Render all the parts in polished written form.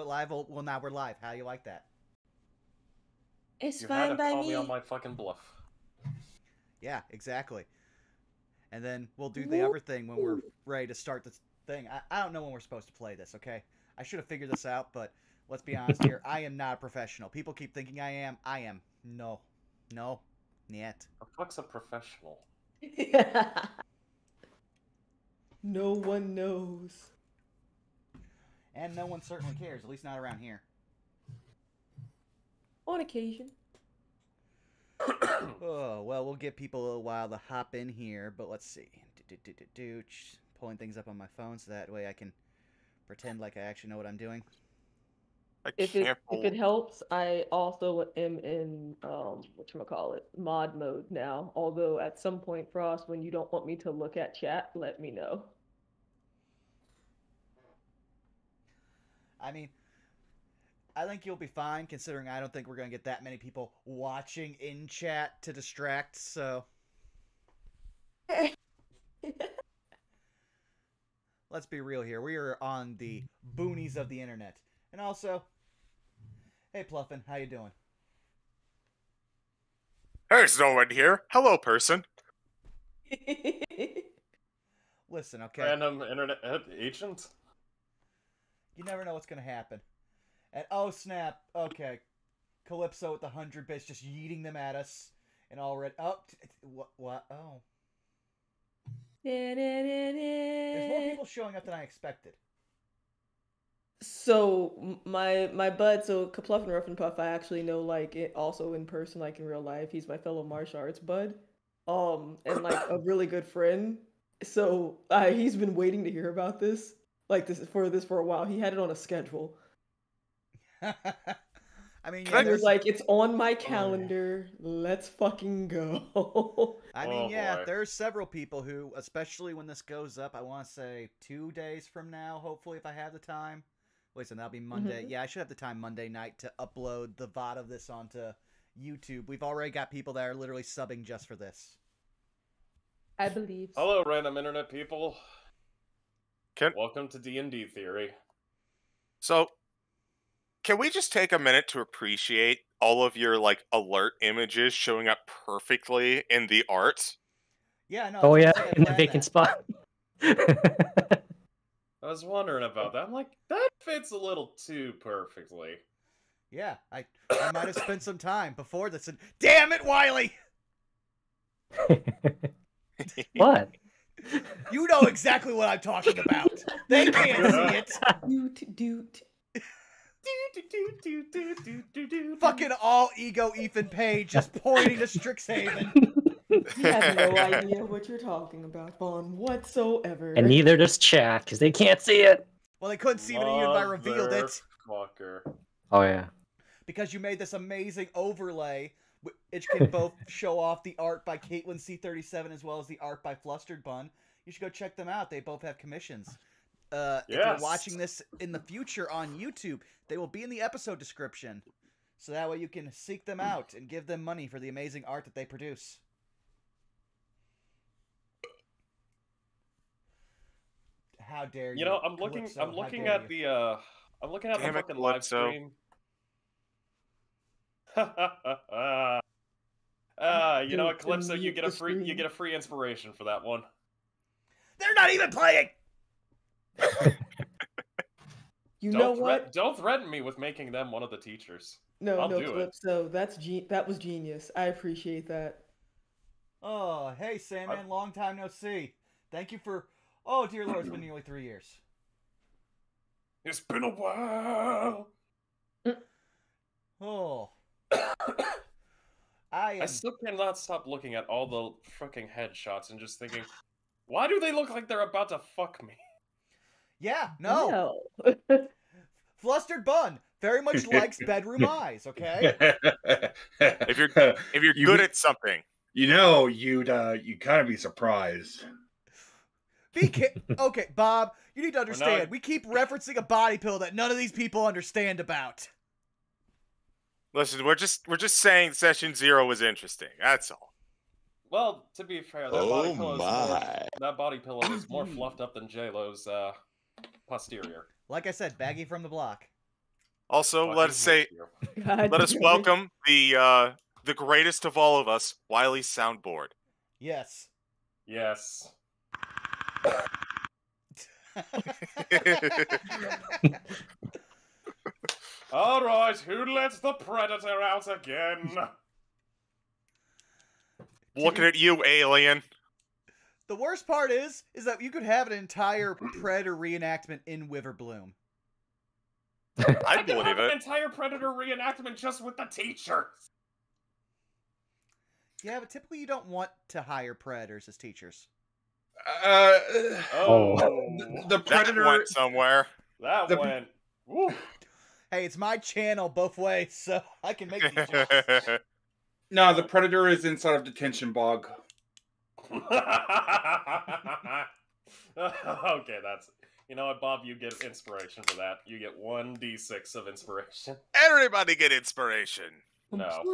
But live, well, now we're live. How you like that? It's You had fine to by call me. me on my fucking bluff. Yeah, exactly. And then we'll do the other thing when we're ready to start this thing. I don't know when we're supposed to play this, okay? I should have figured this out, but let's be honest here. I am not a professional. People keep thinking I am. I am. No. No. Niet. The fuck's a professional? No one knows. And no one certainly cares, at least not around here. On occasion. Oh, well, we'll give people a little while to hop in here, but let's see. Pulling things up on my phone so that way I can pretend like I actually know what I'm doing. If it helps, I also am in whatchamacallit, mod mode now. Although at some point, Frost, when you don't want me to look at chat, let me know. I mean, I think you'll be fine, considering I don't think we're going to get that many people watching in chat to distract, so... Let's be real here. We are on the boonies of the internet. And also... Hey, Pluffin, how you doing? There's no one here. Hello, person. Listen, okay? Random internet agent? You never know what's going to happen. And oh snap, okay. Calypso with the 100 bits just yeeting them at us. And already, oh, what, oh. There's more people showing up than I expected. So my bud, so Kapluff and Rough and Puff, I actually know like it also in person, like in real life. He's my fellow martial arts bud, and like a really good friend. So he's been waiting to hear about this, like for a while. He had it on a schedule. I mean, yeah, there's like it's on my calendar. Let's fucking go. I mean, yeah, there's several people who, especially when this goes up, I want to say 2 days from now, hopefully, if I have the time. Wait, so that'll be Monday. Yeah, I should have the time Monday night to upload the VOD of this onto YouTube. We've already got people that are literally subbing just for this. I believe. Hello, random internet people. Welcome to D&D Theory. So, can we just take a minute to appreciate all of your, like, alert images showing up perfectly in the art? Yeah, no. Oh, yeah, in the vacant spot. I was wondering about that. I'm like, that fits a little too perfectly. Yeah, I might have spent some time before this and... Damn it, Wiley! What? You know exactly what I'm talking about. They can't see it. Doot. Fucking all ego Ethan Page just pointing to Strixhaven. You have no idea what you're talking about, Vaughn, whatsoever. And neither does chat, because they can't see it. Well, they couldn't see it even if I revealed it. Fucker. Oh, yeah. Because you made this amazing overlay, which can both show off the art by Caitlin C37 as well as the art by Flustered Bun. You should go check them out. They both have commissions. If you're watching this in the future on YouTube, they will be in the episode description. So that way you can seek them out and give them money for the amazing art that they produce. How dare you? You know, I'm looking at the fucking live stream. You know what, Calypso, you get a free inspiration for that one. They're not even playing. Don't threaten me with making them one of the teachers. No, Calypso, that was genius. I appreciate that. Oh, hey, Sandman, long time no see. Thank you for... Oh, dear Lord, it's been nearly 3 years. It's been a while. Oh. I still cannot stop looking at all the fucking headshots and just thinking, why do they look like they're about to fuck me? Yeah, no. Flustered Bun very much likes bedroom eyes, okay? If you're good at something. You know, you'd kind of be surprised. Okay, Bob, you need to understand. We keep referencing a body pill that none of these people understand about. Listen, we're just saying session 0 was interesting. That's all. Well, to be fair, that body pillow is more fluffed up than J-Lo's posterior. Like I said, baggy from the block. Also, Fucking let us hate you. God let us damn it. welcome the greatest of all of us, Wiley's soundboard. Yes. Yes. All right, who lets the predator out again? Looking at you, alien. The worst part is that you could have an entire Predator reenactment in Witherbloom. I I'd could believe have an it. entire predator reenactment just with the teachers. Yeah, but typically you don't want to hire predators as teachers. Oh, The That predator. went somewhere. that the- went. Woo. Hey, it's my channel both ways, so I can make these jokes. No, the predator is inside of detention bog. Okay, that's. You know what, Bob? You get inspiration for that. You get 1d6 of inspiration. Everybody get inspiration. No.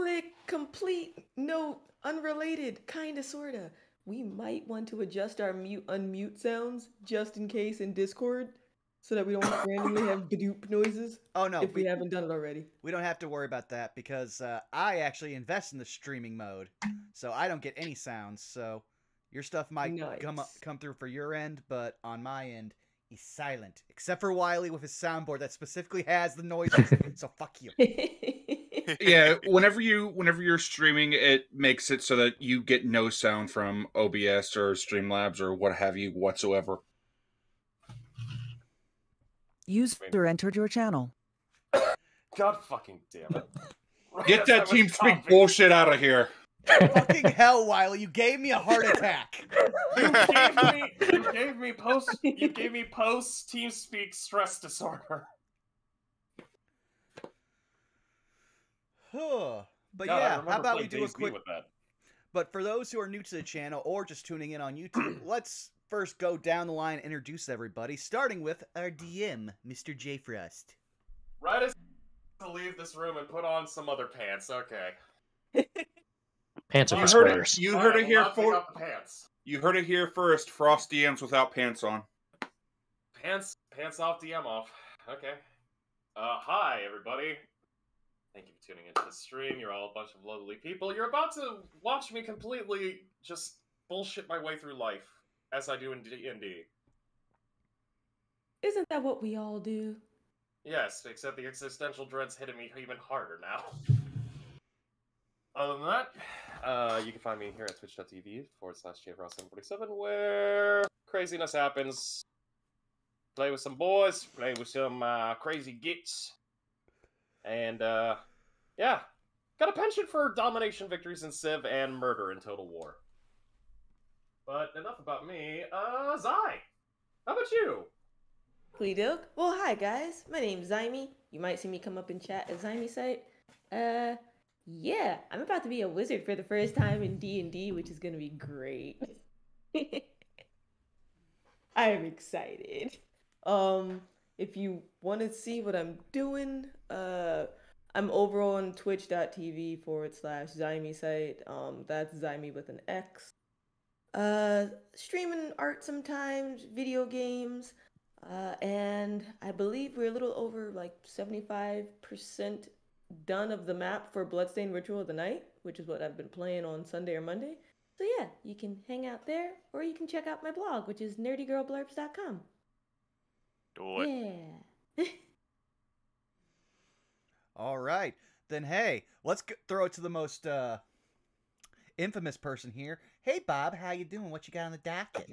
Complete, no, unrelated, kinda, sorta. We might want to adjust our unmute sounds just in case in Discord, so that we don't randomly have badoop noises Oh no, if we haven't done it already. we don't have to worry about that because I actually invest in the streaming mode, so I don't get any sounds. So your stuff might Nice. come through for your end, but on my end, he's silent, except for Wiley with his soundboard that specifically has the noises. So fuck you. Yeah, whenever you're streaming, it makes it so that you get no sound from OBS or Streamlabs or what have you whatsoever. User entered your channel. God fucking damn it. Get Right that as I was TeamSpeak coughing, bullshit out of here. Fucking hell, Wiley, you gave me a heart attack. You gave me post TeamSpeak stress disorder. But God, I yeah, remember how about we playing do a DayZ quick... with that. But for those who are new to the channel or just tuning in on YouTube, let's first go down the line and introduce everybody, starting with our DM, Mr. J. Frost. Right as to leave this room and put on some other pants. Okay. Pants are You for heard squares. it. You All heard right, it here well, now take for. off the pants. You heard it here first. Frost DMs without pants on. Pants off, DM off. Okay. Hi everybody. Thank you for tuning into the stream. You're all a bunch of lovely people. You're about to watch me completely just bullshit my way through life, as I do in D&D. Isn't that what we all do? Yes, except the existential dread's hitting me even harder now. Other than that, you can find me here at twitch.tv/jfrost747, where craziness happens. Play with some boys, play with some crazy gits. And, yeah. Got a penchant for domination victories in Civ and murder in Total War. But enough about me. Zai! How about you? Cleedilk? Well, hi guys. My name's Zaimi. You might see me come up in chat as Zaimi site. Yeah, I'm about to be a wizard for the first time in D&D, which is gonna be great. I am excited. If you want to see what I'm doing, I'm over on twitch.tv/Zaimi site. That's Zaimi with an X. Streaming art sometimes, video games, and I believe we're a little over like 75% done of the map for Bloodstained Ritual of the Night, which is what I've been playing on Sunday or Monday. So yeah, you can hang out there, or you can check out my blog, which is nerdygirlblurbs.com. Do it. Yeah. All right. Then, hey, let's throw it to the most infamous person here. Hey, Bob, how you doing? What you got on the docket?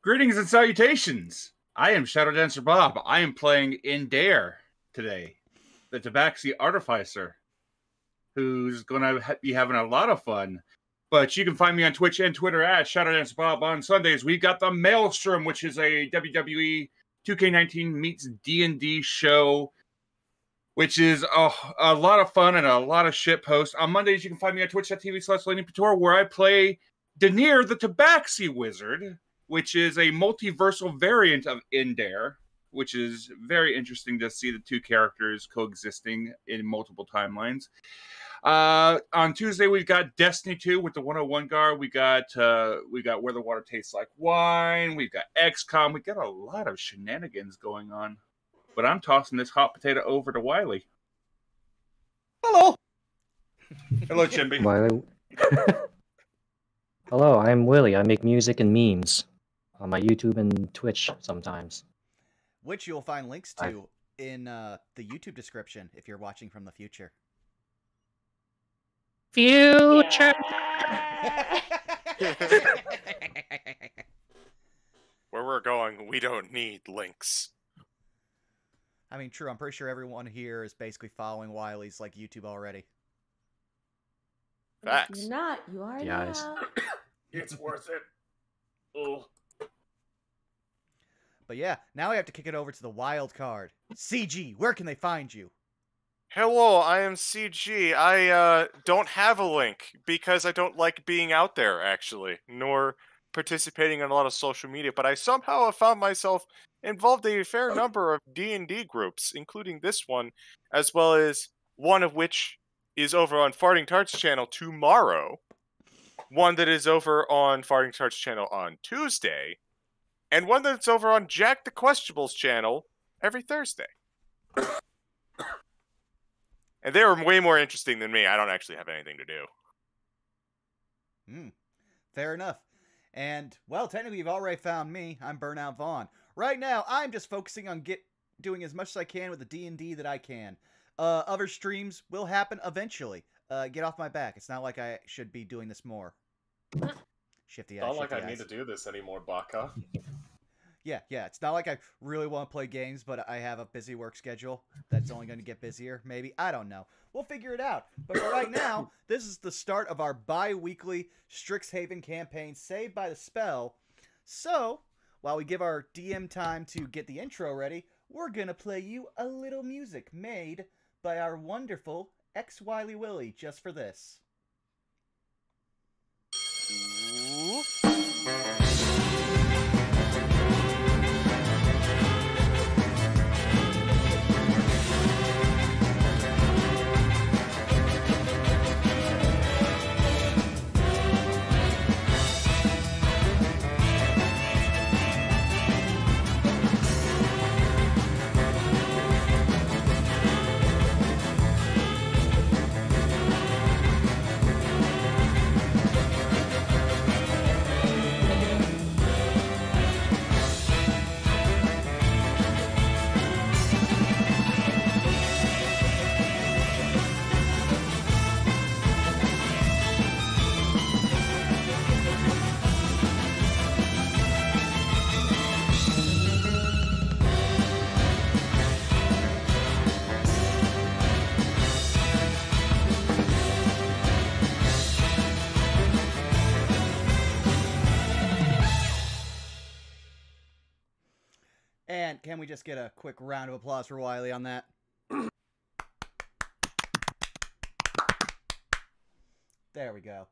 Greetings and salutations. I am Shadow Dancer Bob. I am playing Endair today, the Tabaxi Artificer, who's going to be having a lot of fun. But you can find me on Twitch and Twitter at Shadow Dancer Bob. On Sundays, we've got the Maelstrom, which is a WWE 2K19 meets D&D show, which is a lot of fun and a lot of shit posts. On Mondays, you can find me on twitch.tv/LadyPator, where I play Denier, the Tabaxi Wizard, which is a multiversal variant of Endair, which is very interesting to see the two characters coexisting in multiple timelines. On Tuesday, we've got Destiny 2 with the 101 guard. We got Where the Water Tastes Like Wine. We've got XCOM. We got a lot of shenanigans going on. but I'm tossing this hot potato over to Wiley. Hello. Hello, Chimby. Wiley. Hello, I'm Willie. I make music and memes on my YouTube and Twitch sometimes. Which you'll find links to in the YouTube description if you're watching from the future. Future. Where we're going, we don't need links. I mean, true. I'm pretty sure everyone here is basically following Wiley's like YouTube already. Facts. If you're not, you are Yes. now. It's worth it. Oh. But yeah, now we have to kick it over to the wild card. CG, where can they find you? Hello, I am CG. I don't have a link because I don't like being out there, actually, nor participating in a lot of social media, but I somehow have found myself involved in a fair number of D&D groups, including this one, as well as one of which is over on Farting Tart's channel tomorrow, one that is over on Farting Tart's channel on Tuesday, and one that's over on Jack the Questionable's channel every Thursday. And they are way more interesting than me. I don't actually have anything to do. Fair enough. And, well, technically you've already found me. I'm Burnout Vaughn. Right now, I'm just focusing on doing as much as I can with the D&D that I can. Other streams will happen eventually. Get off my back. It's not like I should be doing this more. Shifty eyes. Not like shifty I eyes. need to do this anymore, Baka. Yeah. It's not like I really want to play games, but I have a busy work schedule that's only going to get busier, maybe. I don't know. We'll figure it out. But for right now, this is the start of our bi-weekly Strixhaven campaign, Saved by the Spell. So, while we give our DM time to get the intro ready, we're going to play you a little music made by our wonderful X Wiley Willie just for this. And can we just get a quick round of applause for Wiley on that? There we go.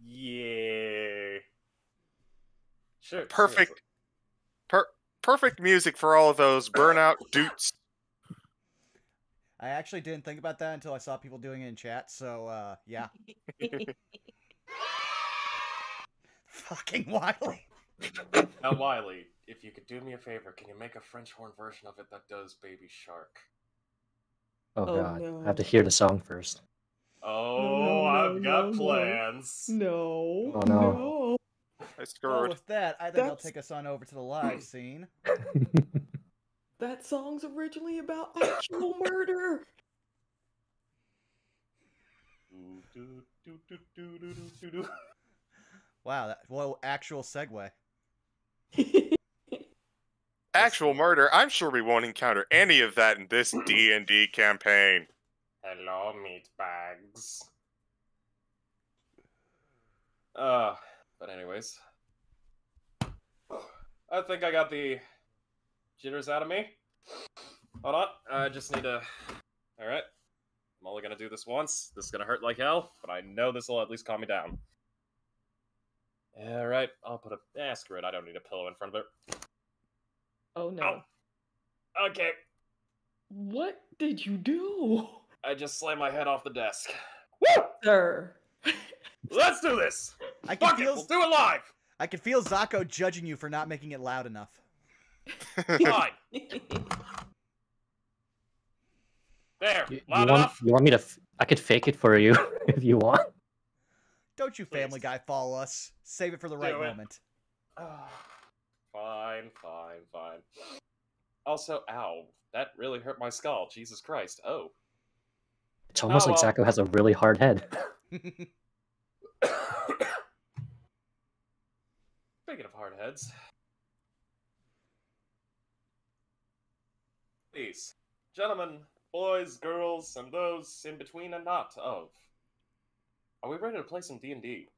Yeah. Sure. Perfect. Perfect music for all of those burnout doots. I actually didn't think about that until I saw people doing it in chat, so, yeah. Fucking Wiley. Now, Wiley, if you could do me a favor, can you make a French horn version of it that does Baby Shark? Oh, Oh, God. no. I have to hear the song first. Oh, No, I've got no. plans. No. Oh, no. No. I Well, scored. with that, I think I'll That's- take us on over to the live scene. That song's originally about actual murder. Wow, well, actual segue. Actual murder. I'm sure we won't encounter any of that in this D&D campaign. Hello, meatbags. But anyways. I think I got the jitters out of me. Hold on, I just need to... Alright. I'm only gonna do this once. This is gonna hurt like hell, but I know this will at least calm me down. Alright, I'll put a... screw it, I don't need a pillow in front of it. Oh no. Oh. Okay, What did you do? I just slammed my head off the desk. Sir. Let's do this! I can Fuck it, feel we'll do it live! I can feel Zako judging you for not making it loud enough. Fine. There, You loud want enough. you want me to? I could fake it for you if you want. Don't you Family Please. Guy follow us. Save it for the right Do it. moment. Fine. Also, ow, that really hurt my skull. Jesus Christ. Oh. It's almost like well. Zacho has a really hard head. Speaking of hard heads. Please, gentlemen, boys, girls, and those in between and not of. Are we ready to play some D&D?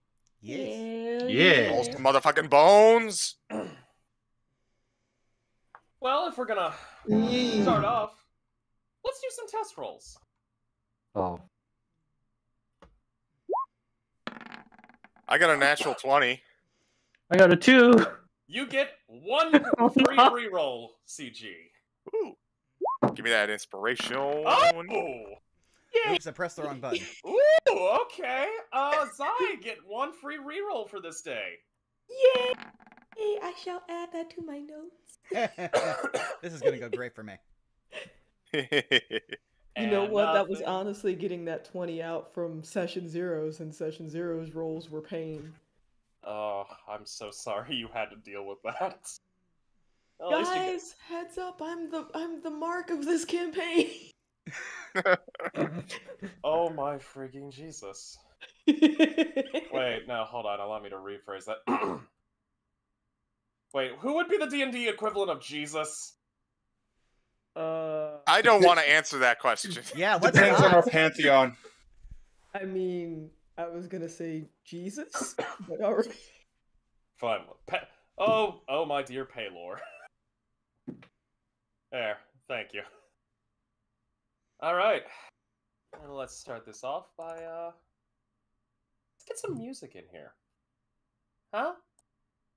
Yes. Yeah. Roll some motherfucking bones. Well, if we're gonna start off, let's do some test rolls. Oh, I got a natural 20. I got a 2. You get one free reroll, CG. Ooh. Give me that inspirational. Oh! Oops, I pressed the wrong button. Ooh, okay. Zai, get one free reroll for this day. Yay! I shall add that to my notes. This is gonna go great for me. You know And what? That was nothing. honestly getting that 20 out from session 0s, and session 0's rolls were pain. Oh, I'm so sorry you had to deal with that. Well, at least you get- Guys, heads up! I'm the mark of this campaign. Oh my freaking Jesus. Wait, no, hold on. Allow me to rephrase that. Wait, who would be the D&D equivalent of Jesus? I don't want to answer that question. Yeah, what's Depends on our that? pantheon. I mean, I was gonna say Jesus, but alright. Fine. Oh, my dear Paylor. There, thank you. Alright. And let's start this off by, let's get some music in here. Huh?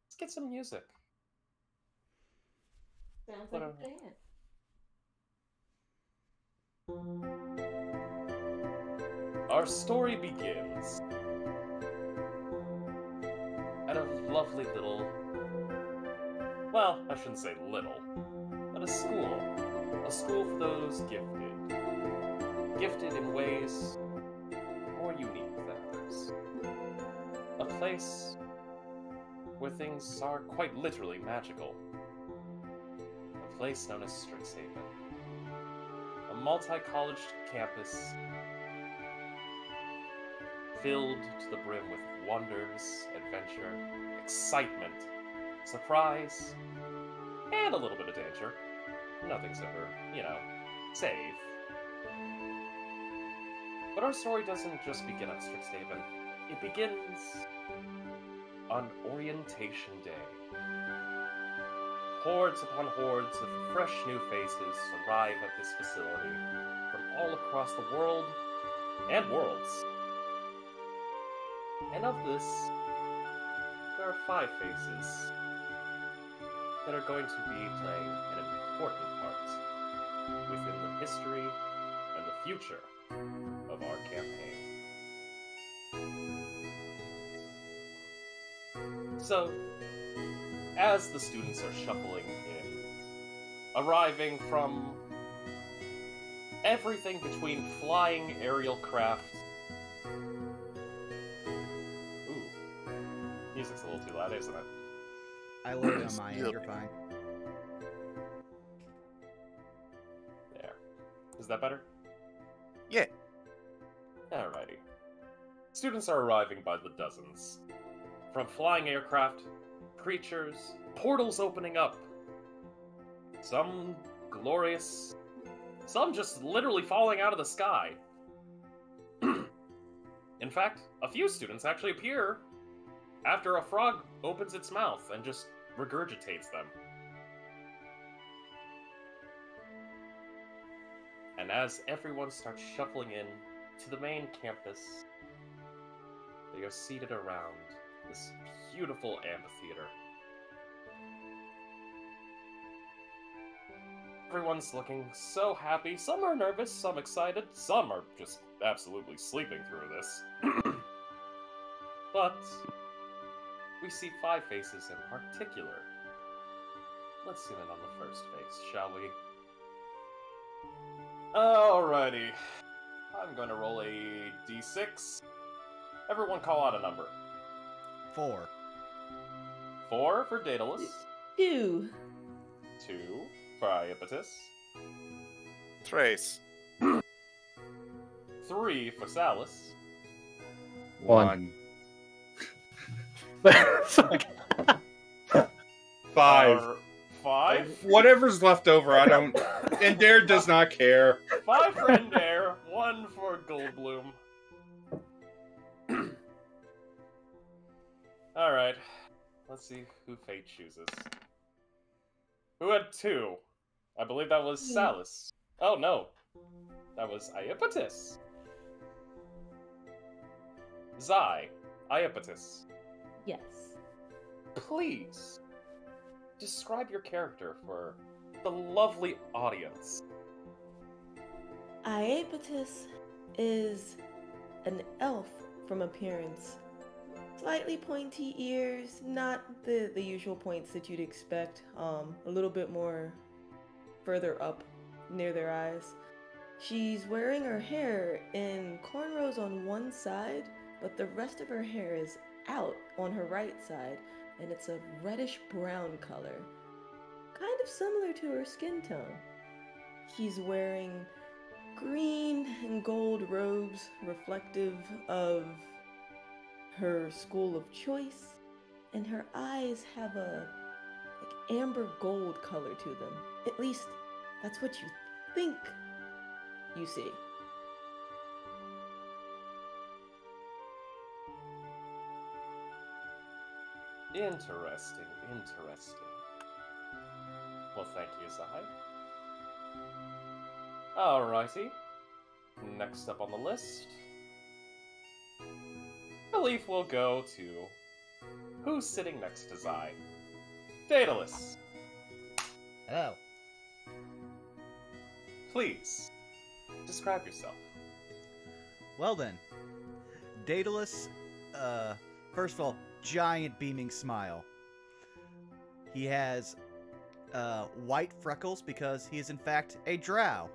Let's get some music. Sounds like a Our story begins at a lovely little... Well, I shouldn't say little, but a school. A school for those gifted. Gifted in ways more unique than others. A place where things are quite literally magical. A place known as Strixhaven. A multi-college campus filled to the brim with wonders, adventure, excitement, surprise, and a little bit of danger. Nothing's ever, safe. But our story doesn't just begin at Strixhaven. It begins on Orientation Day. Hordes upon hordes of fresh new faces arrive at this facility from all across the world and worlds. And of this, there are 5 faces that are going to be playing an important part within the history and the future of our campaign. So, as the students are shuffling in, arriving from everything between flying aerial craft. Ooh, music's a little too loud, isn't it? I lowered it on my end. You're fine. There. Is that better? Yeah. Alrighty. Students are arriving by the dozens. From flying aircraft, creatures, portals opening up. Some glorious, some just literally falling out of the sky. In fact, a few students actually appear after a frog opens its mouth and just regurgitates them. And as everyone starts shuffling in to the main campus, they are seated around this beautiful amphitheater. Everyone's looking so happy. Some are nervous, some excited, some are just absolutely sleeping through this. But we see 5 faces in particular Let's zoom in on the first face, shall we? Alrighty. I'm going to roll a d6. Everyone call out a number. 4. 4 for Daedalus. 2. 2 for Iapetus. Trace. 3 for Sallus. 1. 5. 5? Whatever's left over, I don't. Endair does not care. 5 for Endair, 1 for Goldblum. Alright. Let's see who fate chooses. Who had 2? I believe that was Sallus. Oh no. That was Iapetus. Zai, Iapetus. Yes. Please, describe your character for the lovely audience. Iapetus is an elf from appearance. Slightly pointy ears, not the usual points that you'd expect. A little bit more further up near their eyes. She's wearing her hair in cornrows on one side, but the rest of her hair is out on her right side, and it's a reddish brown color, kind of similar to her skin tone. She's wearing green and gold robes reflective of her school of choice, and her eyes have a amber gold color to them. At least that's what you think you see. Interesting, interesting. Well, thank you, Zai. Alrighty. Next up on the list, I believe we'll go to who's sitting next to Zai. Daedalus, Hello. please describe yourself. Well then, Daedalus, first of all, giant beaming smile. He has white freckles because he is in fact a drow.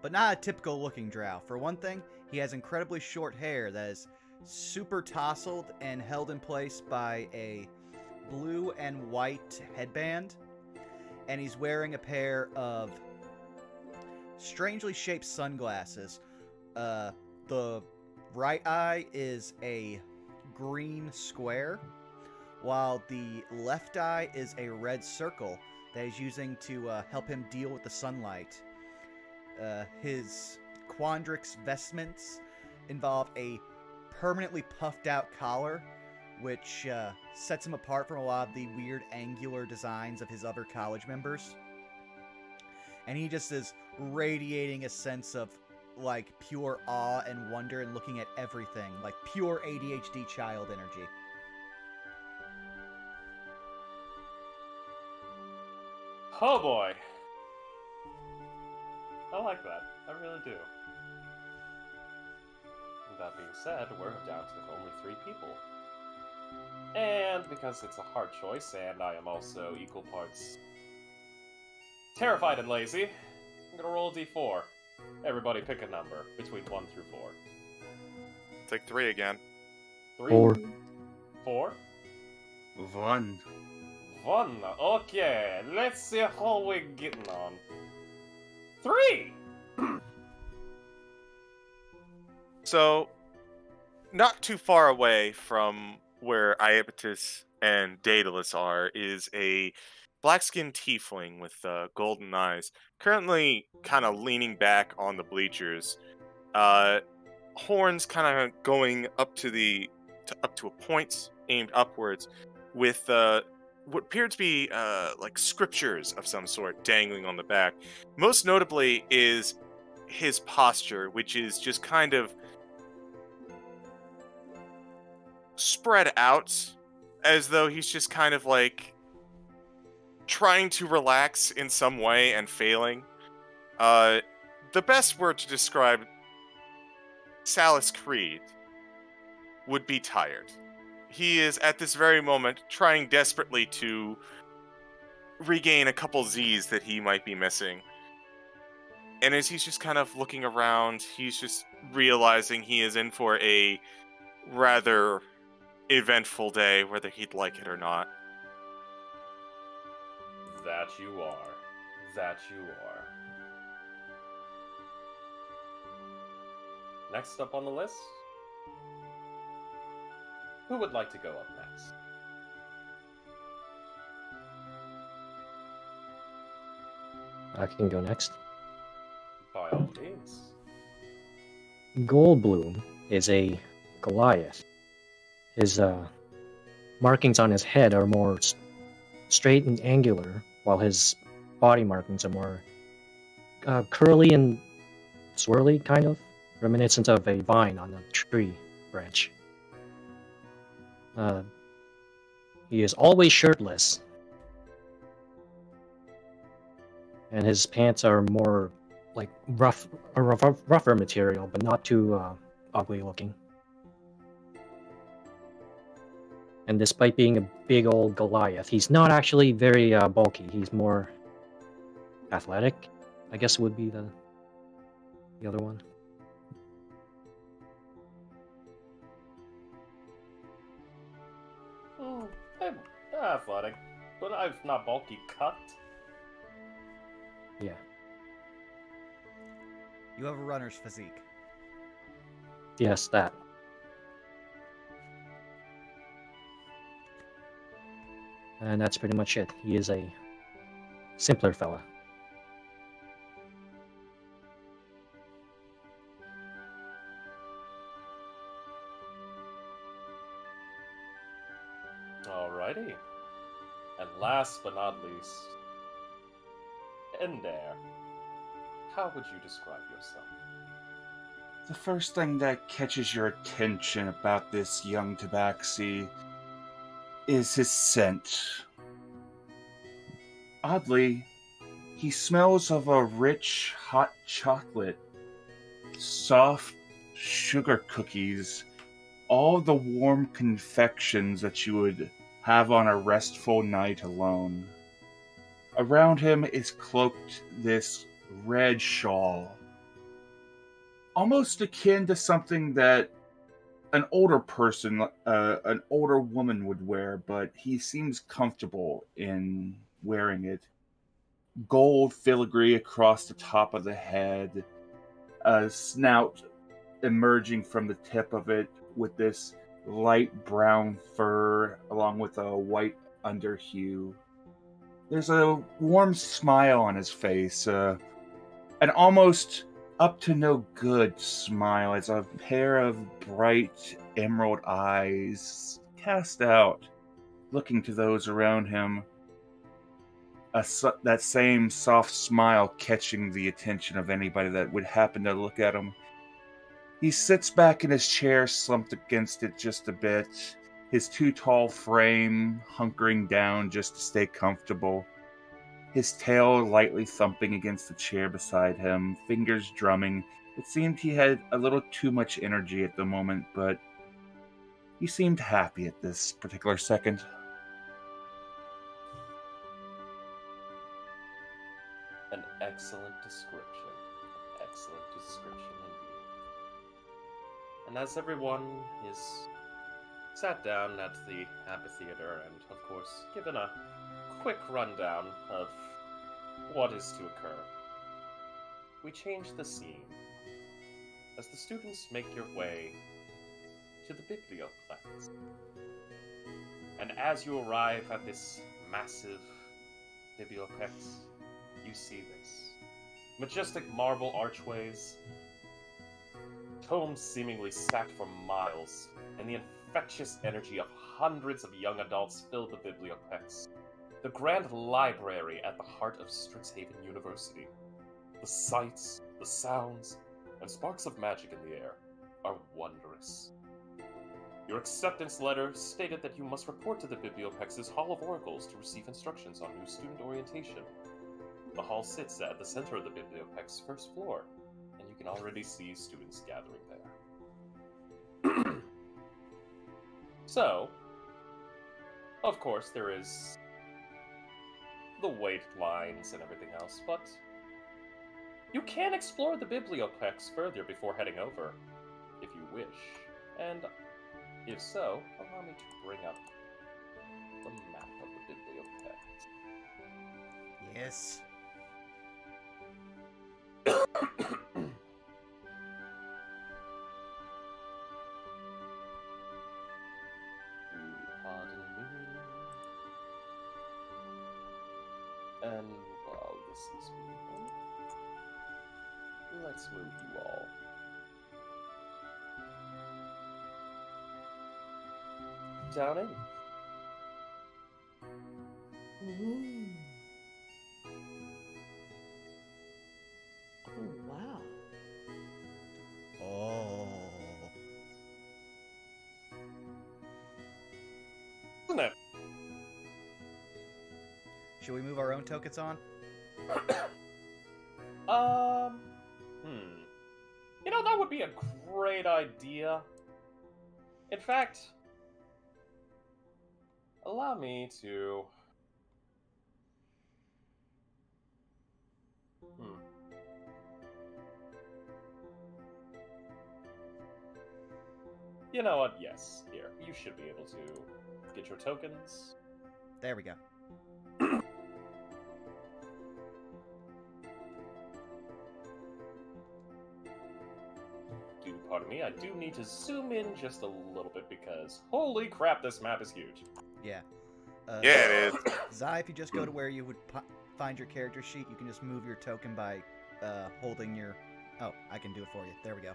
But not a typical looking drow. For one thing, he has incredibly short hair that is super tousled and held in place by a blue and white headband. And he's wearing a pair of strangely shaped sunglasses. The right eye is a green square, while the left eye is a red circle that he's using to help him deal with the sunlight. His Quandrix vestments involve a permanently puffed out collar, which sets him apart from a lot of the weird angular designs of his other college members. And he just is radiating a sense of like pure awe and wonder and looking at everything, like pure ADHD child energy. Oh boy. I like that. I really do. And that being said, we're down to only 3 people. And because it's a hard choice, and I am also equal parts terrified and lazy, I'm gonna roll a d4. Everybody pick a number between 1 through 4. Take 3 again. 3? 4. 4? 1. 1. Okay, let's see how we're getting on. 3! So, not too far away from where Iapetus and Daedalus are is a black-skinned tiefling with golden eyes, currently kind of leaning back on the bleachers. Horns kind of going up to a point aimed upwards, with what appear to be like scriptures of some sort dangling on the back. Most notably is his posture, which is just kind of spread out, as though he's just kind of like trying to relax in some way and failing. The best word to describe Sallus Creed would be tired. He is at this very moment trying desperately to regain a couple Z's that he might be missing. And as he's just kind of looking around, he's just realizing he is in for a rather eventful day, whether he'd like it or not. That you are. That you are. Next up on the list, who would like to go up next? I can go next. By all means. Goldblum is a Goliath. His markings on his head are more straight and angular, while his body markings are more curly and swirly, kind of, reminiscent of a vine on a tree branch. He is always shirtless, and his pants are more like rougher material, but not too ugly looking. And despite being a big old Goliath, he's not actually very bulky. He's more athletic, I guess would be the other one. I'm athletic, but I'm not bulky cut. Yeah. You have a runner's physique. Yes, that. And that's pretty much it. He is a simpler fella. Alrighty. And last but not least, Endair. How would you describe yourself? The first thing that catches your attention about this young tabaxi is his scent. Oddly, he smells of a rich, hot chocolate, soft sugar cookies, all the warm confections that you would have on a restful night alone. Around him is cloaked this red shawl, almost akin to something that an older person, an older woman would wear, but he seems comfortable in wearing it. Gold filigree across the top of the head, a snout emerging from the tip of it with this light brown fur along with a white underhue. There's a warm smile on his face, an almost up to no good smile as a pair of bright emerald eyes cast out, looking to those around him. That same soft smile catching the attention of anybody that would happen to look at him. He sits back in his chair, slumped against it just a bit, his too tall frame hunkering down just to stay comfortable. His tail lightly thumping against the chair beside him, fingers drumming. It seemed he had a little too much energy at the moment, but he seemed happy at this particular second. An excellent description. Excellent description indeed. And as everyone is sat down at the amphitheater and, of course, given a quick rundown of what is to occur, we change the scene as the students make your way to the Biblioplex. And as you arrive at this massive Biblioplex, you see this. Majestic marble archways, tomes seemingly stacked for miles, and the infectious energy of hundreds of young adults fill the Biblioplex. The grand library at the heart of Strixhaven University. The sights, the sounds, and sparks of magic in the air are wondrous. Your acceptance letter stated that you must report to the Biblioplex's Hall of Oracles to receive instructions on new student orientation. The hall sits at the center of the Biblioplex's first floor, and you can already see students gathering there. So, of course, there is the weight lines and everything else, but you can explore the bibliotheques further before heading over, if you wish. And if so, allow me to bring up the map of the bibliotheques. Yes. Pardon me. And while this is moving, let's move you all. Down in. Ooh. Oh, wow. Oh. Isn't it? Should we move our own tokens on? You know, that would be a great idea. In fact, allow me to... You know what? Yes. Here. You should be able to get your tokens. There we go. Pardon me, I do need to zoom in just a little bit because holy crap, this map is huge. Yeah. Yeah, it is. Zai, if you just go to where you would find your character sheet, you can just move your token by holding your... Oh, I can do it for you. There we go.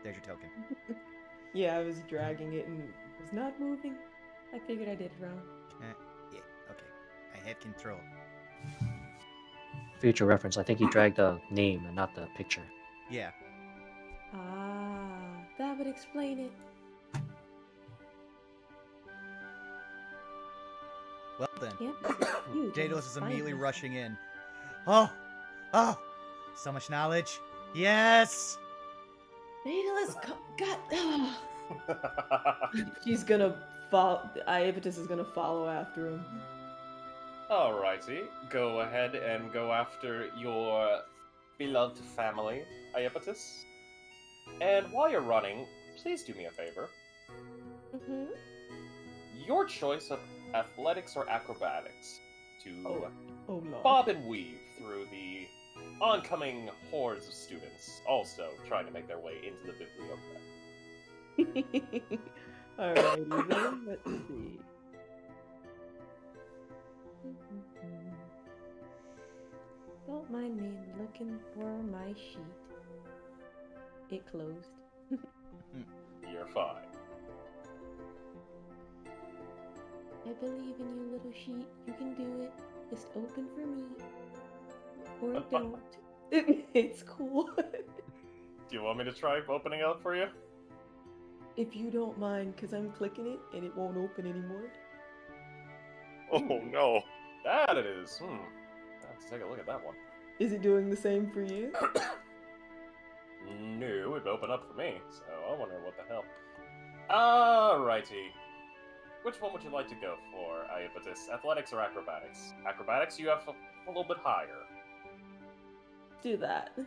There's your token. Yeah, I was dragging it and it was not moving. I figured I did it wrong. Yeah, okay. I have control. Future reference, I think he dragged the name and not the picture. Yeah. Ah, that would explain it. Well then. Yep. Daedalus is immediately rushing in. Oh! Oh! So much knowledge. Yes! Daedalus, God. She's gonna follow. Iapetus is gonna follow after him. Alrighty, go ahead and go after your beloved family, Iapetus. And while you're running, please do me a favor. Mm-hmm. Your choice of athletics or acrobatics to Oh Lord. bob and weave through the oncoming hordes of students, also trying to make their way into the bibliotheque. Alrighty then, let's see. Don't mind me looking for my sheet. It closed. You're fine. I believe in you, little sheet. You can do it. Just open for me. Or don't. It's cool. Do you want me to try opening up for you? If you don't mind, because I'm clicking it and it won't open anymore. Oh no. That it is. Let's take a look at that one. Is it doing the same for you? No, it opened up for me, so I wonder what the hell. Alrighty. Which one would you like to go for, Iapetus? Athletics or acrobatics? Acrobatics, you have a little bit higher. Do that.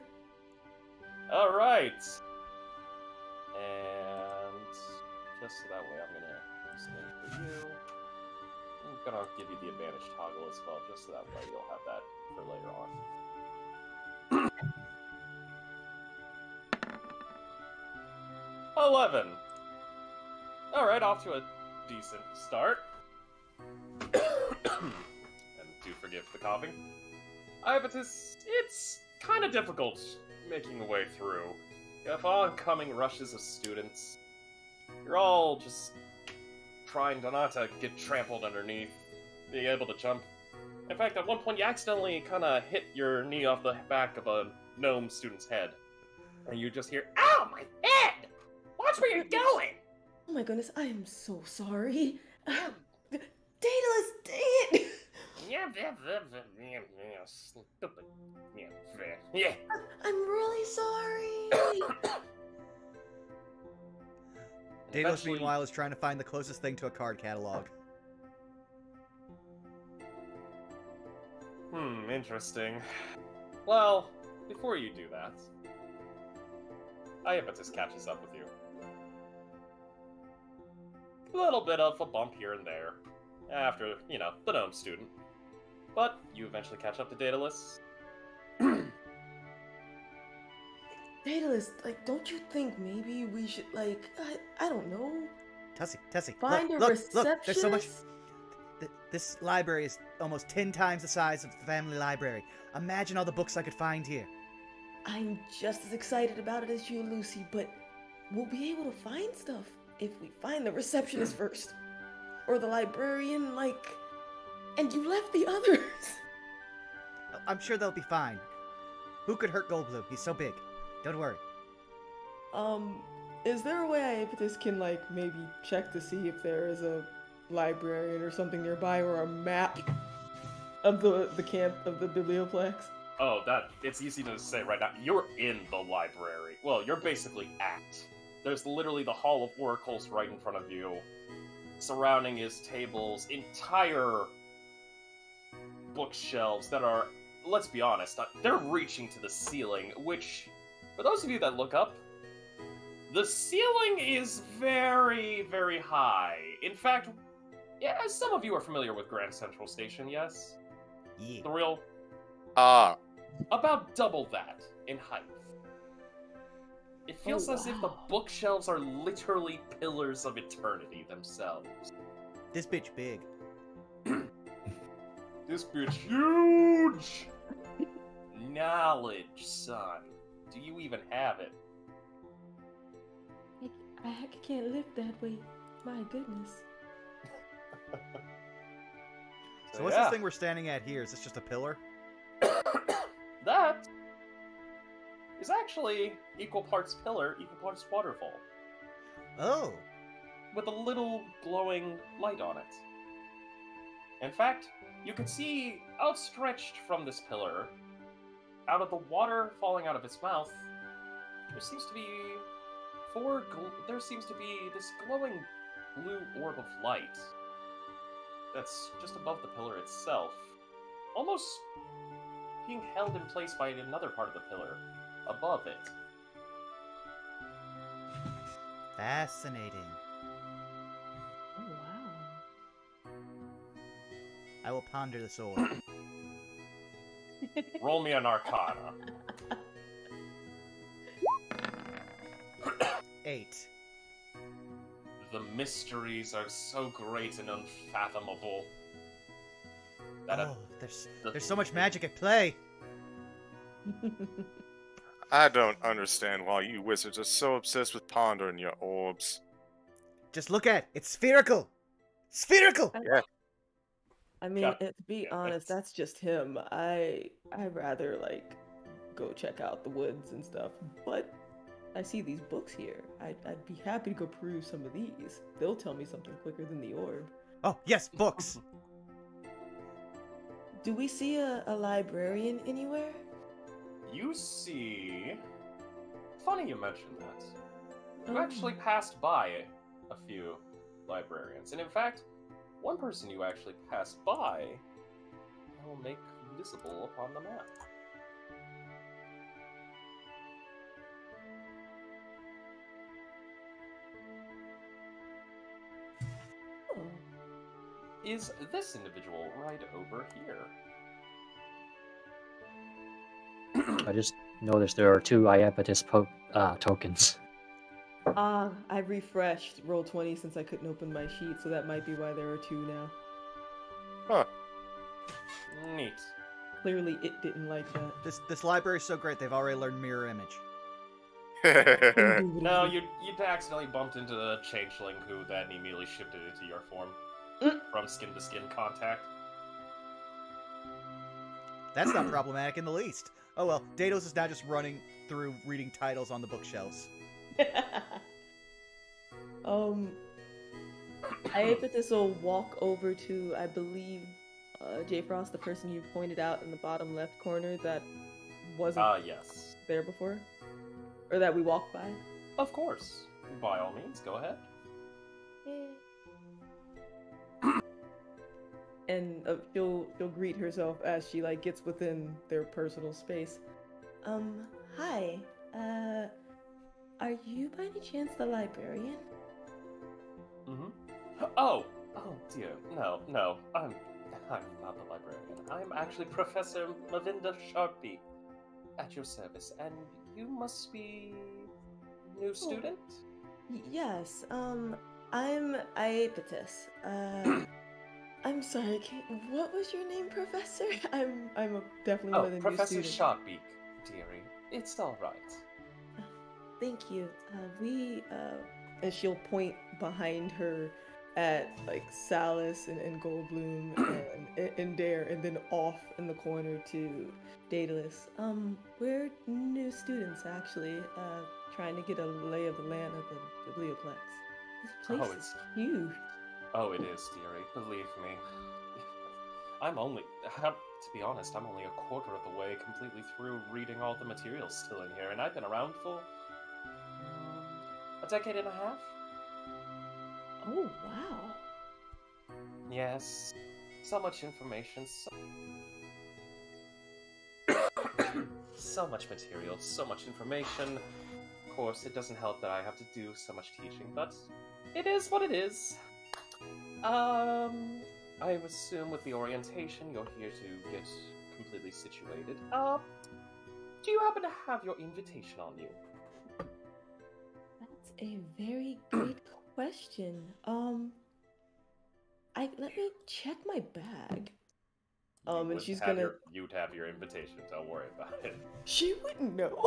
Alright. And just so that way I'm gonna do something for you. I'm gonna give you the advantage toggle as well, just so that way you'll have that for later on. 11. Alright, off to a decent start. And do forgive the coughing. Iapetus, it's kind of difficult making the way through. You have oncoming rushes of students. You're all just trying to not to get trampled underneath, being able to jump. In fact, at one point you accidentally kind of hit your knee off the back of a gnome student's head. And you just hear, "Ow, my head! Watch where you're going!" Oh my goodness, I am so sorry. Daedalus, dang it! Stupid. Yeah. I'm really sorry. Daedalus, Eventually- meanwhile, is trying to find the closest thing to a card catalog. Interesting. Well, before you do that, Iapetus catches up with you. A little bit of a bump here and there, after, you know, the gnome student. But you eventually catch up to Daedalus. Daedalus, like, don't you think maybe we should, like, I don't know, Tessie, find a look, receptionist? there's so much. This library is almost 10 times the size of the family library. Imagine all the books I could find here. I'm just as excited about it as you, Lucy, but we'll be able to find stuff if we find the receptionist first. Or the librarian, like... And you left the others! I'm sure they'll be fine. Who could hurt Goldblum? He's so big. Don't worry. Is there a way Iapetus can, like, maybe check to see if there is a librarian or something nearby, or a map of the camp of the Biblioplex? Oh, it's easy to say right now. You're in the library. Well, you're basically at. There's literally the Hall of Oracles right in front of you. Surrounding is tables, entire bookshelves that are, let's be honest, they're reaching to the ceiling, which, for those of you that look up, the ceiling is very, very high. In fact, yeah, some of you are familiar with Grand Central Station, yes? Yeah. The real... About double that in height. It feels as if the bookshelves are literally pillars of eternity themselves. This bitch big. This bitch huge! Knowledge, son. Do you even have it? I can't lift that weight. My goodness. So what's this thing we're standing at here? Is this just a pillar? That is actually equal parts pillar, equal parts waterfall. Oh. With a little glowing light on it. In fact, you can see outstretched from this pillar, out of the water falling out of its mouth, there seems to be this glowing blue orb of light that's just above the pillar itself, almost being held in place by another part of the pillar above it. Fascinating. Oh, wow. I will ponder this orb. Roll me an Arcana. 8. The mysteries are so great and unfathomable. That There's so much magic at play. I don't understand why you wizards are so obsessed with pondering your orbs. Just look at it. It's spherical. Spherical. Yeah. I mean, Yeah. to be honest, that's just him. I'd rather, like, go check out the woods and stuff, but I see these books here. I'd be happy to go peruse some of these. They'll tell me something quicker than the orb. Oh, yes, books. Do we see a librarian anywhere? You see... Funny you mentioned that. You Oh. actually passed by a few librarians. And in fact, one person you actually passed by I will make visible upon the map. Oh. Is this individual right over here? I just noticed there are 2 Iapetus tokens. I refreshed Roll20 since I couldn't open my sheet, so that might be why there are 2 now. Huh. Neat. Clearly it didn't like that. This library is so great, they've already learned mirror image. No, you'd accidentally bumped into the changeling who then immediately shifted into your form. From skin to skin contact. That's not problematic in the least. Oh well, Daedalus is now just running through reading titles on the bookshelves. Iapetus will walk over to, I believe, J. Frost, the person you pointed out in the bottom left corner that wasn't Yes. there before? Or that we walked by? Of course. By all means, go ahead. she'll greet herself as she like gets within their personal space. Hi. Are you by any chance the librarian? Mm-hmm. Oh dear, no, I'm not the librarian. I'm actually Professor Mavinda Sharpie, at your service, and you must be new student? Yes, I'm Iapetus. I'm sorry, what was your name, Professor? I'm definitely one of the Professor new students. Sharpie, dearie. It's all right. Thank you. And she'll point behind her at like Sallus and Goldblume and Endair, and then off in the corner to Daedalus. We're new students actually, trying to get a lay of the land of the Biblioplex. This place is huge. Oh, it is, dearie. Believe me. To be honest, I'm only a quarter of the way completely through reading all the materials still in here, and I've been around for a decade and a half. Oh, wow. Yes. So much information, so much material, so much information. Of course, it doesn't help that I have to do so much teaching, but it is what it is. I assume with the orientation, you're here to get completely situated. Do you happen to have your invitation on you? That's a very great question. Let me check my bag. And she's gonna. You'd have your invitation. Don't worry about it. She wouldn't know.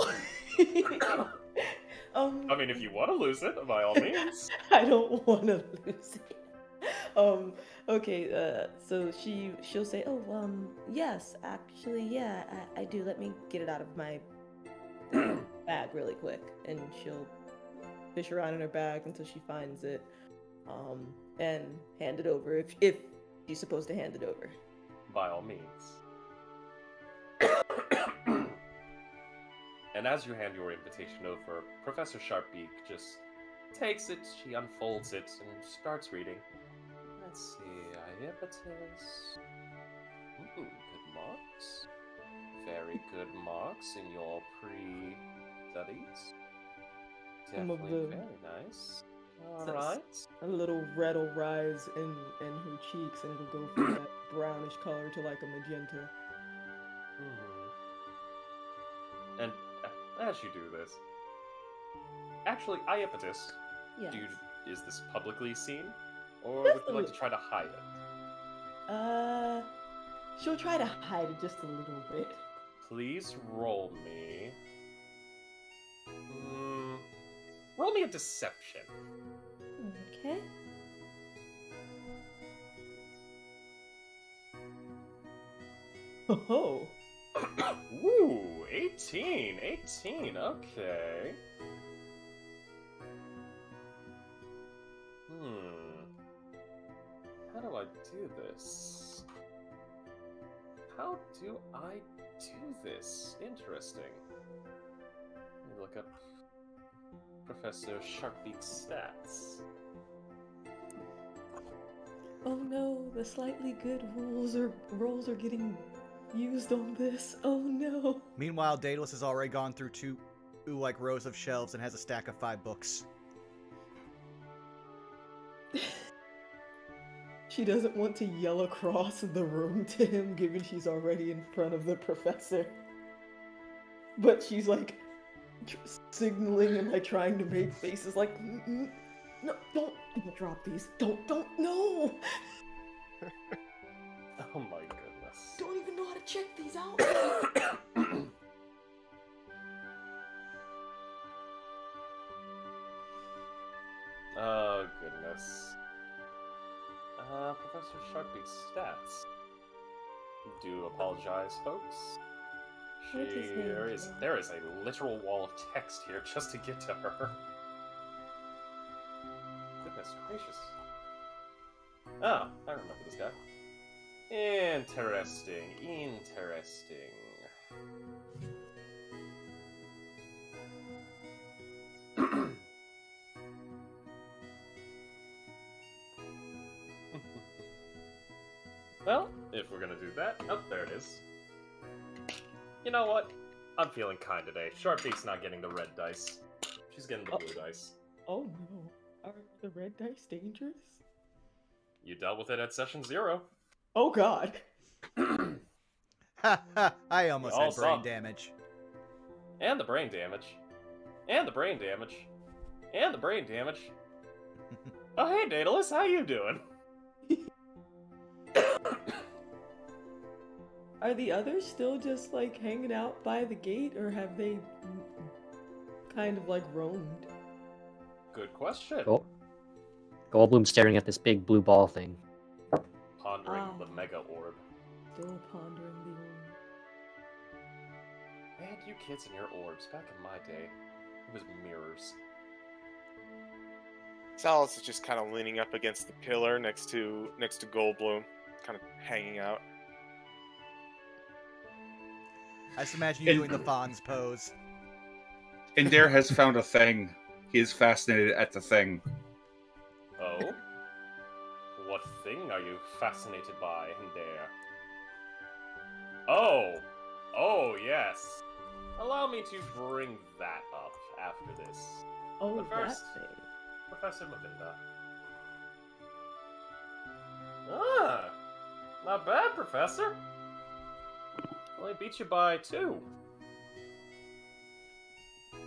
I mean, if you want to lose it, by all means. I don't want to lose it. Okay. So she'll say, "Oh, yes, actually, yeah, I do. Let me get it out of my bag really quick," and she'll fish around in her bag until she finds it, and hand it over if she's supposed to hand it over. By all means. And as you hand your invitation over, Professor Sharpbeak just takes it, she unfolds it, and starts reading. Let's see, Iapetus. Good marks. Very good marks in your pre-studies. Definitely very nice. Alright. A little red will rise in her cheeks, and it'll go from that brownish color to like a magenta. And as you do this, actually, Iapetus, Yes. is this publicly seen, or would you like to try to hide it? She'll try to hide it just a little bit. Please roll me. Roll me a deception. Okay. Oh. Ooh, 18, okay. How do I do this? How do I do this? Interesting. Let me look up Professor Sharpbeak's stats. Oh no, the slightly good rolls are getting used on this. Oh no. Meanwhile, Daedalus has already gone through two rows of shelves and has a stack of 5 books. She doesn't want to yell across the room to him, given she's already in front of the professor. But she's like signaling and like trying to make faces like, no, don't drop these. Don't, no. Oh my goodness. Don't even know how to check these out. Oh goodness. Professor Sharpbeak's stats. Do apologize, folks. There is a literal wall of text here just to get to her. Goodness gracious. Oh, I remember this guy. Interesting. Well, if we're gonna do that... Oh, there it is. You know what? I'm feeling kind today. Sharpbeak's not getting the red dice. She's getting the blue dice. Oh no. Are the red dice dangerous? You dealt with it at session 0. Oh god. Ha ha! I almost We all had brain saw. damage. And the brain damage. And the brain damage. And the brain damage. Oh, hey, Daedalus, how you doing? Are the others still just like hanging out by the gate, or have they kind of like roamed? Good question. Goldblum staring at this big blue ball thing. Pondering Ah. the mega orb. Still pondering the orb. Man, you kids and your orbs. Back in my day, it was mirrors. Sallus is just kind of leaning up against the pillar next to Goldblum, kind of hanging out. I just imagine you doing the Fonz pose. Endair has found a thing. He is fascinated at the thing. Oh? What thing are you fascinated by, Endair? Oh! Oh, yes! Allow me to bring that up after this. Oh, But first- that thing. Professor Mavinda. Ah! Not bad, Professor! Only beat you by 2.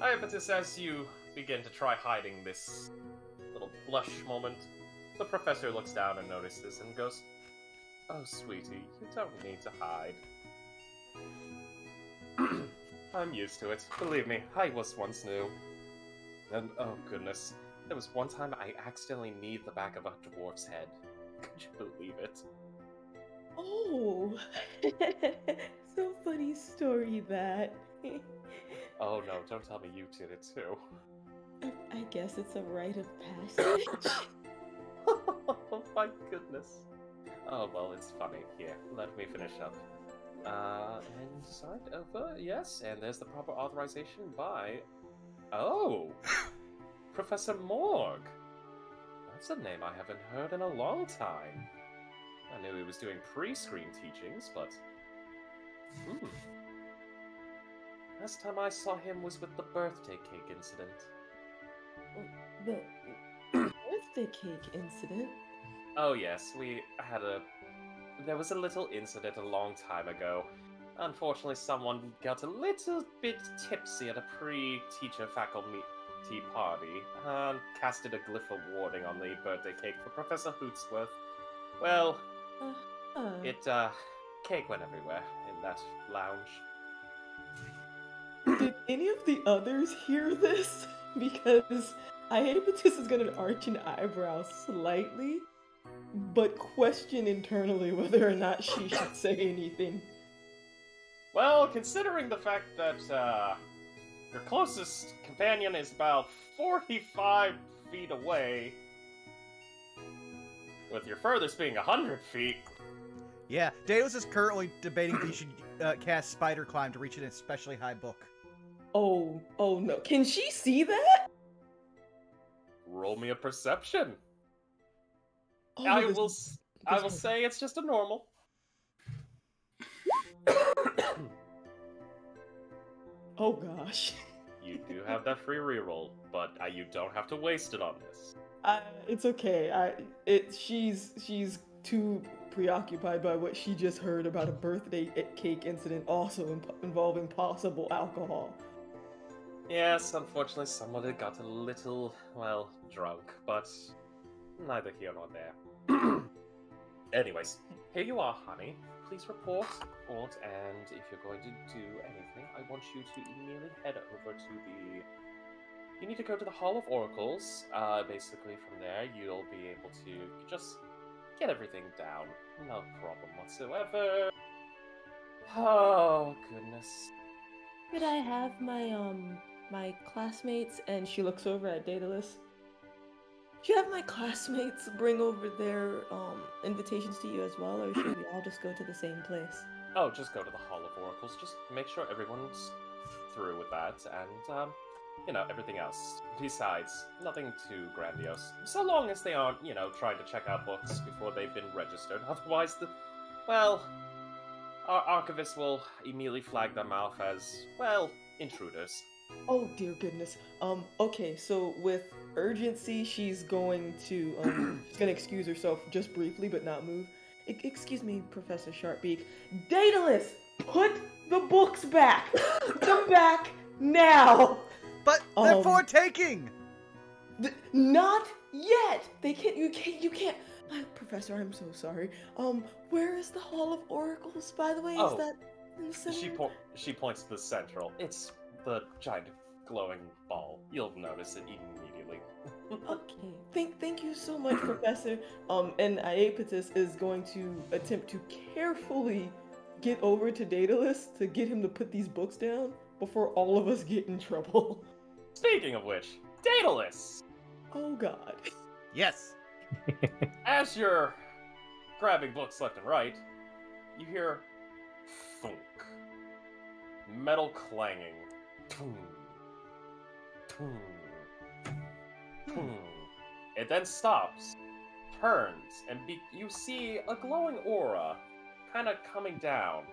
Iapetus, as you begin to try hiding this little blush moment, the professor looks down and notices and goes, "Oh, sweetie, you don't need to hide." I'm used to it. Believe me, I was once new. And, oh goodness, there was one time I accidentally kneed the back of a dwarf's head. Could you believe it? Oh, so funny story that. Oh no, don't tell me you did it too. I guess it's a rite of passage. Oh my goodness. Oh well, it's funny. Here, let me finish up. And signed over, yes, and there's the proper authorization by... Oh! Professor Morg! That's a name I haven't heard in a long time. I knew he was doing pre-screen teachings, but... Last time I saw him was with the birthday cake incident. The birthday cake incident? Oh yes, there was a little incident a long time ago. Unfortunately, someone got a little bit tipsy at a pre-teacher faculty party and casted a glyph of warning on the birthday cake for Professor Hootsworth. Well, cake went everywhere in that lounge. Did any of the others hear this? Because Iapetus is gonna arch an eyebrow slightly, but question internally whether or not she should say anything. Well, considering the fact that your closest companion is about 45 feet away, with your furthest being 100 feet. Yeah, Daedalus is currently debating if he should cast Spider Climb to reach an especially high book. Oh no. Can she see that? Roll me a perception. Oh, I this- will this- say it's just a normal. Oh gosh. You do have that free reroll, but you don't have to waste it on this. It's okay. She's too preoccupied by what she just heard about a birthday cake incident also involving possible alcohol. Yes, unfortunately, somebody got a little, well, drunk, but neither here nor there. Anyways, here you are, honey. Please report, and if you're going to do anything, I want you to immediately head over to the... You need to go to the Hall of Oracles. Basically, from there, you'll be able to just get everything down. No problem whatsoever. Oh, goodness. Could I have my classmates? And she looks over at Daedalus. Should I have my classmates bring over their invitations to you as well, or should we all just go to the same place? Oh, just go to the Hall of Oracles. Just make sure everyone's through with that, and, everything else. Besides, nothing too grandiose. So long as they aren't, trying to check out books before they've been registered. Otherwise, well, our archivist will immediately flag them off as, well, intruders. Oh dear goodness. Okay, so with urgency, she's going to she's gonna excuse herself just briefly, but not move. Excuse me, Professor Sharpbeak. Daedalus, put the books back. Put them back now. But they're for taking. Not yet. They can't. You can't. Professor, I'm so sorry. Where is the Hall of Oracles, by the way? Is that in the center? She points to the central. It's the giant glowing ball. You'll notice it immediately. Okay. Thank you so much, Professor. And Iapetus is going to attempt to carefully get over to Daedalus to get him to put these books down before all of us get in trouble. Speaking of which, Daedalus! Oh god. Yes. As you're grabbing books left and right, you hear thunk. Metal clanging. Toom. Toom. Toom. It then stops, turns, and you see a glowing aura kind of coming down.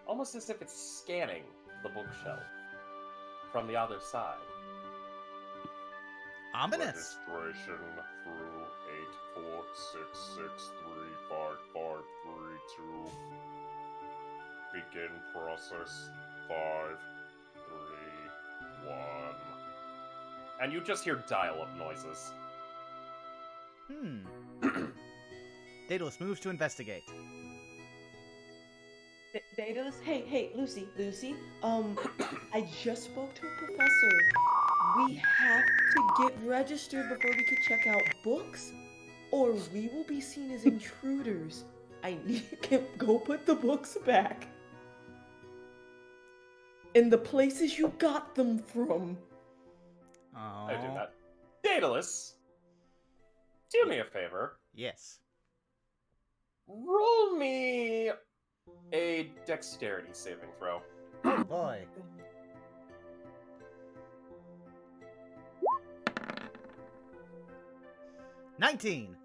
Almost as if it's scanning the bookshelf from the other side. Ominous. Registration through 846635532. Begin process 531. And you just hear dial-up noises. Daedalus moves to investigate. Daedalus, hey, Lucy, I just spoke to a professor. We have to get registered before we can check out books, or we will be seen as intruders. I need to go put the books back in the places you got them from. Oh. I do that. Daedalus, do me a favor. Yes. Roll me a dexterity saving throw. Oh boy. $19.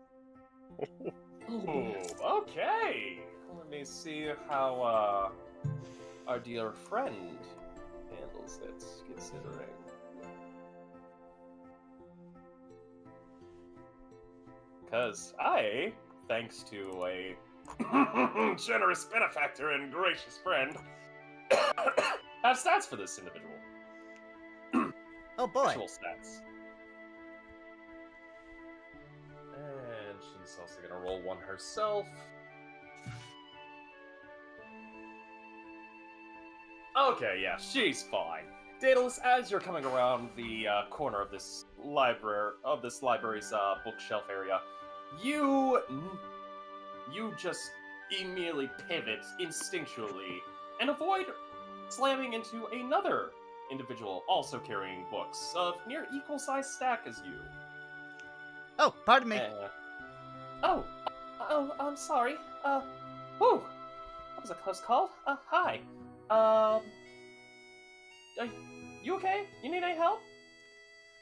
Ooh, okay. Let me see how our dear friend handles it, considering. Because I, thanks to a generous benefactor and gracious friend, have stats for this individual. Oh boy. Actual stats. And she's also gonna roll one herself. Okay, yeah, she's fine. Daedalus, as you're coming around the corner of this library's bookshelf area, you just immediately pivot instinctually and avoid slamming into another individual also carrying books of near equal-sized stack as you. Oh, pardon me. I'm sorry. Whew, that was a close call. Hi. Are you okay? You need any help?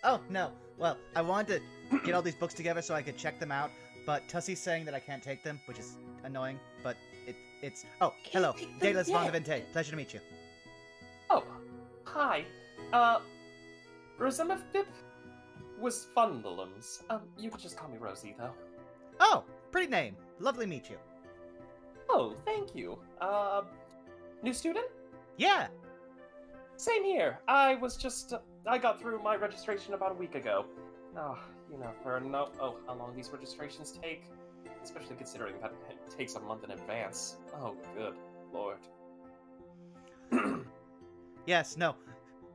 Oh, no. Well, I wanted to get all these books together so I could check them out, but Tussie's saying that I can't take them, which is annoying, but it's... Oh, hello. Daedalus von Vente. Pleasure to meet you. Oh, hi. Rosamifdip was Fundulums. You could just call me Rosie, though. Oh, pretty name. Lovely to meet you. Oh, thank you. New student? Yeah. Same here. I got through my registration about a week ago. Oh, how long these registrations take? Especially considering that it takes a month in advance. Oh, good lord. Yes, no.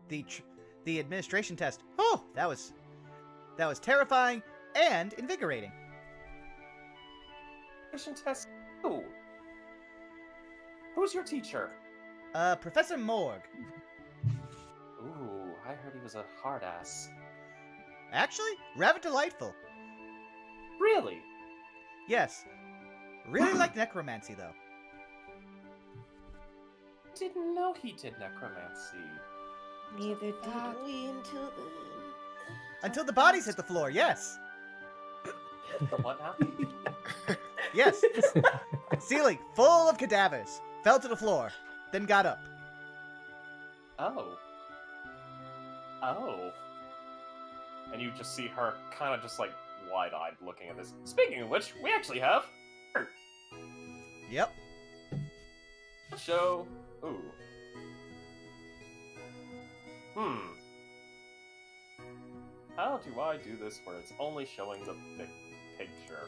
The administration test. Oh, that was terrifying and invigorating. Administration test? Who? Who's your teacher? Professor Morg. Ooh, I heard he was a hard ass. Actually, rather delightful. Really? Yes. Really like necromancy, though. Didn't know he did necromancy. Neither did we until the bodies hit the floor, yes. The what now? Yes. Ceiling full of cadavers. Fell to the floor. Then got up. Oh. Oh. And you just see her kind of just like wide-eyed looking at this. Speaking of which, we actually have her. Yep. Show. Ooh. How do I do this where it's only showing the picture?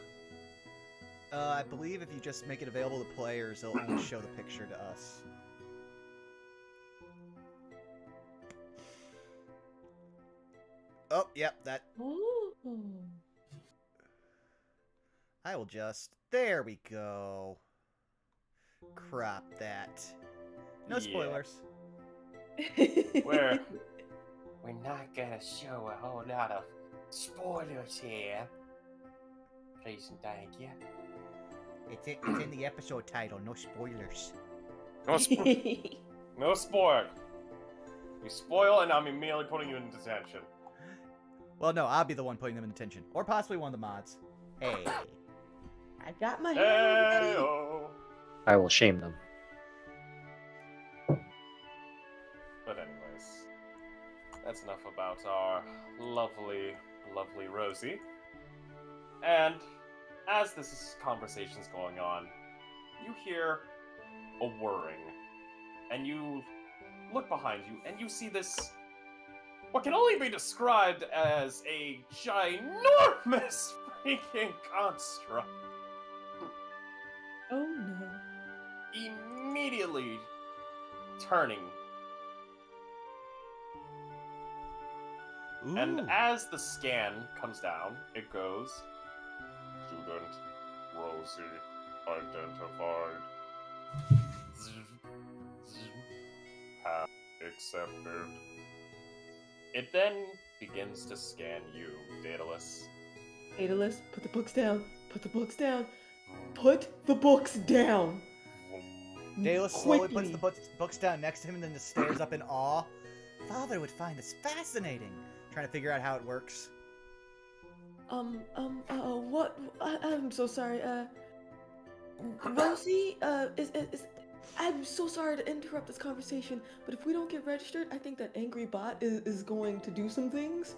I believe if you just make it available to players, it'll only show the picture to us. Oh, yep, that. Ooh. I will just. There we go. Crop that. No Yeah. spoilers. Where we're not gonna show a whole lot of spoilers here. Please and thank you. It's in the episode title. No spoilers. No spoil. You spoil, and I'm immediately putting you in detention. Well, no, I'll be the one putting them in detention, or possibly one of the mods. Hey. I got my hand ready. Hey-oh. I will shame them. But anyways, that's enough about our lovely, lovely Rosie. And as this conversation's going on, you hear a whirring. And you look behind you, and you see this, what can only be described as a ginormous freaking construct. Oh no. Immediately turning. Ooh. And as the scan comes down, it goes, Student Rosie identified. Path accepted. It then begins to scan you, Daedalus. Daedalus, put the books down. Put the books down. Put the books down. Daedalus slowly Quickly. puts the books down next to him and then just stares up in awe. Father would find this fascinating. Trying to figure out how it works. What? I'm so sorry. Rosie, I'm so sorry to interrupt this conversation, but if we don't get registered, I think that angry bot is going to do some things.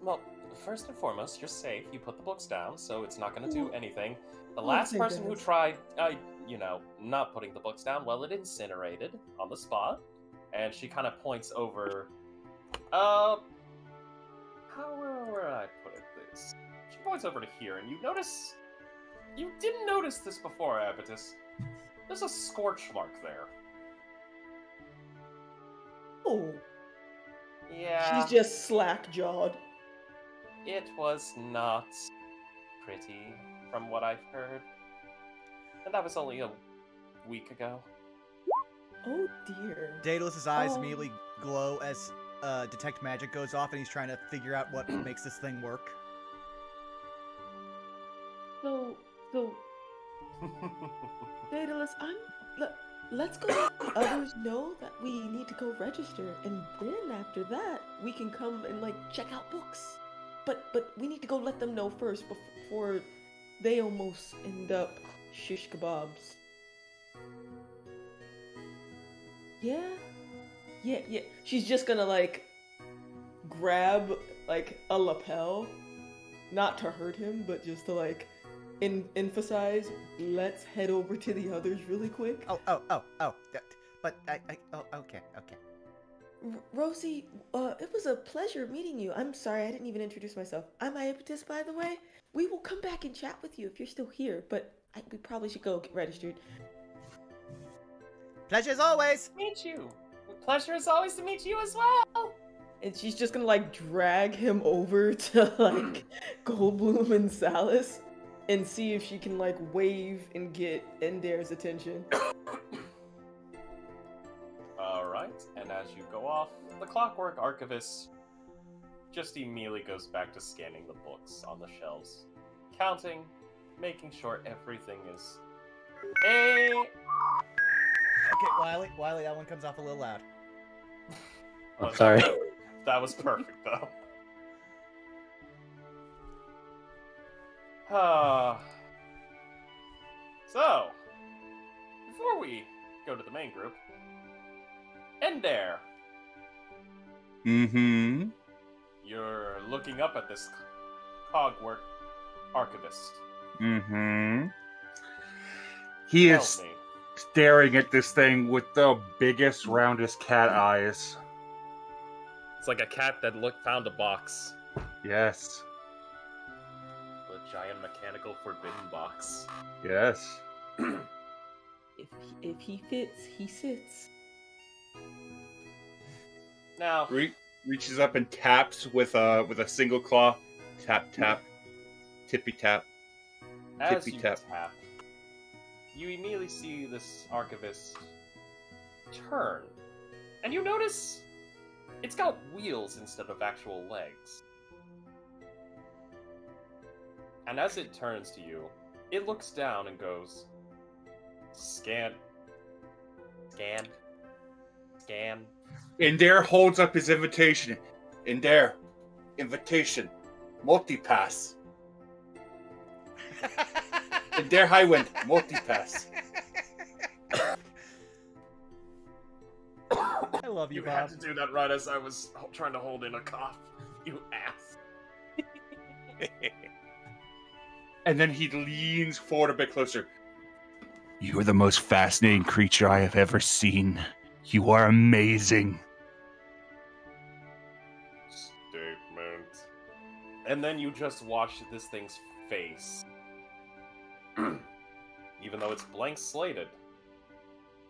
Well, first and foremost, you're safe. You put the books down, so it's not going to do Ooh. anything. The Oh, last thank person who goodness. tried, not putting the books down, well, it incinerated on the spot. And she kind of points over, where I put it this? She points over to here, and you didn't notice this before, Iapetus. There's a scorch mark there. Oh, Yeah. she's just slack-jawed. It was not pretty, from what I've heard. And that was only a week ago. Oh dear. Daedalus' eyes Oh. immediately glow as detect magic goes off, and he's trying to figure out what makes this thing work. So, Daedalus, let's go let the others know that we need to go register, and then after that, we can come and check out books. But we need to go let them know first before they almost end up shish kebabs. Yeah. She's just gonna grab a lapel, not to hurt him, but just to emphasize. Let's head over to the others really quick. But okay. Rosie, it was a pleasure meeting you. I'm sorry I didn't even introduce myself. I'm Iapetus, by the way. We will come back and chat with you if you're still here, but we probably should go get registered. Pleasure as always. Meet you. Pleasure is always to meet you as well. And she's just gonna drag him over to Goldblum and Sallus and see if she can wave and get Endair's attention. Alright, and as you go off, the Clockwork Archivist just immediately goes back to scanning the books on the shelves, counting, making sure everything is Okay, Wiley, that one comes off a little loud. I'm sorry. That was perfect, though. So, before we go to the main group, Endair, Mm-hmm. you're looking up at this cogwork archivist. Mm-hmm. He Tell is me, staring at this thing with the biggest, roundest cat eyes. it's like a cat that found a box. Yes. A giant mechanical forbidden box. Yes. If he fits, he sits. Now, Reaches up and taps with a single claw. Tap, tap. Tippy tap. as tippy you tap. tap, you immediately see this archivist turn. And you notice it's got wheels instead of actual legs. And as it turns to you, it looks down and goes, scan, scan, scan. Endair holds up his invitation. Endair, invitation, multipass. Endair Highwind, multipass. I love you, You had Bob. to do that right as I was trying to hold in a cough. You ass. And then he leans forward a bit closer. You are the most fascinating creature I have ever seen. You are amazing. Statement. And then you just watch this thing's face. Even though it's blank slated,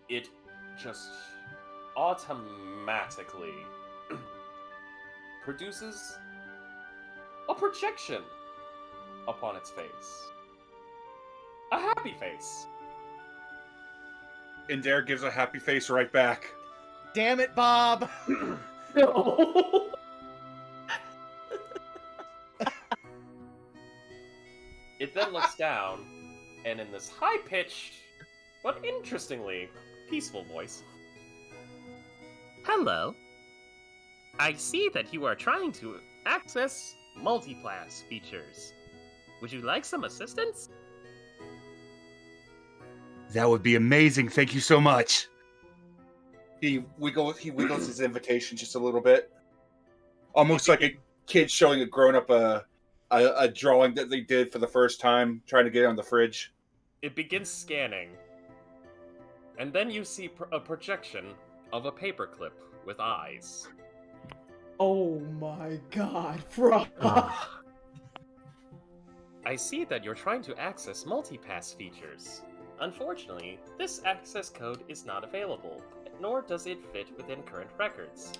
it just automatically produces a projection upon its face. A happy face. Endair gives a happy face right back. Damn it, Bob! No. It then looks down, and in this high-pitched, but interestingly peaceful voice, Hello. I see that you are trying to access multiclass features. Would you like some assistance? That would be amazing. Thank you so much. He wiggles his invitation just a little bit. Almost like a kid showing a grown-up a drawing that they did for the first time, trying to get it on the fridge. it begins scanning, and then you see a projection of a paperclip with eyes. Oh my god, bro. I see that you're trying to access multipass features. Unfortunately, this access code is not available, nor does it fit within current records.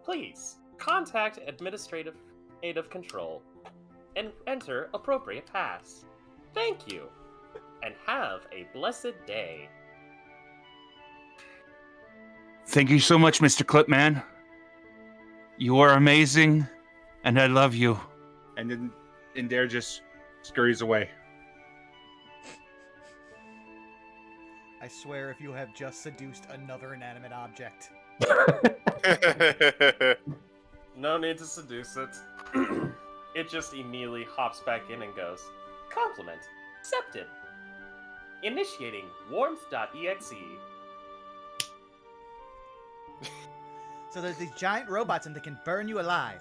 Please, contact Administrative Control and enter appropriate pass. Thank you, and have a blessed day. Thank you so much, Mr. Clipman. You are amazing, and I love you. And then Endair just scurries away. I swear if you have just seduced another inanimate object. No need to seduce it. It just immediately hops back in and goes, compliment accepted. Initiating warmth.exe. So there's these giant robots and they can burn you alive.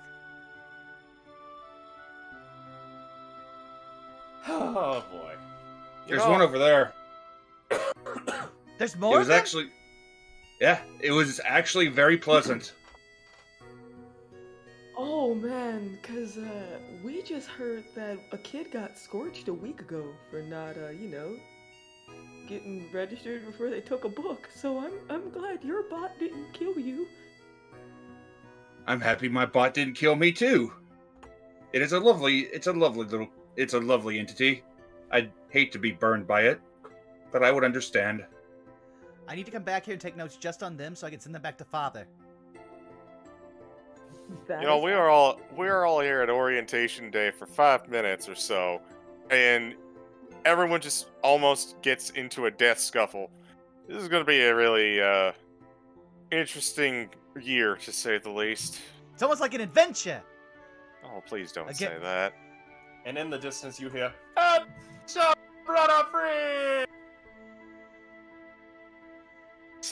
Oh boy. There's one over there. There's more. It was of them? actually, yeah, it was actually very pleasant. Oh man, cause we just heard that a kid got scorched a week ago for not, getting registered before they took a book. So I'm glad your bot didn't kill you. I'm happy my bot didn't kill me too. It's a lovely entity. I'd hate to be burned by it, but I would understand. I need to come back here and take notes just on them so I can send them back to Father. You know, we are all here at orientation day for 5 minutes or so, and everyone just almost gets into a death scuffle. This is going to be a really interesting year, to say the least. It's almost like an adventure. Oh, please don't Again. say that. And in the distance you hear, "Shut brother free!"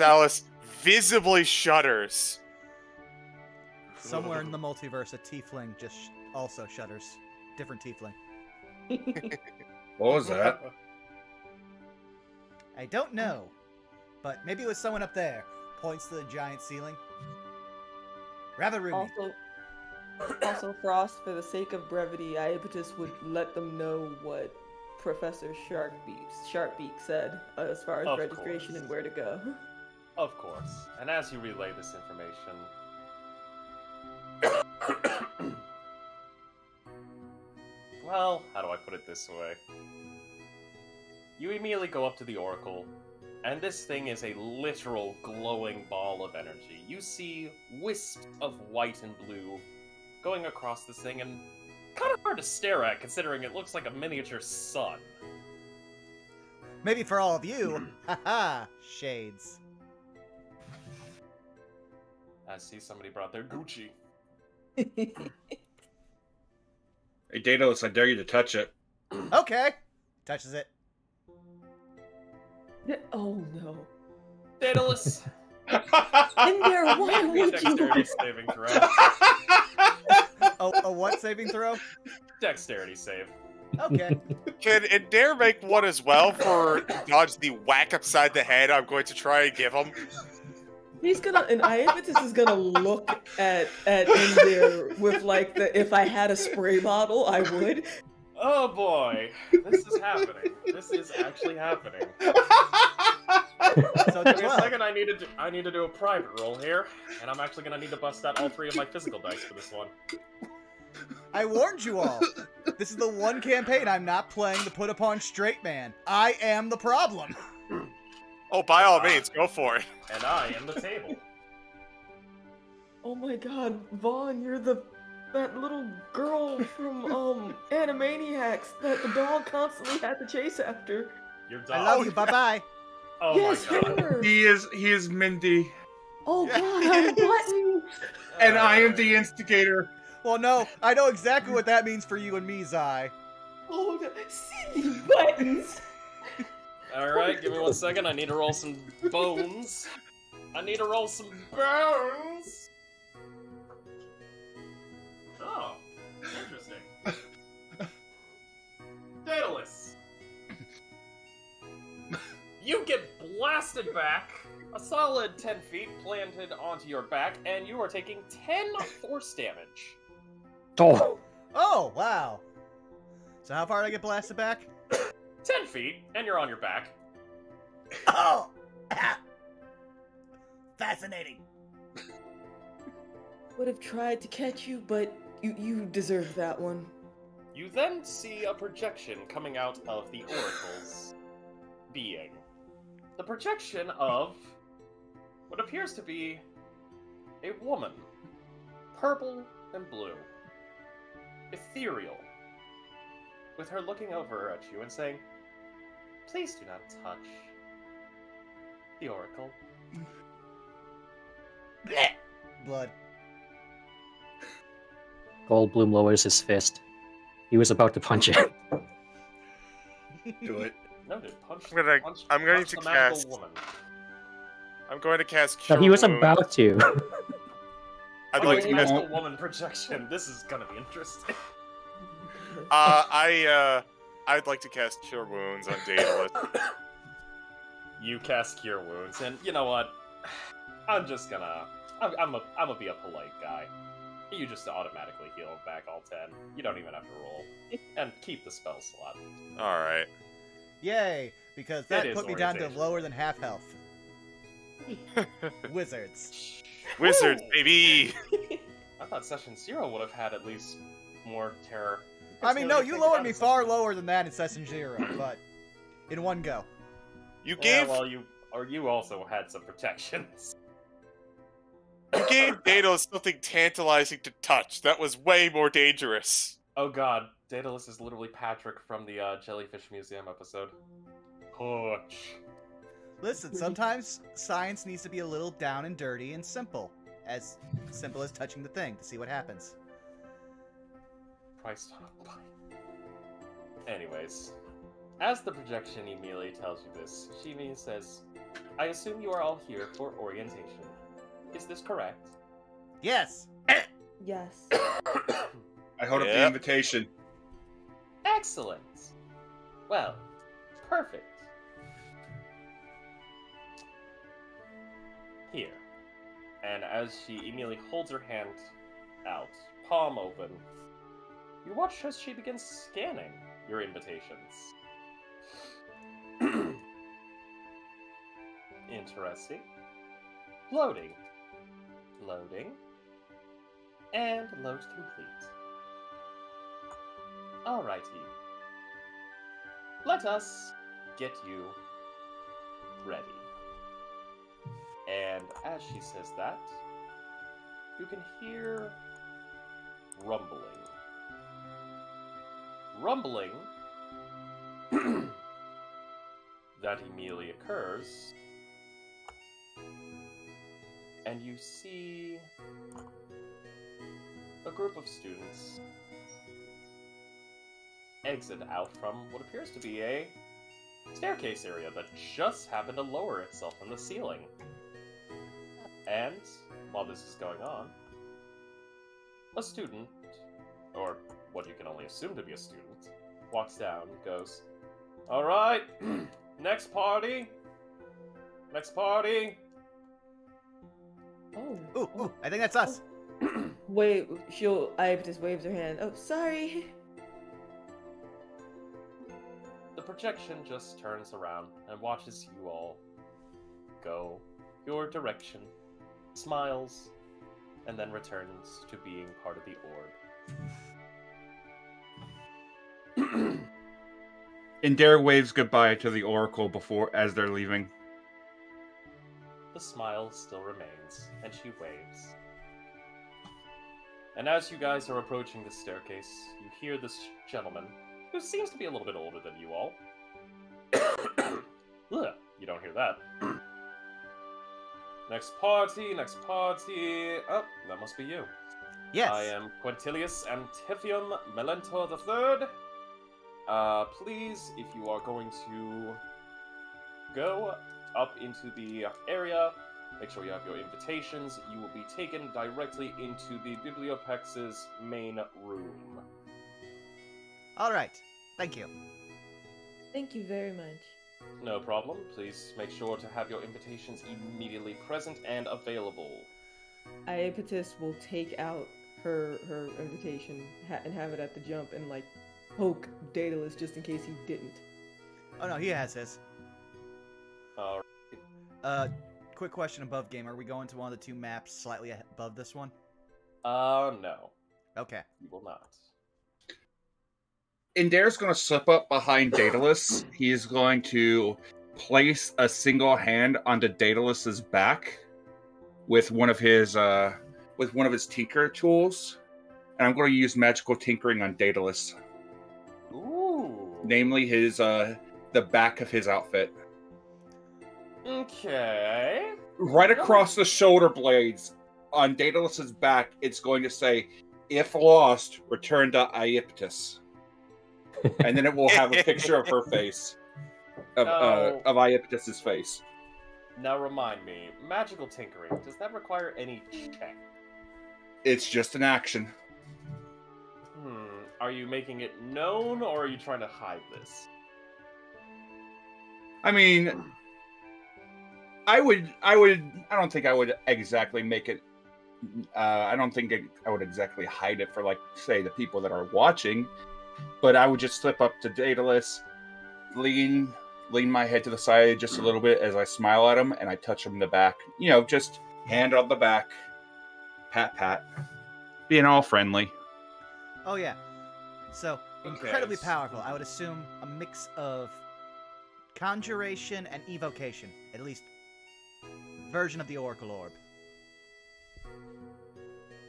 Sallus visibly shudders. Somewhere in the multiverse, a tiefling just also shudders. Different tiefling. What was that? I don't know, but maybe it was someone up there. Points to the giant ceiling. Rather roomy. Also, Frost, for the sake of brevity, Iapetus would let them know what Professor Sharpbeak said as far as Of registration course. and where to go. Of course. And as you relay this information... well, how do I put it this way? You immediately go up to the Oracle, and this thing is a literal glowing ball of energy. You see wisps of white and blue going across this thing, and kind of hard to stare at considering it looks like a miniature sun. Maybe for all of you, haha, shades. I see somebody brought their Gucci. Hey, Daedalus, I dare you to touch it. Okay. Touches it. Oh no. Daedalus! Endair, why would you? Dexterity saving throw. Oh, a what saving throw? Dexterity save. Okay. Can Endair make one as well for dodge the whack upside the head I'm going to try and give him? He's gonna, and Iapetus is gonna look at Endair with like the, if I had a spray bottle, I would. Oh boy, this is happening. This is actually happening. So Give me a second, I need to do a private roll here, and I'm actually gonna need to bust out all 3 of my physical dice for this one. I warned you all. This is the one campaign I'm not playing the put upon straight man. I am the problem. Oh, by all means, go for it. And I am the table. Oh my god, Vaughn, you're that little girl from Animaniacs that the dog constantly had to chase after. You're I done. love you. Bye bye. Oh Yes, my god. her. He is Mindy, Oh Yeah. god, I'm button. and I am the instigator. Well, no, I know exactly what that means for you and me, Zai. Oh, no. Silly buttons. Alright, give me 1 second. I need to roll some bones. I need to roll some bones. Oh, interesting. Daedalus. You get blasted back a solid 10 feet planted onto your back, and you are taking 10 force damage. Oh, Oh, wow. So how far did I get blasted back? 10 feet, and you're on your back. Oh! Fascinating. Would have tried to catch you, but you deserve that one. You then see a projection coming out of the Oracle's being. The projection of what appears to be a woman. Purple and blue. Ethereal. With her looking over at you and saying, "Please do not touch the Oracle." Blech. Blood. Goldblum lowers his fist. He was about to punch it. Do it. No, dude, punch, I'm going punch to the magical cast- woman. I'm going to cast No, Cure he was Wounds. about to. I'd Oh, like it's to a cast... magical woman projection. This is gonna be interesting. I'd like to cast Cure Wounds on Daedalus. You cast Cure Wounds, and you know what? I'm just gonna... I'm gonna be a polite guy. You just automatically heal back all 10. You don't even have to roll. And keep the spell slot. Alright. Yay, because that is put me down to orientation. lower than half health. Wizards. Wizards, Ooh. baby! I thought Session 0 would have had at least more terror. I mean, no, Considering you take lowered down me some- far lower than that in Session 0, but in one go. You Yeah, gave well, you also had some protections. you gave Daedalus something tantalizing to touch. That was way more dangerous. Oh god, Daedalus is literally Patrick from the Jellyfish Museum episode. Push. Listen, sometimes science needs to be a little down and dirty and simple. As simple as touching the thing to see what happens. Christ on a bike. Anyways, as the projection immediately tells you this, she says, I assume you are all here for orientation. Is this correct? Yes. Yes. I hold up the Yep. invitation. Excellent. Well, perfect. Here. And as she immediately holds her hand out, palm open, you watch as she begins scanning your invitations. Interesting. Loading. Loading. And load complete. Alrighty. Let us get you ready. And as she says that, you can hear rumbling. Rumbling that immediately occurs, and you see a group of students exit out from what appears to be a staircase area that just happened to lower itself from the ceiling. And while this is going on, a student, or what you can only assume to be a student, walks down and goes, "Alright, next party! Next party!" Oh. Ooh, I think that's us. Wait, Iapetus waves her hand. Oh, sorry. The projection just turns around and watches you all go your direction, smiles, and then returns to being part of the orb. Endair waves goodbye to the Oracle as they're leaving. The smile still remains, and she waves. And as you guys are approaching the staircase, you hear this gentleman, who seems to be a little bit older than you all. Ugh, you don't hear that. Next party, next party. Oh, that must be you. Yes. I am Quintilius Antiphium Melentor III. Please, if you are going to go up into the area, make sure you have your invitations. You will be taken directly into the Bibliopex's main room. All right. Thank you. Thank you very much. No problem. Please make sure to have your invitations immediately present and available. Iapetus will take out her invitation and have it at the jump and like poke Daedalus just in case he didn't. Oh no, he has his. Quick question above game. Are we going to one of the two maps slightly above this one? No. Okay. You will not. Endair's going to slip up behind Daedalus. He is going to place a single hand onto Daedalus's back with one of his tinker tools, and I'm going to use magical tinkering on Daedalus. Ooh. Namely, his the back of his outfit. Okay. Right across the shoulder blades on Daedalus's back, it's going to say, "If lost, return to Iapetus." And then it will have a picture of her face, of Iapetus's face. Now remind me, magical tinkering, does that require any check? It's just an action. Are you making it known, or are you trying to hide this? I mean, I don't think I would exactly make it. I don't think I would exactly hide it for, like, say, the people that are watching. But I would just slip up to Daedalus, lean my head to the side just a little bit as I smile at him, and I touch him in the back. You know, just hand on the back, pat, being all friendly. Oh yeah. So incredibly powerful. I would assume a mix of conjuration and evocation, at least version of the Oracle Orb.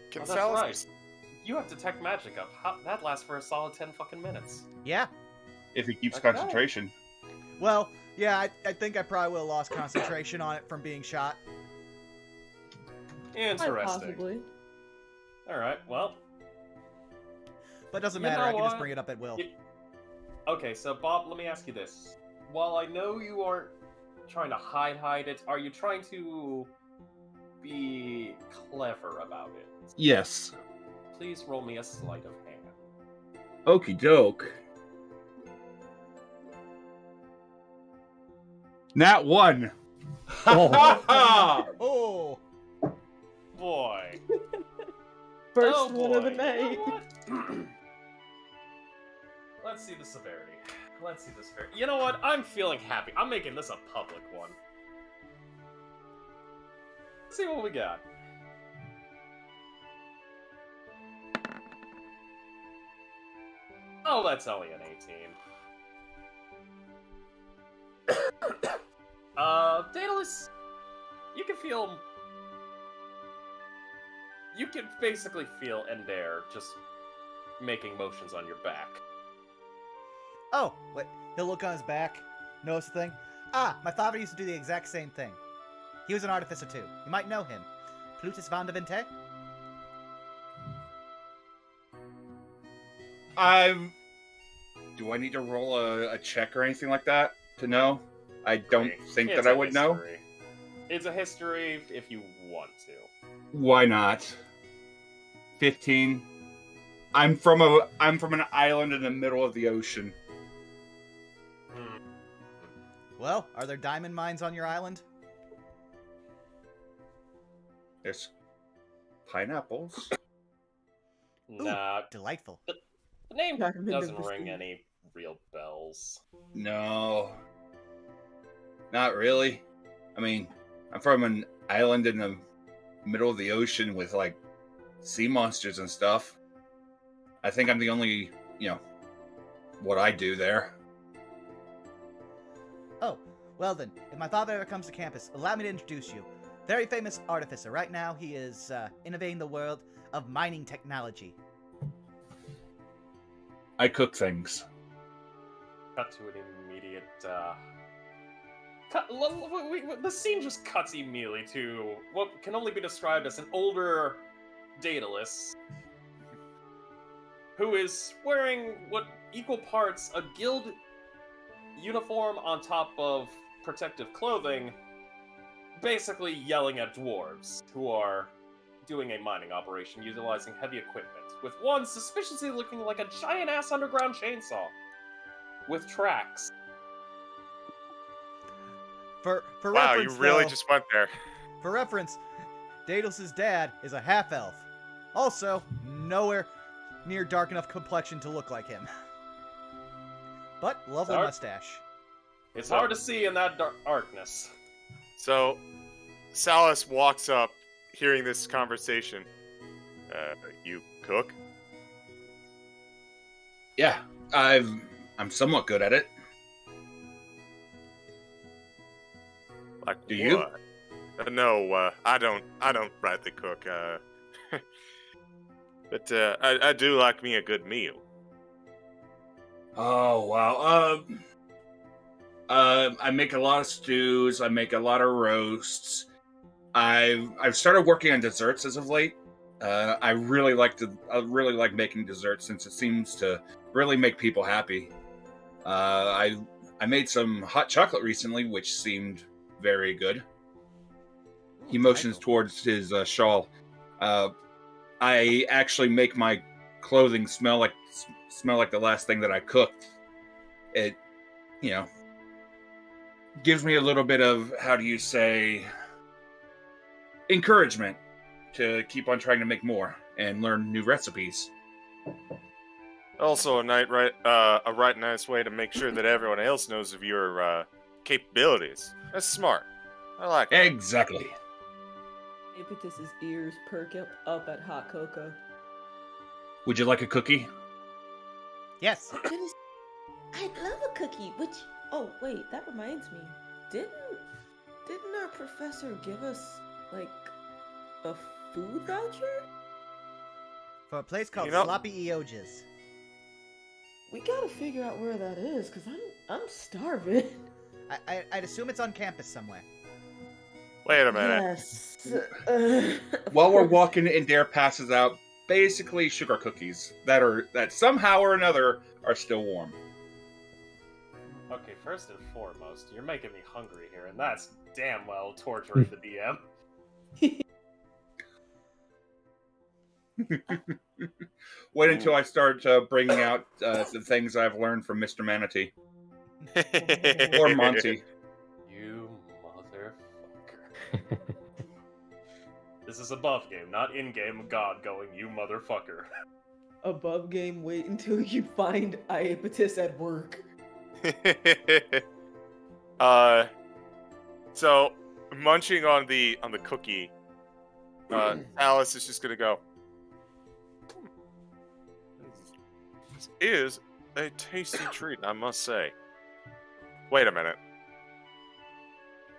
Can that's Sallus right. You have detect magic up. That lasts for a solid 10 fucking minutes. Yeah. If he keeps Okay. concentration. Well, yeah, I think I probably would have lost concentration on it from being shot. Interesting. Possibly. Alright, well. But it doesn't You matter, know I can just what? bring it up at will. Okay, so Bob, let me ask you this. While I know you aren't trying to hide it? Are you trying to be clever about it? Yes. Please roll me a sleight of hand. Okie doke. Nat 1. Oh, Boy. First Oh, one of the boy. night. You know what? Let's see the severity. You know what? I'm feeling happy. I'm making this a public one. Let's see what we got. Oh, that's only an 18. Daedalus, you can basically feel Endair just making motions on your back. oh, wait. He'll look on his back, notice the thing. Ah, my father used to do the exact same thing. He was an artificer too. You might know him. Plutus van de Vente? Do I need to roll a check or anything like that to know? I don't think It's that I a would know. history. It's a history if you want to. Why not? 15. I'm from an island in the middle of the ocean. Well, are there diamond mines on your island? There's pineapples. Nah, Delightful. the name Diamond doesn't of the ring sea. any real bells. No. Not really. I mean, I'm from an island in the middle of the ocean with, like, sea monsters and stuff. I think I'm the only, what I do there. Oh, well then, if my father ever comes to campus, allow me to introduce you. Very famous artificer. Right now, he is innovating the world of mining technology. I cook things. Cut to an immediate. The scene just cuts immediately to what can only be described as an older Daedalus, who is wearing what equal parts a guild uniform on top of protective clothing, basically yelling at dwarves who are doing a mining operation utilizing heavy equipment, with one suspiciously looking like a giant-ass underground chainsaw with tracks. For Wow, you reference, really though, just went there. For reference, Daedalus' dad is a half-elf. Also, nowhere near dark enough complexion to look like him. But lovely Sorry. mustache. It's hard to see in that darkness. So, Sallus walks up, hearing this conversation. You cook? Yeah, I'm somewhat good at it. Like Do you? what? No, I don't rightly cook. But I do like me a good meal. Oh wow. I make a lot of stews. I make a lot of roasts. I've started working on desserts as of late. I really like making desserts since it seems to really make people happy. I made some hot chocolate recently, which seemed very good. He motions towards his shawl. I actually make my clothing smell like the last thing that I cooked. It, gives me a little bit of, how do you say, encouragement to keep on trying to make more and learn new recipes. Also, a right nice way to make sure that everyone else knows of your capabilities. That's smart. I like that. Exactly. Iapetus's ears perk up at hot cocoa. Would you like a cookie? Yes. Goodness, I'd love a cookie. Oh wait, that reminds me. Didn't our professor give us like a food voucher? For a place called You know- Sloppy Eoges. We gotta figure out where that is, cause I'm starving. I'd assume it's on campus somewhere. Wait a minute. Yes. While we're walking, Endair passes out basically sugar cookies that somehow or another are still warm. Okay, first and foremost, you're making me hungry here, and that's damn well torturing the DM. Wait until I start bringing out the things I've learned from Mr. Manatee or Monty. You motherfucker. This is above game, not in-game God going, you motherfucker. Above game, wait until you find Iapetus at work. So munching on the cookie, Alice is just gonna go. This is a tasty treat, I must say. Wait a minute.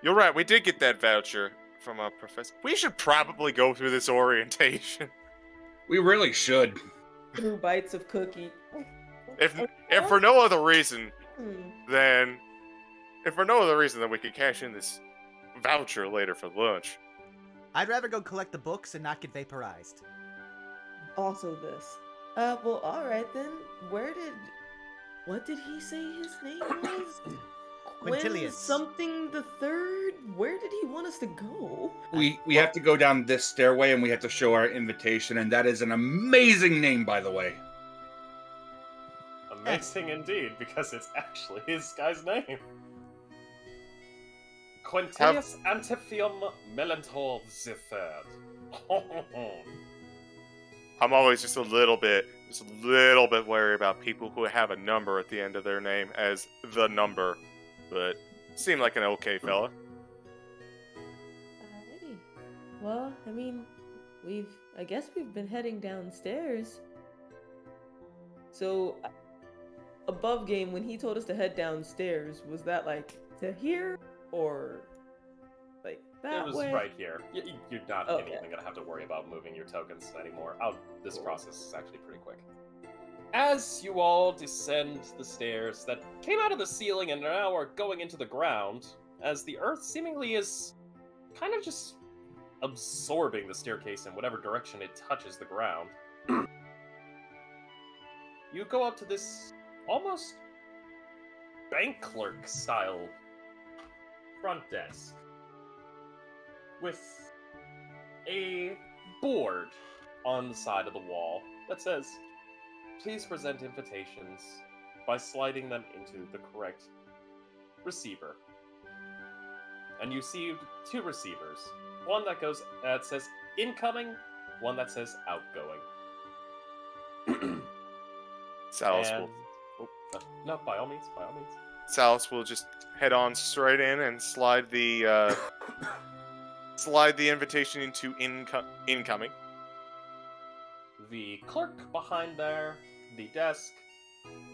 You're right, we did get that voucher from a professor. We should probably go through this orientation. We really should. Through bites of cookie. If for no other reason, then we could cash in this voucher later for lunch. I'd rather go collect the books and not get vaporized. Also this. Well, alright then. What did he say his name was? Quintilius. Something the third? Where did he want us to go? We have to go down this stairway and we have to show our invitation, and that is an amazing name, by the way. Amazing indeed, because it's actually his guy's name. Quintilius Antiphium Melantor the Third. I'm always just a little bit wary about people who have a number at the end of their name as the number, but seemed like an okay fella. Alrighty. Well, I mean, I guess we've been heading downstairs. So, above game, when he told us to head downstairs, was that like to here or like that It was way? right here. You're not Okay. even gonna have to worry about moving your tokens anymore. This process is actually pretty quick. As you all descend the stairs that came out of the ceiling and now are going into the ground, as the earth seemingly is kind of just absorbing the staircase in whatever direction it touches the ground, you go up to this almost bank clerk style front desk with a board on the side of the wall that says, "Please present invitations by sliding them into the correct receiver." And you see two receivers. One that says incoming, one that says outgoing. Sallus And- will no, by all means, by all means. Sallus will just head on straight in and slide the invitation into incoming. The clerk behind there, the desk,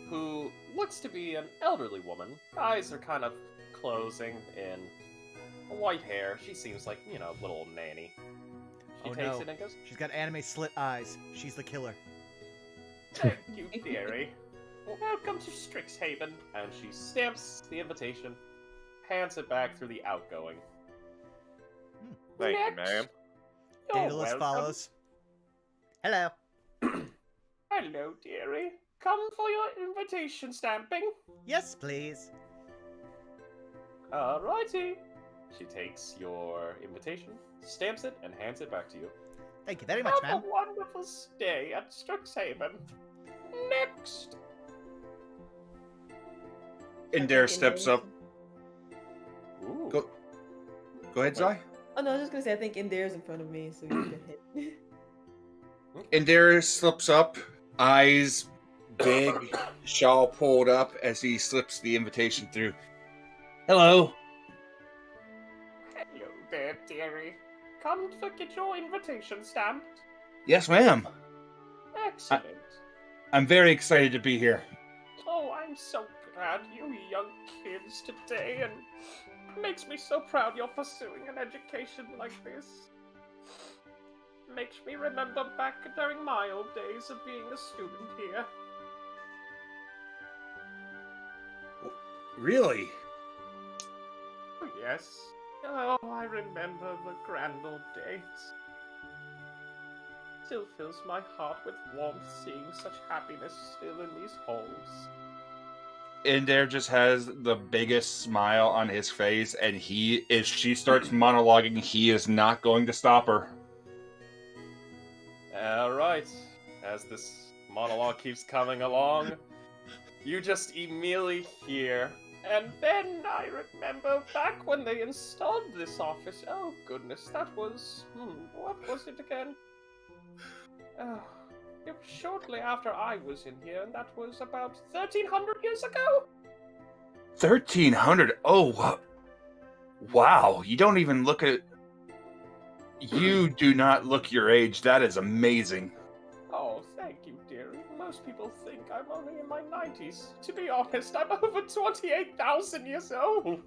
who looks to be an elderly woman. Eyes are kind of closing in white hair. She seems like, a little nanny. She Oh, takes no. it and goes, She's got anime slit eyes. She's the killer. "Thank you, dearie. Welcome to Strixhaven." And she stamps the invitation, hands it back through the outgoing. Thank you, Next. ma'am. You're Daedalus welcome. follows. Hello. Hello, dearie. Come for your invitation stamping. Yes, please. Alrighty. She takes your invitation, stamps it, and hands it back to you. Thank you very much, Have ma'am. a wonderful stay at Strixhaven. Next. Endair steps up. Ooh. Go ahead, Zai. Oh no, I was just gonna say I think Endair's in front of me, so you can hit. Endair slips up, eyes big, shawl pulled up as he slips the invitation through. Hello. Hello there, dearie. Come to get your invitation stamped. Yes, ma'am. Excellent. I'm very excited to be here. Oh, I'm so glad you young kids today, and it makes me so proud you're pursuing an education like this. Makes me remember back during my old days of being a student here. Really? Oh, yes. Oh, I remember the grand old days. Still fills my heart with warmth seeing such happiness still in these halls. Endair just has the biggest smile on his face, and if she starts monologuing, he is not going to stop her. Alright. As this monologue keeps coming along, you just immediately hear, and then I remember back when they installed this office. Oh goodness, that was... what was it again? It was shortly after I was in here, and that was about 1,300 years ago? 1,300? Oh, wow. You don't even look at... You do not look your age. That is amazing. Oh, thank you, dearie. Most people think I'm only in my 90s. To be honest, I'm over 28,000 years old.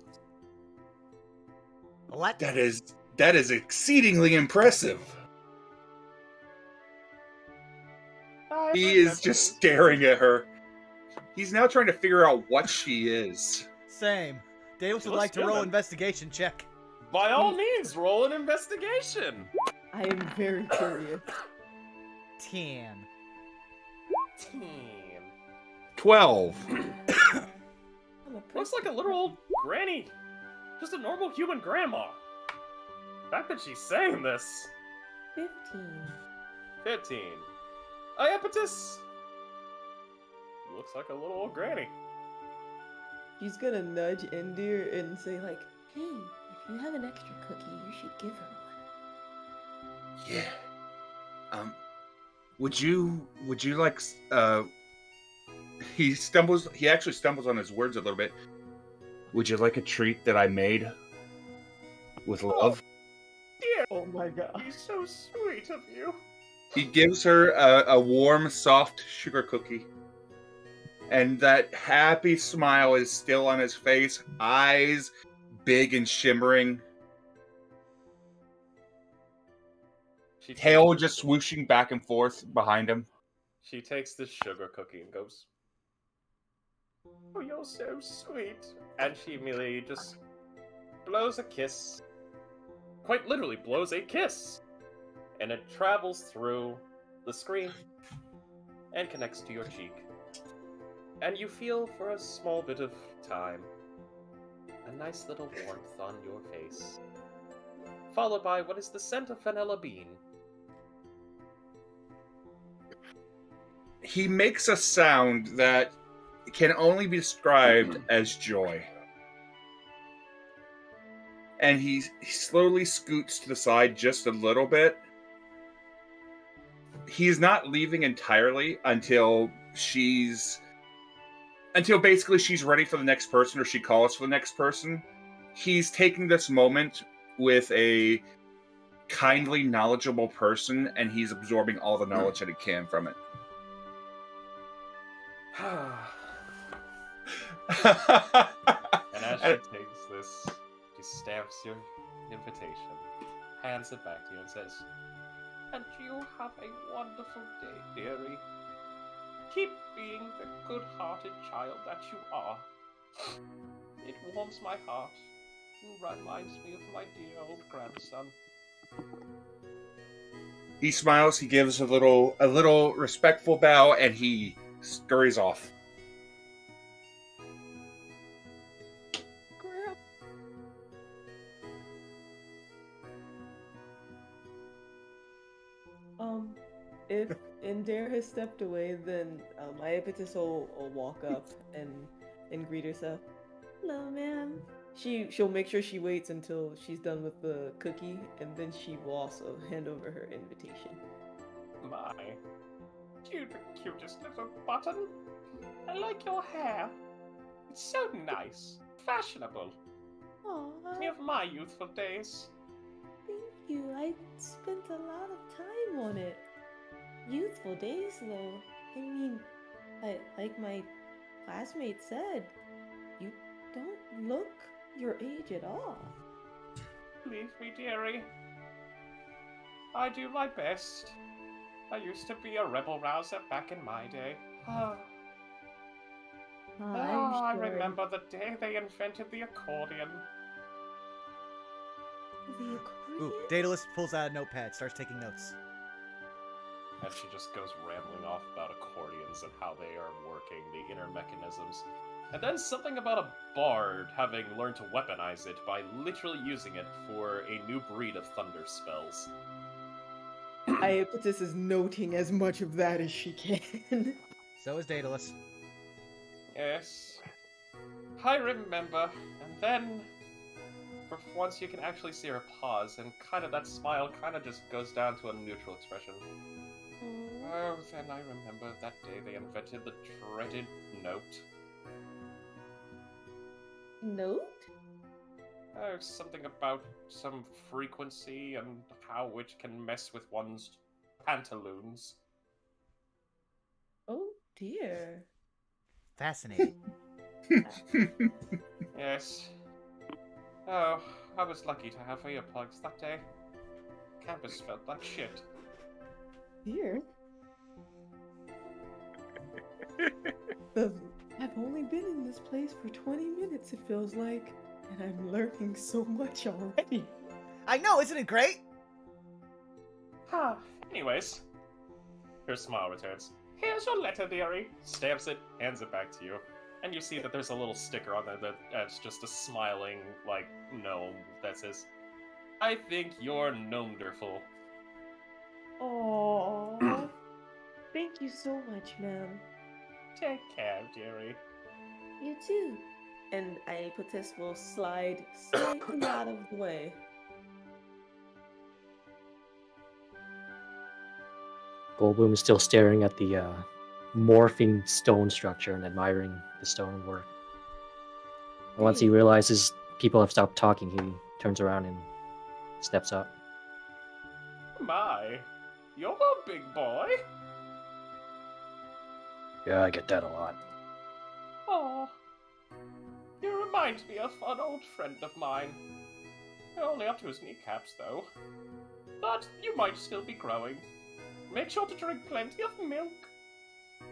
What? That is exceedingly impressive. He is just staring at her. He's now trying to figure out what she is. Same. Daedalus would like to roll investigation check. By all means, roll an investigation. I am very curious. 10. 12. Looks like a little old granny. Just a normal human grandma. The fact that she's saying this. 15. Iapetus! Looks like a little old granny. She's gonna nudge Endair and say like, hey, if you have an extra cookie, you should give her one. Yeah. Would you like, he actually stumbles on his words a little bit. Would you like a treat that I made with love? Dear, oh my god. He's so sweet of you. He gives her a warm, soft sugar cookie. And that happy smile is still on his face, eyes big and shimmering. Tail just swooshing back and forth behind him. She takes this sugar cookie and goes, oh, you're so sweet. And she immediately just blows a kiss. Quite literally blows a kiss. And it travels through the screen and connects to your cheek. And you feel for a small bit of time a nice little warmth on your face, followed by what is the scent of vanilla bean. He makes a sound that can only be described as joy. And he slowly scoots to the side just a little bit. He's not leaving entirely until basically she's ready for the next person or she calls for the next person. He's taking this moment with a kindly, knowledgeable person, and he's absorbing all the knowledge that he can from it. And as she takes this, she stamps your invitation, hands it back to you, and says, and you have a wonderful day, dearie. Keep being the good-hearted child that you are. It warms my heart and reminds me of my dear old grandson. He smiles, he gives a little respectful bow, and he scurries off. If Endair has stepped away, then Iapetus will walk up and greet herself. Hello, ma'am. She'll make sure she waits until she's done with the cookie, and then she will also hand over her invitation. My, you're the cutest little button. I like your hair. It's so nice, fashionable. Aww. Me of my youthful days. Thank you. I spent a lot of time on it. Youthful days, though. I mean, like my classmate said, you don't look your age at all. Believe me, dearie. I do my best. I used to be a rebel rouser back in my day. I remember the day they invented the accordion. The accordion? Ooh, Daedalus pulls out a notepad, starts taking notes. And she just goes rambling off about accordions and how they are working, the inner mechanisms. And then something about a bard having learned to weaponize it by literally using it for a new breed of thunder spells. Iapetus is noting as much of that as she can. So is Daedalus. Yes. I remember. And then, for once, you can actually see her pause, and kind of that smile kind of just goes down to a neutral expression. Oh, then I remember that day they invented the dreaded note. Note? Oh, something about some frequency and how it can mess with one's pantaloons. Oh dear. Fascinating. Yes. Oh, I was lucky to have earplugs that day. Campus felt like shit. Dear. I've only been in this place for 20 minutes, it feels like, and I'm learning so much already. I know, isn't it great? Huh. Anyways, her smile returns. Here's your letter, dearie. Stamps it, hands it back to you. And you see that there's a little sticker on there that's just a smiling, like, gnome that says, I think you're gnomenderful. Aww. Thank you so much, ma'am. Take care, dearie. You too. And Iapetus will slide slightly out of the way. Goldblum is still staring at the morphing stone structure and admiring the stonework. And once he realizes people have stopped talking, he turns around and steps up. My, you're a big boy. Yeah, I get that a lot. Oh, you remind me of an old friend of mine. Only up to his kneecaps, though. But you might still be growing. Make sure to drink plenty of milk.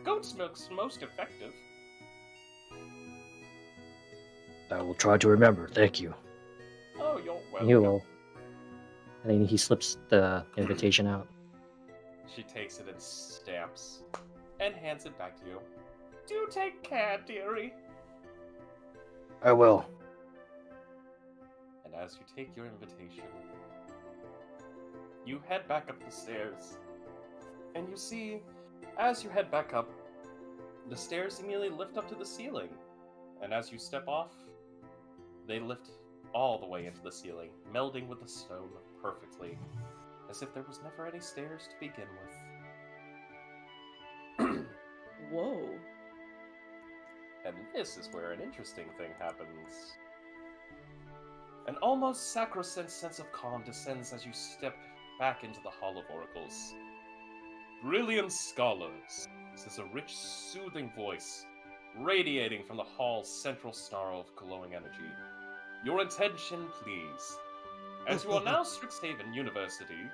Goat's milk's most effective. I will try to remember, thank you. Oh, you're welcome. He will. And then he slips the invitation out. She takes it and stamps, and hands it back to you. Do take care, dearie. I will. And as you take your invitation, you head back up the stairs. And you see, as you head back up, the stairs immediately lift up to the ceiling. And as you step off, they lift all the way into the ceiling, melding with the stone perfectly, as if there was never any stairs to begin with. Whoa. And this is where an interesting thing happens. An almost sacrosanct sense of calm descends as you step back into the Hall of Oracles. Brilliant scholars, says a rich, soothing voice, radiating from the hall's central snarl of glowing energy. Your attention, please. As you are now Strixhaven University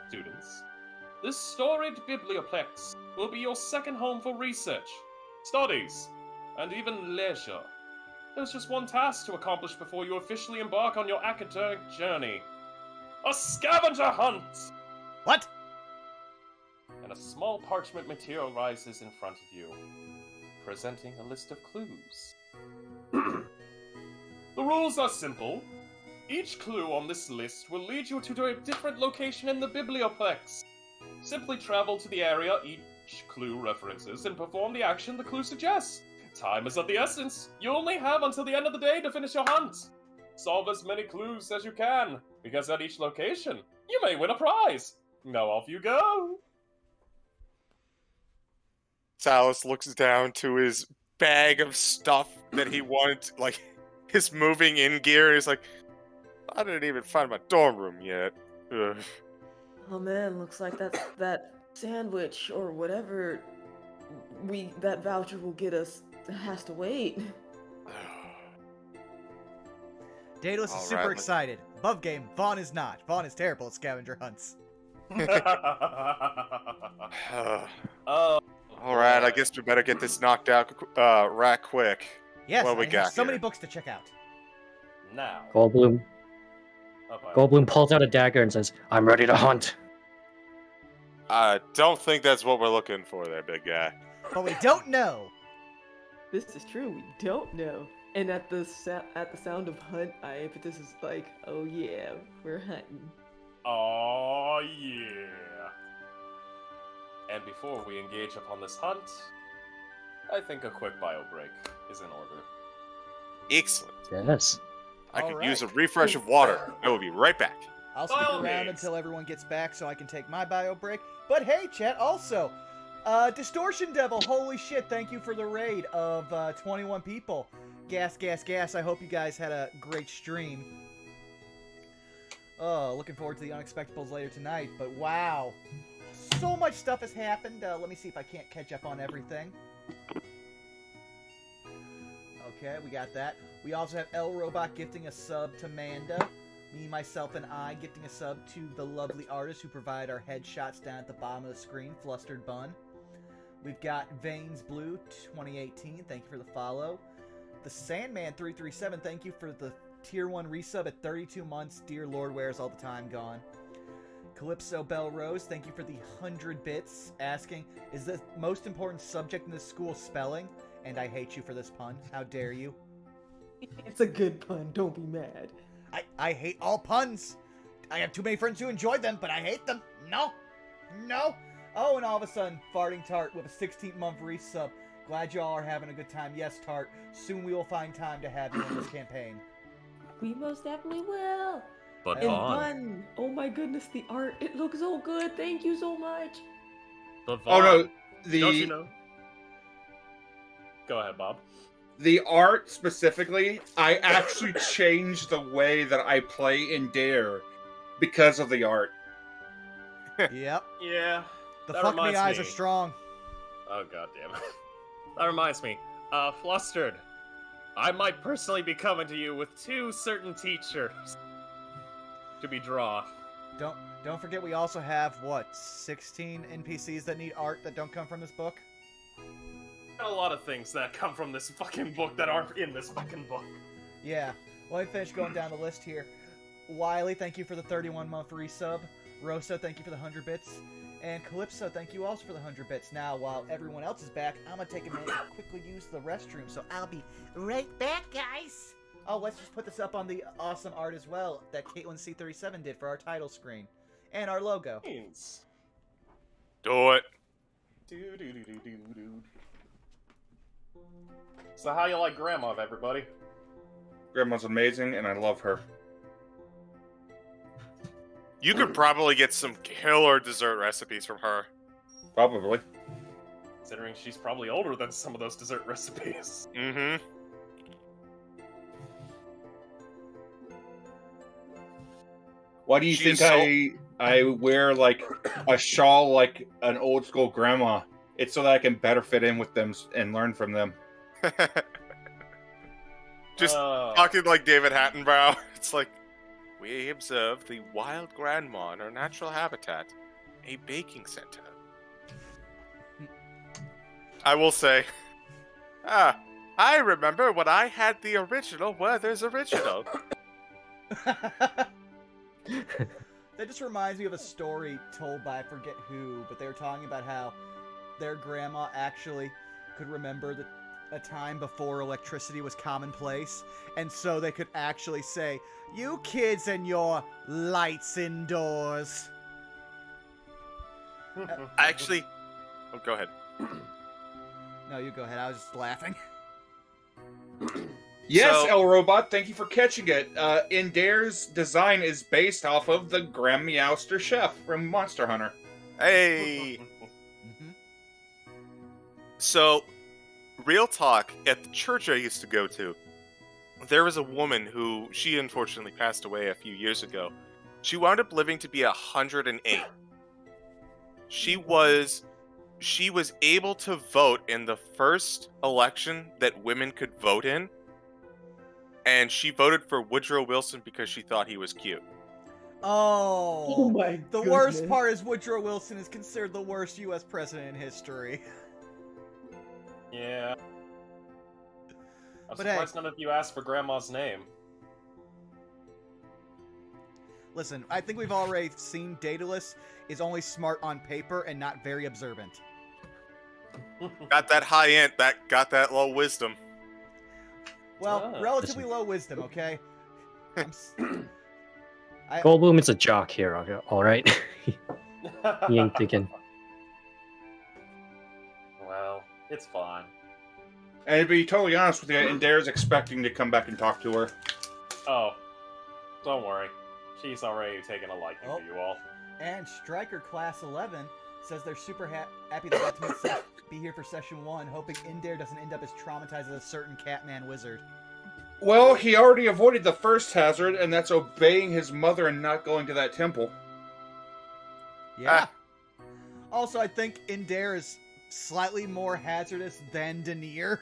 students, this storied biblioplex will be your second home for research, studies, and even leisure. There's just one task to accomplish before you officially embark on your academic journey. A scavenger hunt! What? And a small parchment materializes in front of you, presenting a list of clues. The rules are simple. Each clue on this list will lead you to a different location in the biblioplex. Simply travel to the area each clue references and perform the action the clue suggests. Time is of the essence. You only have until the end of the day to finish your hunt. Solve as many clues as you can, because at each location, you may win a prize. Now off you go. Sallus looks down to his bag of stuff that he wanted, like his moving in gear. He's like, I didn't even find my dorm room yet. Ugh. Oh man, looks like that sandwich or whatever that voucher will get us has to wait. Daedalus is super excited. Above game, Vaughn is not. Vaughn is terrible at scavenger hunts. Alright, I guess we better get this knocked out right quick. Yes, what we I got have so here? many books to check out. Now. Goldblum pulls out a dagger and says, I'm ready to hunt. I don't think that's what we're looking for there, big guy. But we don't know. this is true. We don't know. And at the sound of hunt, Iapetus is like, oh yeah, we're hunting. Oh yeah. And before we engage upon this hunt, I think a quick bio break is in order. Excellent. Yes. I All could right. use a refresh of water. I will be right back. I'll stick By all around means. until everyone gets back so I can take my bio break. But hey, chat, also, Distortion Devil, holy shit, thank you for the raid of 21 people. Gas, gas, gas. I hope you guys had a great stream. Oh, looking forward to the Unexpectables later tonight, but wow. So much stuff has happened. Let me see if I can't catch up on everything. Okay, we got that. We also have El Robot gifting a sub to Manda. Me, myself, and I gifting a sub to the lovely artists who provide our headshots down at the bottom of the screen, Flustered Bun. We've got Veins Blue 2018, thank you for the follow. The Sandman 337, thank you for the tier 1 resub at 32 months. Dear Lord, where's all the time gone? Calypso Bell Rose, thank you for the 100 bits, asking, is the most important subject in this school spelling? And I hate you for this pun. How dare you? It's a good pun, don't be mad. I hate all puns. I have too many friends who enjoy them, but I hate them. No. No. Oh, and all of a sudden, Farting Tart with a 16-month resub. Glad y'all are having a good time. Yes, Tart. Soon we will find time to have you in this campaign. We most definitely will. But And Vaughn. fun. Oh my goodness, the art. It looks so good. Thank you so much. But Oh Vaughn, no, don't you know? Go ahead, Bob. the art specifically, I actually changed the way that I play Endair because of the art. Yep. Yeah. The That fuck me reminds eyes me. are strong. Oh god damn it. That reminds me. Flustered. I might personally be coming to you with 2 certain teachers to be drawn. Don't forget we also have, what, 16 NPCs that need art that don't come from this book? Got a lot of things that come from this fucking book that aren't in this fucking book. Yeah. Let me finish going down the list here. Wiley, thank you for the 31-month resub. Rosa, thank you for the 100 bits. And Calypso, thank you also for the 100 bits. Now, while everyone else is back, I'm going to take a minute to quickly use the restroom, so I'll be right back, guys! Oh, let's just put this up on the awesome art as well that Caitlin C37 did for our title screen. And our logo. Do it. So how you like Grandma, everybody? Grandma's amazing, and I love her. You could probably get some killer dessert recipes from her. Probably. Considering she's probably older than some of those dessert recipes. Mm-hmm. Why do you She's think I wear like a shawl like an old school grandma? It's so that I can better fit in with them and learn from them. Just talking like David Attenborough. It's like, we observe the wild grandma in her natural habitat, a baking center. I will say, I remember when I had the original Werther's original. That just reminds me of a story told by I forget who, but they were talking about how their grandma actually could remember a time before electricity was commonplace, and so they could actually say, "You kids and your lights indoors." Actually, oh, go ahead. No, you go ahead. I was just laughing. Yes, So- El Robot, thank you for catching it. Endair's design is based off of the Graham Meowster chef from Monster Hunter. Hey. Mm-hmm. So, real talk, at the church I used to go to, there was a woman who, she unfortunately passed away a few years ago. She wound up living to be 108. She was able to vote in the first election that women could vote in, and she voted for Woodrow Wilson because she thought he was cute. Oh, my the worst part is Woodrow Wilson is considered the worst U.S. president in history. Yeah. I'm But surprised none of you asked for Grandma's name. Listen, I think we've already seen Daedalus is only smart on paper and not very observant. Got that high int, that got that low wisdom. Well, relatively low wisdom, okay? Goldblum is a jock here, all right? He ain't thinking. Well, it's fine. And to be totally honest with you, Endair's expecting to come back and talk to her. Oh, don't worry. She's already taken a liking to you all. And Striker Class 11 says they're super happy they got to be here for Session 1, hoping Endair doesn't end up as traumatized as a certain Catman wizard. Well, he already avoided the first hazard, and that's obeying his mother and not going to that temple. Yeah. Also, I think Endair is slightly more hazardous than Denier.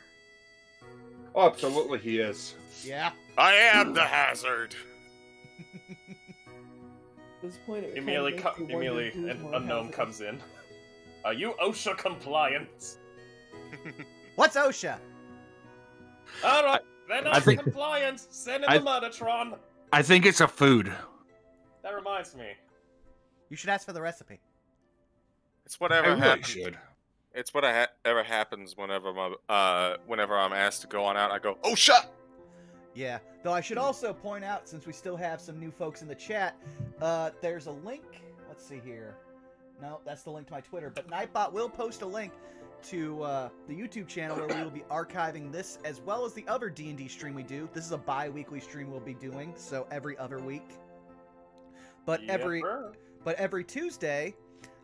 Oh, absolutely he is. Yeah. I am the hazard. At this point, it Immediately, an unknown comes in. Are you OSHA compliant? What's OSHA? Alright, they're not compliant. Send in the Murdertron. I think it's a food. That reminds me. You should ask for the recipe. It's whatever I really happens. should. It's whatever happens whenever I'm asked to go on out. I go, oh shut. Yeah, though I should also point out, since we still have some new folks in the chat, there's a link. Let's see here. No, that's the link to my Twitter. But Nightbot will post a link to the YouTube channel where we will be archiving this as well as the other D&D stream we do. This is a bi-weekly stream we'll be doing, so every other week. But every Tuesday,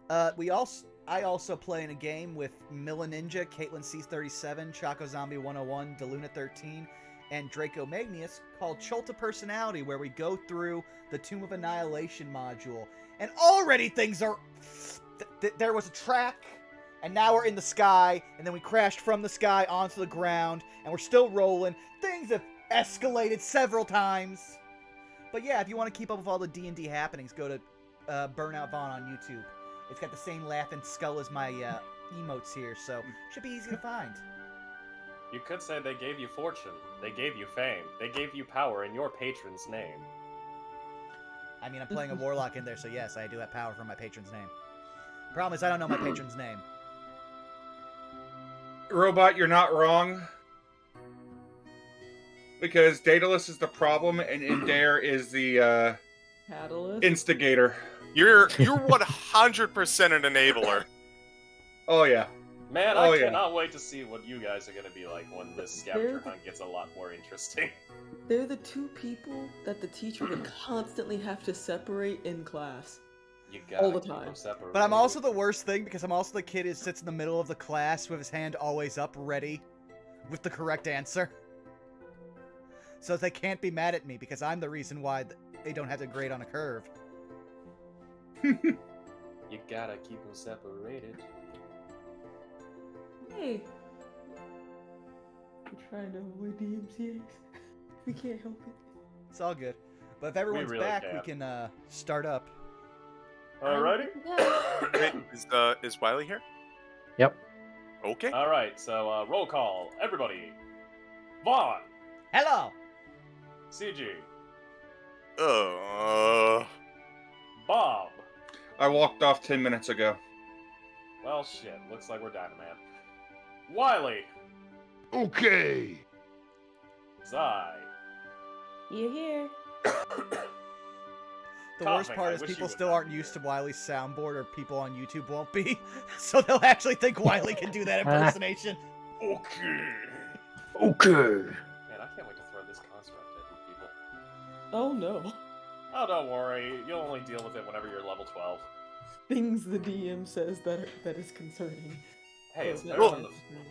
I also play in a game with Milla Ninja, Caitlin C37, Choco Zombie 101, Deluna 13, and Draco Magnius called Cholta Personality, where we go through the Tomb of Annihilation module. And already things are... there was a track, and now we're in the sky, and then we crashed from the sky onto the ground, and we're still rolling. Things have escalated several times. But yeah, if you want to keep up with all the D&D happenings, go to Burnout Vaughn on YouTube. It's got the same laughing skull as my emotes here, so should be easy to find. You could say they gave you fortune, they gave you fame, they gave you power in your patron's name. I mean, I'm playing a warlock in there, so yes, I do have power for my patron's name. Problem is, I don't know my patron's name. Robot, you're not wrong. Because Daedalus is the problem, and Endair is the Catalyst? instigator. You're 100% an enabler. Oh yeah. Man, I cannot wait to see what you guys are going to be like when this scavenger hunt gets a lot more interesting. They're the two people that the teacher would constantly have to separate in class. You gotta all the keep time. them separated. But I'm also the worst thing, because I'm also the kid who sits in the middle of the class with his hand always up, ready, with the correct answer. So they can't be mad at me, because I'm the reason why they don't have to grade on a curve. You gotta keep them separated. Hey. We're trying to avoid DMCAs. We can't help it. It's all good. But if everyone's really back, can. we can start up. Alrighty. Wait, is Wiley here? Yep. Okay. Alright, so roll call. Everybody. Vaughn. Hello! CG. Bob. I walked off 10 minutes ago. Well, shit. Looks like we're dying, man. Wiley. Okay. Zai. You here? The worst part is people still aren't used to Wiley's soundboard, or people on YouTube won't be. So they'll actually think Wiley can do that impersonation. Okay. Okay. Man, I can't wait to throw this construct at you people. Oh no. Oh, don't worry. You'll only deal with it whenever you're level 12. Things the DM says that is concerning. Hey, it's Or better that than are the... concerning.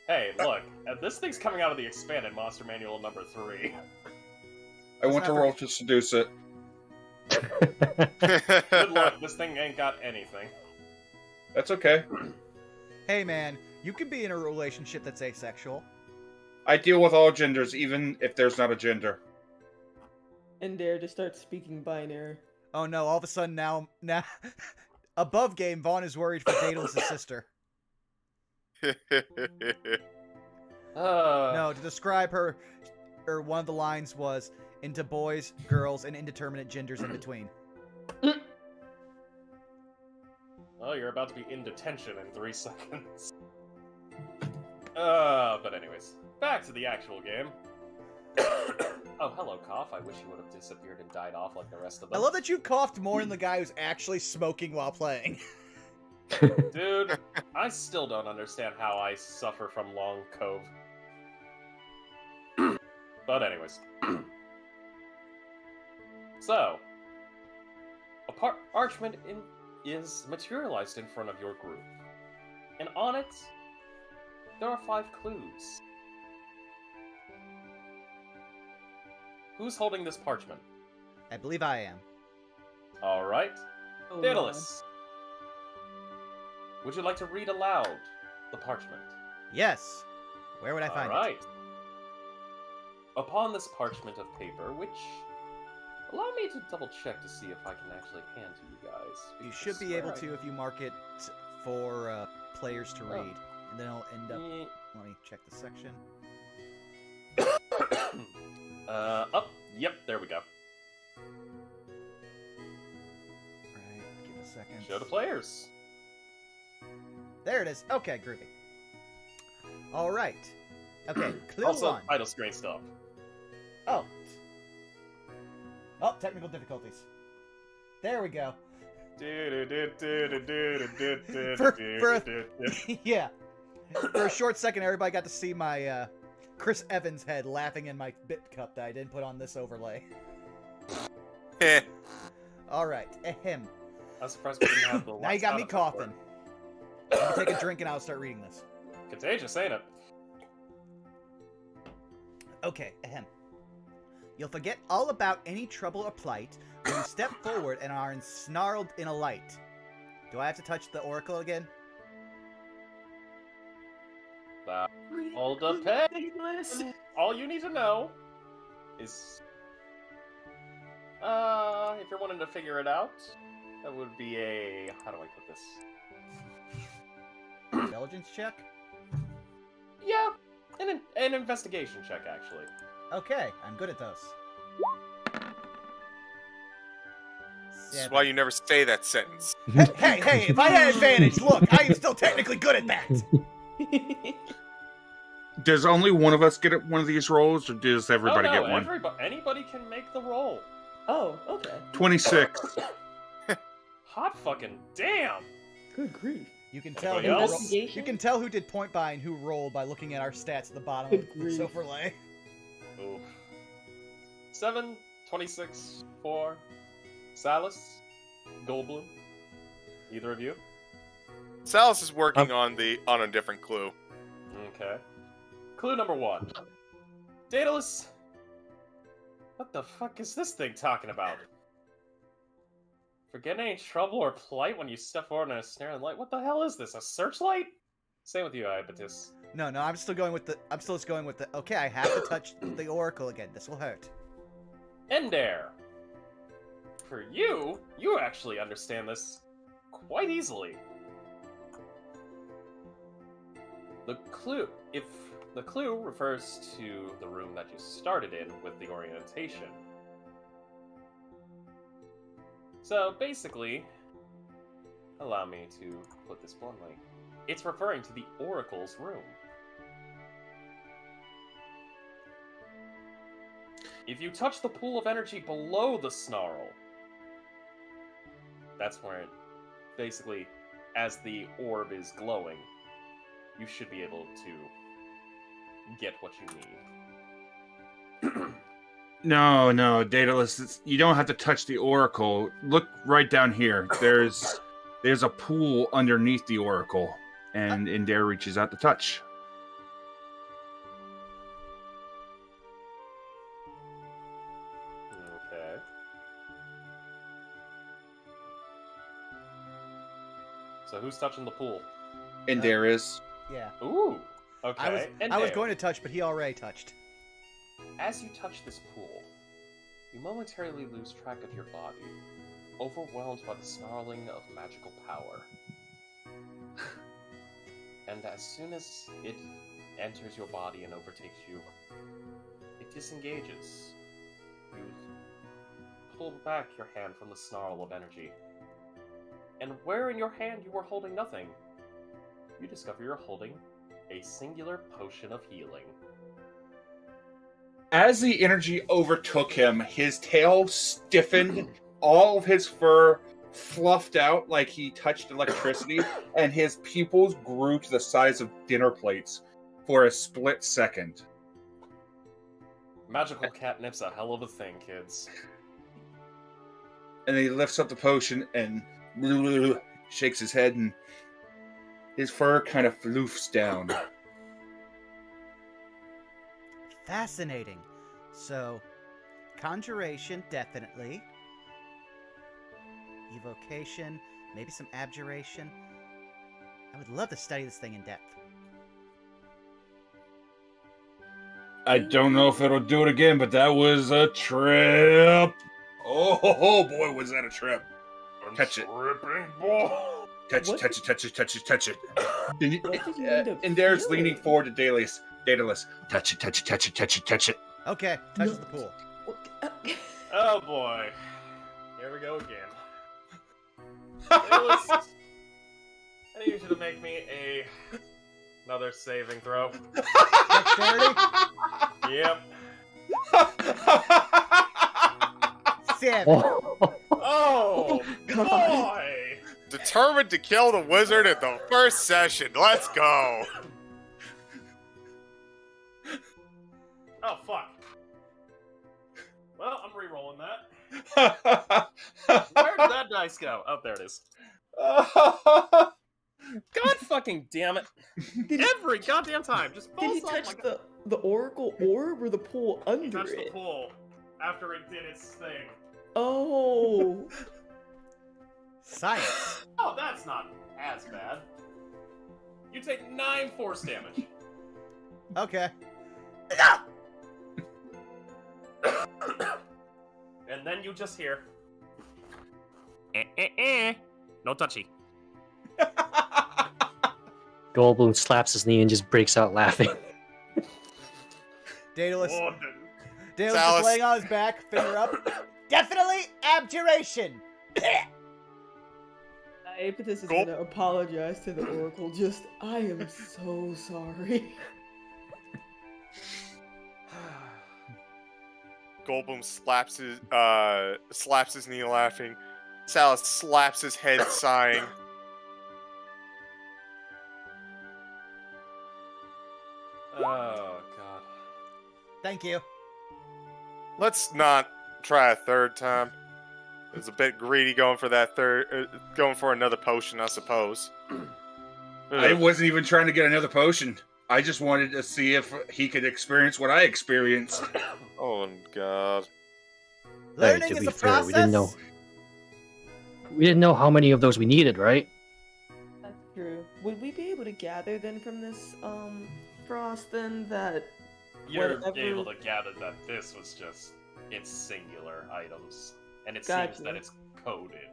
Hey, look. This thing's coming out of the expanded Monster Manual number 3. I want to roll to seduce it. Good luck. This thing ain't got anything. That's okay. Hey man, you can be in a relationship that's asexual. I deal with all genders, even if there's not a gender. Endair just starts speaking binary. Oh no, all of a sudden now above game, Vaughn is worried for Daedalus' sister. No, to describe her, or one of the lines was, into boys, girls, and indeterminate genders in between. Well, you're about to be in detention in 3 seconds. But anyways, back to the actual game. Oh, hello, Cough. I wish you would have disappeared and died off like the rest of them. I love that you coughed more than the guy who's actually smoking while playing. Dude, I still don't understand how I suffer from long cove. But anyways. So, a parchment is materialized in front of your group. And on it, there are 5 clues. Who's holding this parchment? I believe I am. Alright. Oh, Daedalus. Would you like to read aloud the parchment? Yes. Where would I find Alright. Upon this parchment of paper, which... Allow me to double check to see if I can actually hand to you guys. it? You because should be I able swear to if you mark it for players to read. And then it'll end up... Let me check the section. Up. Yep, there we go. Right, give it a second. Show the players. There it is. Okay, groovy. Alright. Okay, clue Also, 1. title screen stuff. Oh. Oh, technical difficulties. There we go. Yeah. For a short second, everybody got to see my Chris Evans head laughing in my bit cup that I didn't put on this overlay. Alright, ahem. I'm surprised we didn't have the Now you got me coughing. Let me take a drink and I'll start reading this. Contagious, ain't it? Okay, ahem. You'll forget all about any trouble or plight when you step forward and are ensnarled in a light. Do I have to touch the oracle again? All depends. All you need to know is, if you're wanting to figure it out, that would be a, how do I put this? Intelligence check? Yeah, an investigation check, actually. Okay, I'm good at those. This is why you never say that sentence. Hey, if I had advantage, look, I am still technically good at that! Does only one of us get one of these rolls, or does everybody no, get one? Anybody can make the roll. Oh, okay. 26. Hot fucking damn! Good grief. You can tell Anybody else? Investigation? You can tell who did point by and who rolled by looking at our stats at the bottom Good of this grief. overlay. Oof. 7, 26, 4. Sallus, Goldblum. Either of you? Sallus is working on a different clue. Okay. Clue number 1. Daedalus. What the fuck is this thing talking about? Forget any trouble or plight when you step forward in a snare and light. What the hell is this? A searchlight? Same with you, Iapetus. No, I'm still going with the. Okay, I have to touch the oracle again. This will hurt. Endair. For you actually understand this quite easily. The clue refers to the room that you started in with the orientation. So basically, allow me to put this bluntly, it's referring to the Oracle's room. If you touch the pool of energy below the snarl, that's where it, basically, as the orb is glowing, you should be able to get what you need. No, Daedalus, you don't have to touch the oracle. Look right down here. There's a pool underneath the oracle, and Endair reaches out to touch. Okay. So who's touching the pool? Endair is. Yeah. Ooh. Okay. I was Endair. going to touch, but he already touched. As you touch this pool, you momentarily lose track of your body, overwhelmed by the snarling of magical power. And as soon as it enters your body and overtakes you, it disengages. You pull back your hand from the snarl of energy, and where in your hand you were holding nothing, you discover you're holding a singular potion of healing. As the energy overtook him, his tail stiffened, all of his fur fluffed out like he touched electricity, and his pupils grew to the size of dinner plates for a split second. Magical catnip's a hell of a thing, kids. And then he lifts up the potion and shakes his head, and his fur kind of floofs down. Fascinating. So, conjuration, definitely. Evocation, maybe some abjuration. I would love to study this thing in depth. I don't know if it'll do it again, but that was a trip. Oh boy, was that a trip. Touch it. Touch it, touch it, touch it, touch it, touch it. Endair's leaning forward to Daedalus. Daedalus, touch it, touch it, touch it, touch it, touch it. Okay, touches the pool. Oh boy. Here we go again. Daedalus, I need you to make me another saving throw. Dexterity? Yep. 7. Oh boy! Determined to kill the wizard at the first session. Let's go. Oh fuck. Well, I'm re-rolling that. Where did that dice go? Oh, there it is. God fucking damn it. Every goddamn time. Just Did he falls touch off the oracle orb or the pool under He touched the it? pool after it did its thing. Oh. Science. Oh, that's not as bad. You take 9 force damage. Okay. And then you just hear... No touchy. Goldblum slaps his knee and just breaks out laughing. Daedalus. Oh, Daedalus Sallus. is laying on his back, finger up. Definitely abjuration. Iapetus is Gulp. gonna apologize to the oracle. Just, I am so sorry. Goldblum slaps his knee laughing. Sallus slaps his head sighing. Oh, God. Thank you. Let's not try a third time. It was a bit greedy going for that going for another potion, I suppose. I wasn't even trying to get another potion. I just wanted to see if he could experience what I experienced. Oh God. Learning to is be a fair, process. we didn't know how many of those we needed, right? That's true. Would we be able to gather then from this frost then that You're whatever- able to gather that this was just it's singular items. And it Gotcha. seems that it's coded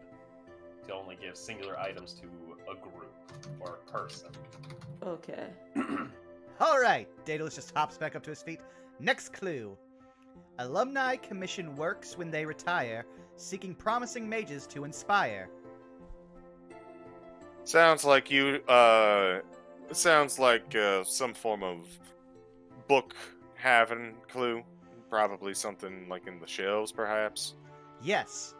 to only give singular items to a group or a person. Okay. All right. Daedalus just hops back up to his feet. Next clue. Alumni commission works when they retire, seeking promising mages to inspire. Sounds like you. Sounds like some form of book having clue. Probably something like in the shelves, perhaps. Yes.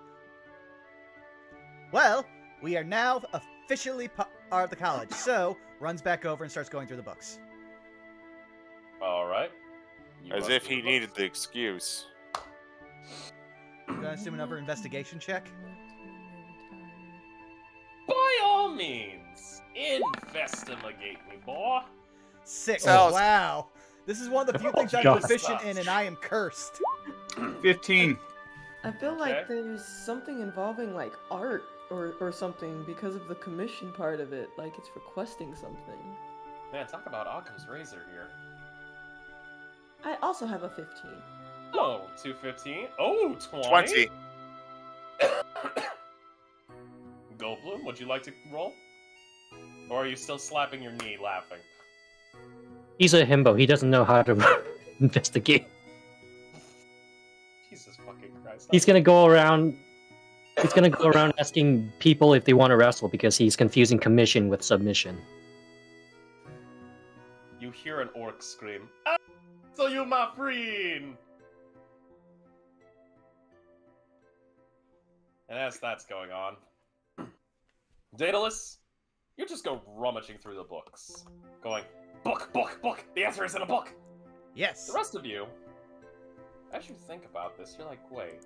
Well, we are now officially part of the college, so runs back over and starts going through the books. All right. You As must if do he the needed books. the excuse. You gonna assume another investigation check? By all means, investigate me, boy. 6. Sallus. Wow. This is one of the few things I'm God. proficient in, and I am cursed. 15. I feel Okay. like there's something involving like art or something because of the commission part of it. Like it's requesting something. Man, talk about Occam's razor here. I also have a 15. Oh, 215. Oh, 20. 20. Goldblum, would you like to roll? Or are you still slapping your knee laughing? He's a himbo. He doesn't know how to investigate. Jesus fucking Christ. He's gonna go around He's gonna go around asking people if they want to wrestle because he's confusing commission with submission. You hear an orc scream, "Ah, so you my friend!" And as that's going on, Daedalus, you just go rummaging through the books, going, book, book, book, the answer is in a book! Yes. The rest of you, as you think about this, you're like, wait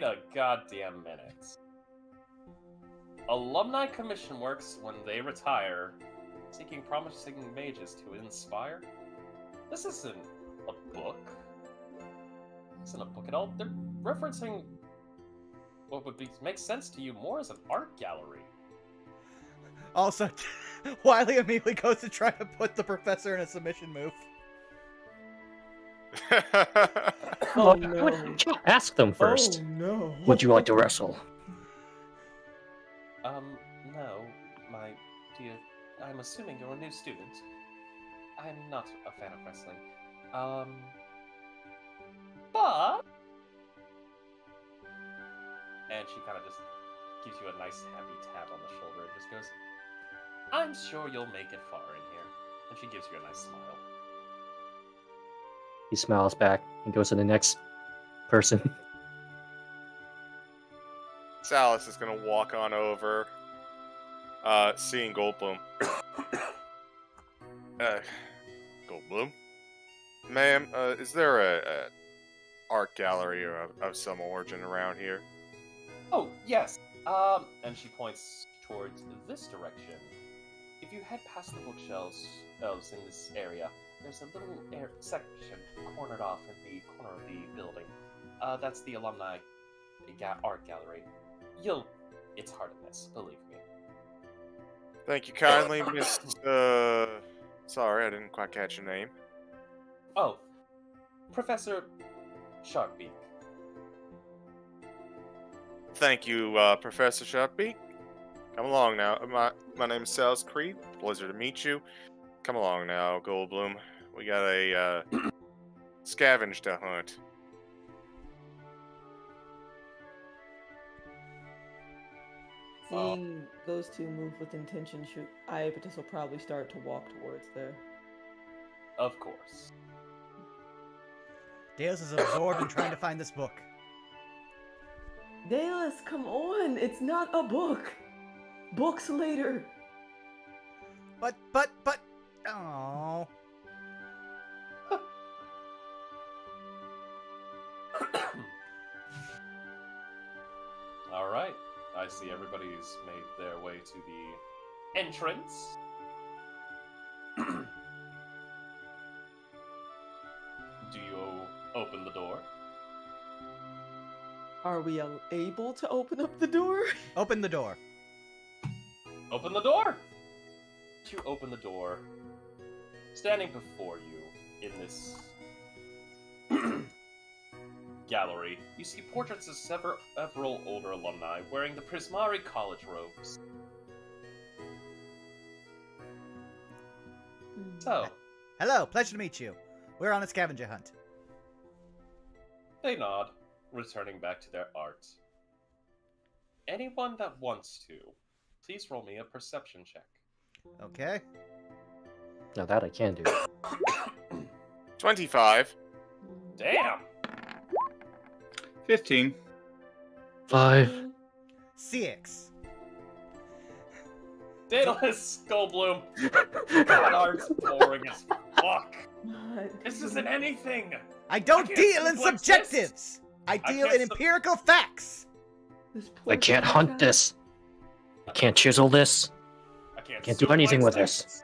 a goddamn minute. Alumni commission works when they retire, seeking promising mages to inspire? This isn't a book. This isn't a book at all. They're referencing what would make sense to you more as an art gallery. Also, Wiley immediately goes to try to put the professor in a submission move. Oh no. Ask them first. Oh no. Would you like to wrestle? No, my dear. I'm assuming you're a new student. I'm not a fan of wrestling. But... And she kind of just gives you a nice happy tap on the shoulder and just goes, I'm sure you'll make it far in here. And she gives you a nice smile. He smiles back and goes to the next person. Sallus is gonna walk on over, seeing Goldblum. Goldblum? Ma'am, is there a art gallery of some origin around here? Oh, yes. And she points towards this direction. If you head past the bookshelves in this area, there's a little section cornered off in the corner of the building. That's the alumni art gallery. It's hard to miss, believe me. Thank you kindly, Miss, sorry, I didn't quite catch your name. Oh, Professor Sharpbeak. Thank you, Professor Sharpbeak. Come along now. My name is Sallus Creed. Pleasure to meet you. Come along now, Goldblum. We got a scavenge to hunt. Seeing those two move with intention, Iapetus will probably start to walk towards there. Of course. Daedalus is absorbed in trying to find this book. Daedalus, come on! It's not a book! Books later! But, oh. Alright. I see everybody's made their way to the entrance. Do you open the door? Are we able to open up the door? Open the door. Open the door! You open the door. Standing before you in this gallery, you see portraits of several older alumni wearing the Prismari College robes. So, Hello, pleasure to meet you. We're on a scavenger hunt. they nod, returning back to their art. Anyone that wants to, please roll me a perception check. Okay. Now that I can do. 25. Damn! 15. 5. 6. Daedalus, Goldblum. That art's boring as fuck. This isn't anything. I don't can't deal in suplex subjectives. this. I deal can't in empirical facts. I can't hunt this. I can't chisel this. I Can't do anything suplex with this.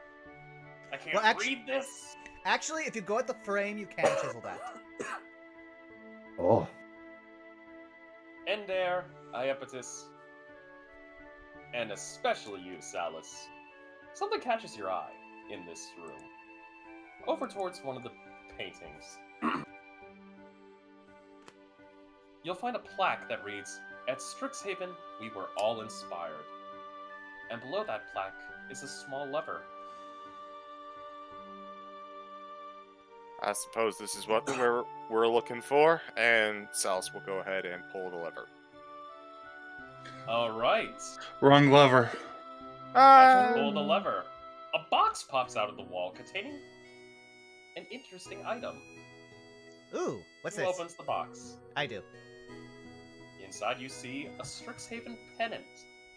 I can't Well, read this. Actually, if you go at the frame, you can chisel that. Oh. Endair, Iapetus, and especially you, Sallus. Something catches your eye in this room. Over towards one of the paintings. You'll find a plaque that reads, "At Strixhaven, we were all inspired." And below that plaque is a small lever. I suppose this is what we're looking for, and Sallus will go ahead and pull the lever. Alright. Wrong lever. Pull the lever. A box pops out of the wall containing an interesting item. Ooh, what's Who this? opens the box? I do. Inside you see a Strixhaven pennant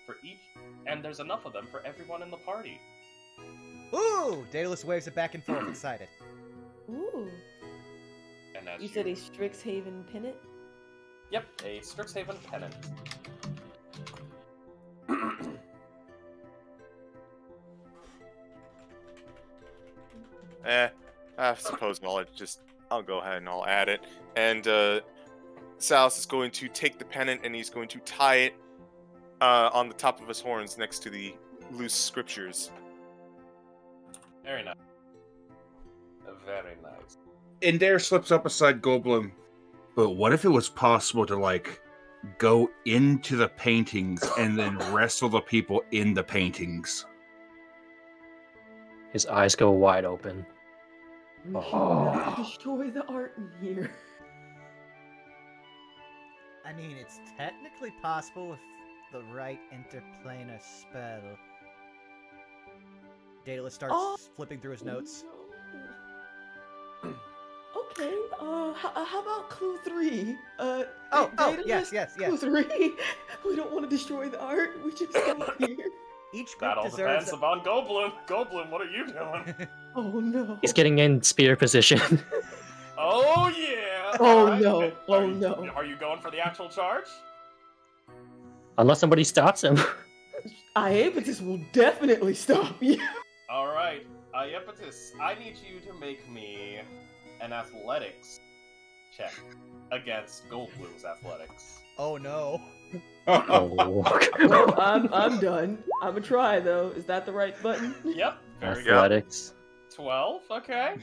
for each, and there's enough of them for everyone in the party. Ooh! Daedalus waves it back and forth, excited. Ooh. And as You said a Strixhaven pennant? Yep, a Strixhaven pennant. I suppose I'll go ahead and I'll add it. And Sallus is going to take the pennant and he's going to tie it on the top of his horns next to the loose scriptures. Very nice. Very nice. Endair slips up beside Goldblum. But what if it was possible to, like, go into the paintings and then wrestle the people in the paintings? His eyes go wide open. We cannot destroy the art in here. I mean, it's technically possible with the right interplanar spell. Daedalus starts flipping through his notes. No. Okay, how about clue 3? Yes. Clue 3. We don't want to destroy the art, we just go here. Each group That all deserves depends upon Goldblum. Goldblum, what are you doing? Oh no. He's getting in spear position. Oh yeah! Oh Alright. no, oh no. Are you going for the actual charge? Unless somebody stops him. Iapetus will definitely stop you. Alright, Iapetus, I need you to make me an athletics check against Goldblum's athletics. Oh no. Oh. Well, I'm done. I'm gonna try though. Is that the right button? Yep. There we go. Athletics. 12, okay.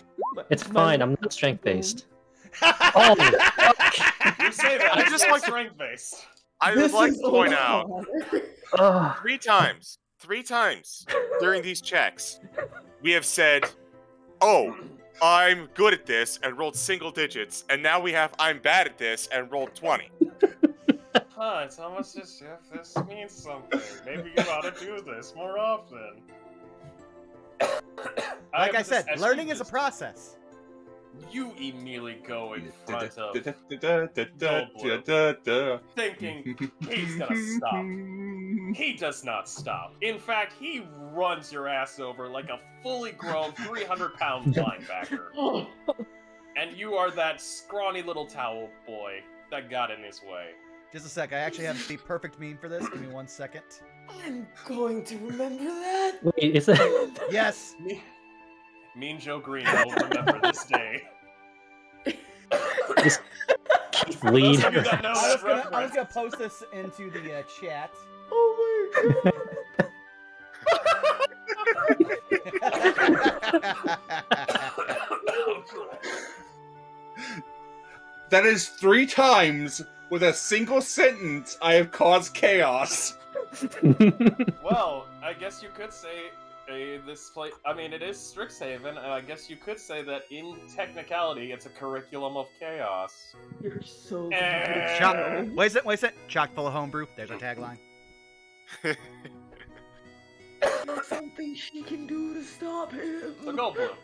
It's fine, I'm not strength based. Oh! You say that, I it's just not like- strength-based. I would This like is to point out Ugh. 3 times during these checks, we have said, "Oh, I'm good at this," and rolled single digits, and now we have "I'm bad at this" and rolled 20. Huh, it's almost as if this means something. Maybe you ought to do this more often. Like I said, as learning you is a just- process. You immediately go in front of thinking he's gonna stop. He does not stop. In fact, he runs your ass over like a fully grown 300-pound linebacker. Oh, And you are that scrawny little towel boy that got in his way. Just a sec, I actually have the perfect meme for this. Give me 1 second. I'm going to remember that. Wait, is that... Yes! Mean Joe Green will remember this day. Just keep For lead. those of you that know I was that gonna reference, post this into the chat. Oh my god. That is 3 times with a single sentence I have caused chaos. well, I guess you could say this place. I mean, it is Strixhaven, and I guess you could say that in technicality, it's a curriculum of chaos. You're so Eh. Chock. Wait a second. Chock full of homebrew. There's our tagline. There's something she can do to stop him. So Goldblum,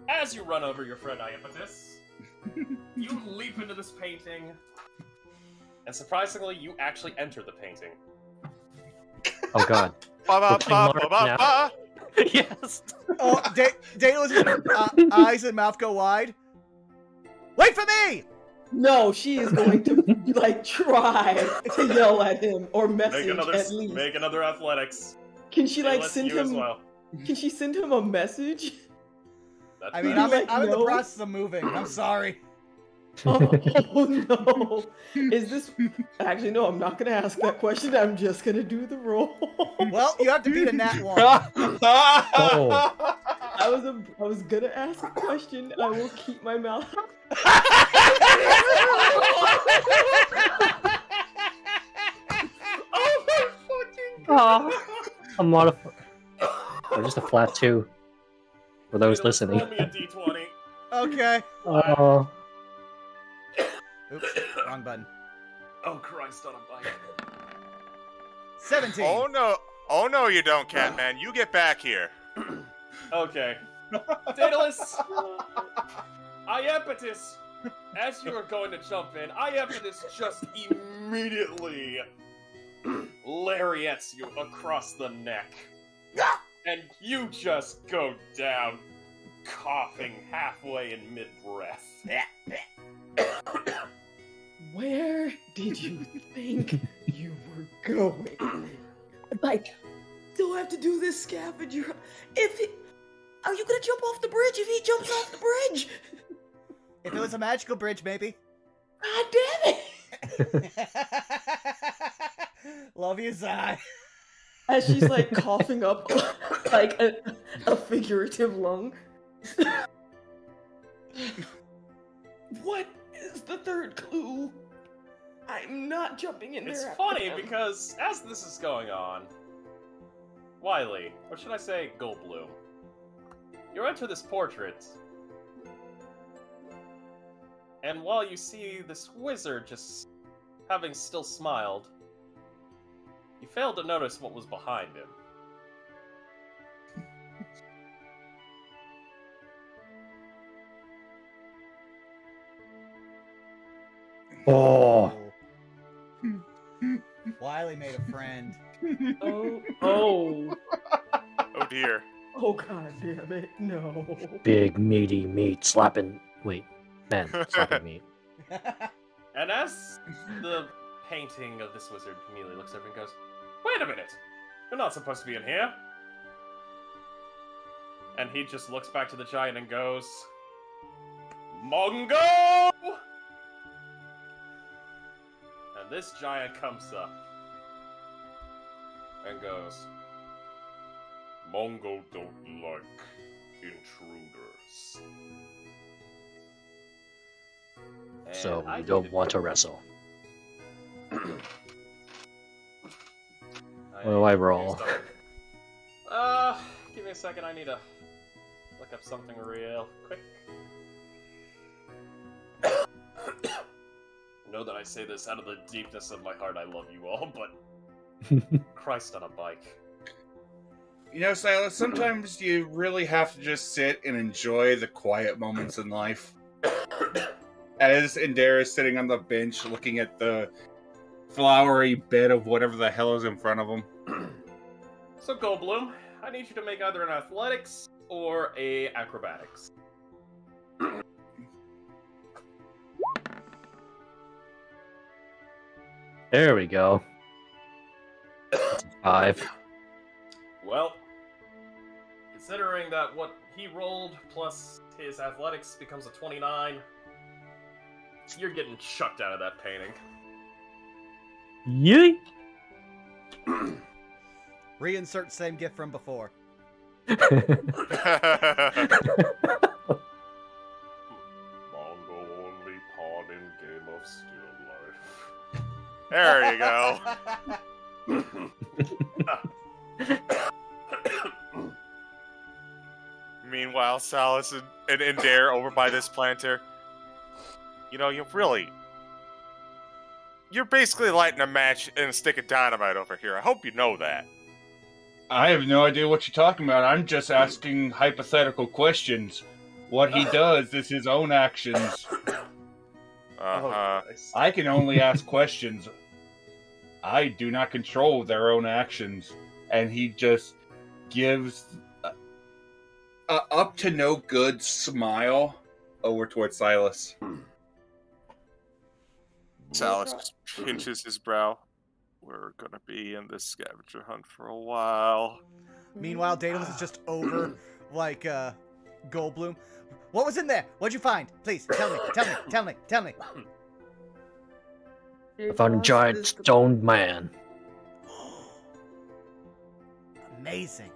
as you run over your friend Iapetus, you leap into this painting, and surprisingly, you actually enter the painting. Oh god. Ba-ba-ba-ba-ba-ba. Yes! Oh, Daedalus' eyes and mouth go wide. Wait for me! No, she is going to like try to yell at him or message at least. Make another athletics. Can she like Let's send you as him? well. Can she send him a message? That's I mean, better. I'm in the No. process of moving. I'm sorry. Oh no! Is this? Actually, no. I'm not gonna ask that question. I'm just gonna do the roll. Well, you have to beat a nat 1. Oh. I was gonna ask a question. I will keep my mouth. Oh my fucking Oh, a modifier. Or just a flat 2. For those listening. Roll me a d20. Okay. Oh. Oops, wrong button. Oh Christ on a bike. 17. Oh no, you don't, Catman. You get back here. Okay. Daedalus! Iapetus! As you are going to jump in, Iapetus just immediately lariats you across the neck. And you just go down, coughing halfway in mid-breath. Where did you think you were going? Like, do I have to do this scavenger? Are you gonna jump off the bridge if he jumps off the bridge? If it was a magical bridge, maybe. God damn it! Love you, Zai. As she's like coughing up like a figurative lung. What is the third clue? I'm not jumping in there. It's after funny him. because as this is going on, Wiley, or should I say Goldblum, you enter this portrait, and while you see this wizard just having still smiled, you failed to notice what was behind him. Oh. Wiley made a friend. Oh. Oh dear. Oh god damn it, no. Big meaty meat slapping. Wait, man, slapping meat. And as the painting of this wizard immediately looks over and goes, "Wait a minute! You're not supposed to be in here!" And he just looks back to the giant and goes, "Mongo!" And this giant comes up and goes, "Mongo don't like intruders." So And you don't want to wrestle. What do I roll? Give me a second. I need to look up something real quick. Know that I say this out of the deepness of my heart. I love you all, but Christ on a bike. You know, Silas, sometimes you really have to just sit and enjoy the quiet moments in life. As Endair is sitting on the bench looking at the flowery bed of whatever the hell is in front of him. So Goldblum, I need you to make either an athletics or a acrobatics. There we go. 5. Well, considering that what he rolled plus his athletics becomes a 29, you're getting chucked out of that painting. Yeet! Reinsert same gift from before. Mongo only pawn in game of still life. There you go. Meanwhile, Sallus and Endair over by this planter. You know, you're basically lighting a match and a stick of dynamite over here. I hope you know that. I have no idea what you're talking about. I'm just asking hypothetical questions. What he does is his own actions. I can only ask questions. I do not control their own actions. And he just gives a up to no good smile over towards Silas. Sallus just pinches his brow. We're gonna be in this scavenger hunt for a while. Meanwhile, Daedalus is just over, like, Goldblum. What was in there? What'd you find? Please, tell me. I found a giant stoned man. Amazing.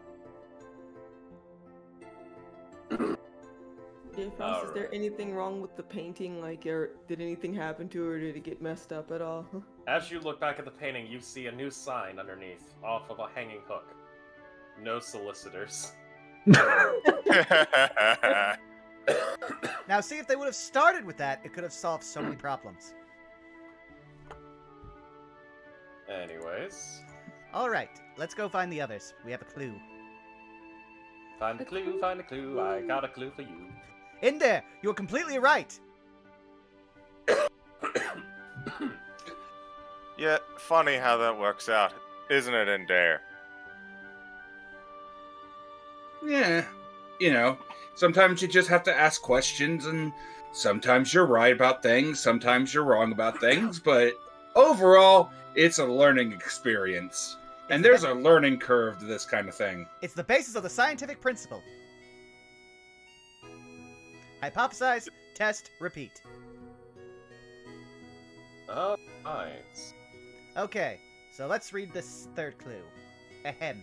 Is there anything wrong with the painting? Like, did anything happen to her? Did it get messed up at all? As you look back at the painting, you see a new sign underneath, off of a hanging hook. No solicitors. Now, see, if they would have started with that, it could have solved so many problems. Anyways. All right, let's go find the others. We have a clue. Find a clue, find a clue. I got a clue for you. Endair, you were completely right. Yeah, funny how that works out, isn't it, Endair? Yeah, you know, sometimes you just have to ask questions, and sometimes you're right about things, sometimes you're wrong about things, but overall, it's a learning experience. And there's a learning curve to this kind of thing. It's the basis of the scientific principle. Hypothesize, test, repeat. Alright. Okay, so let's read this third clue. Ahem.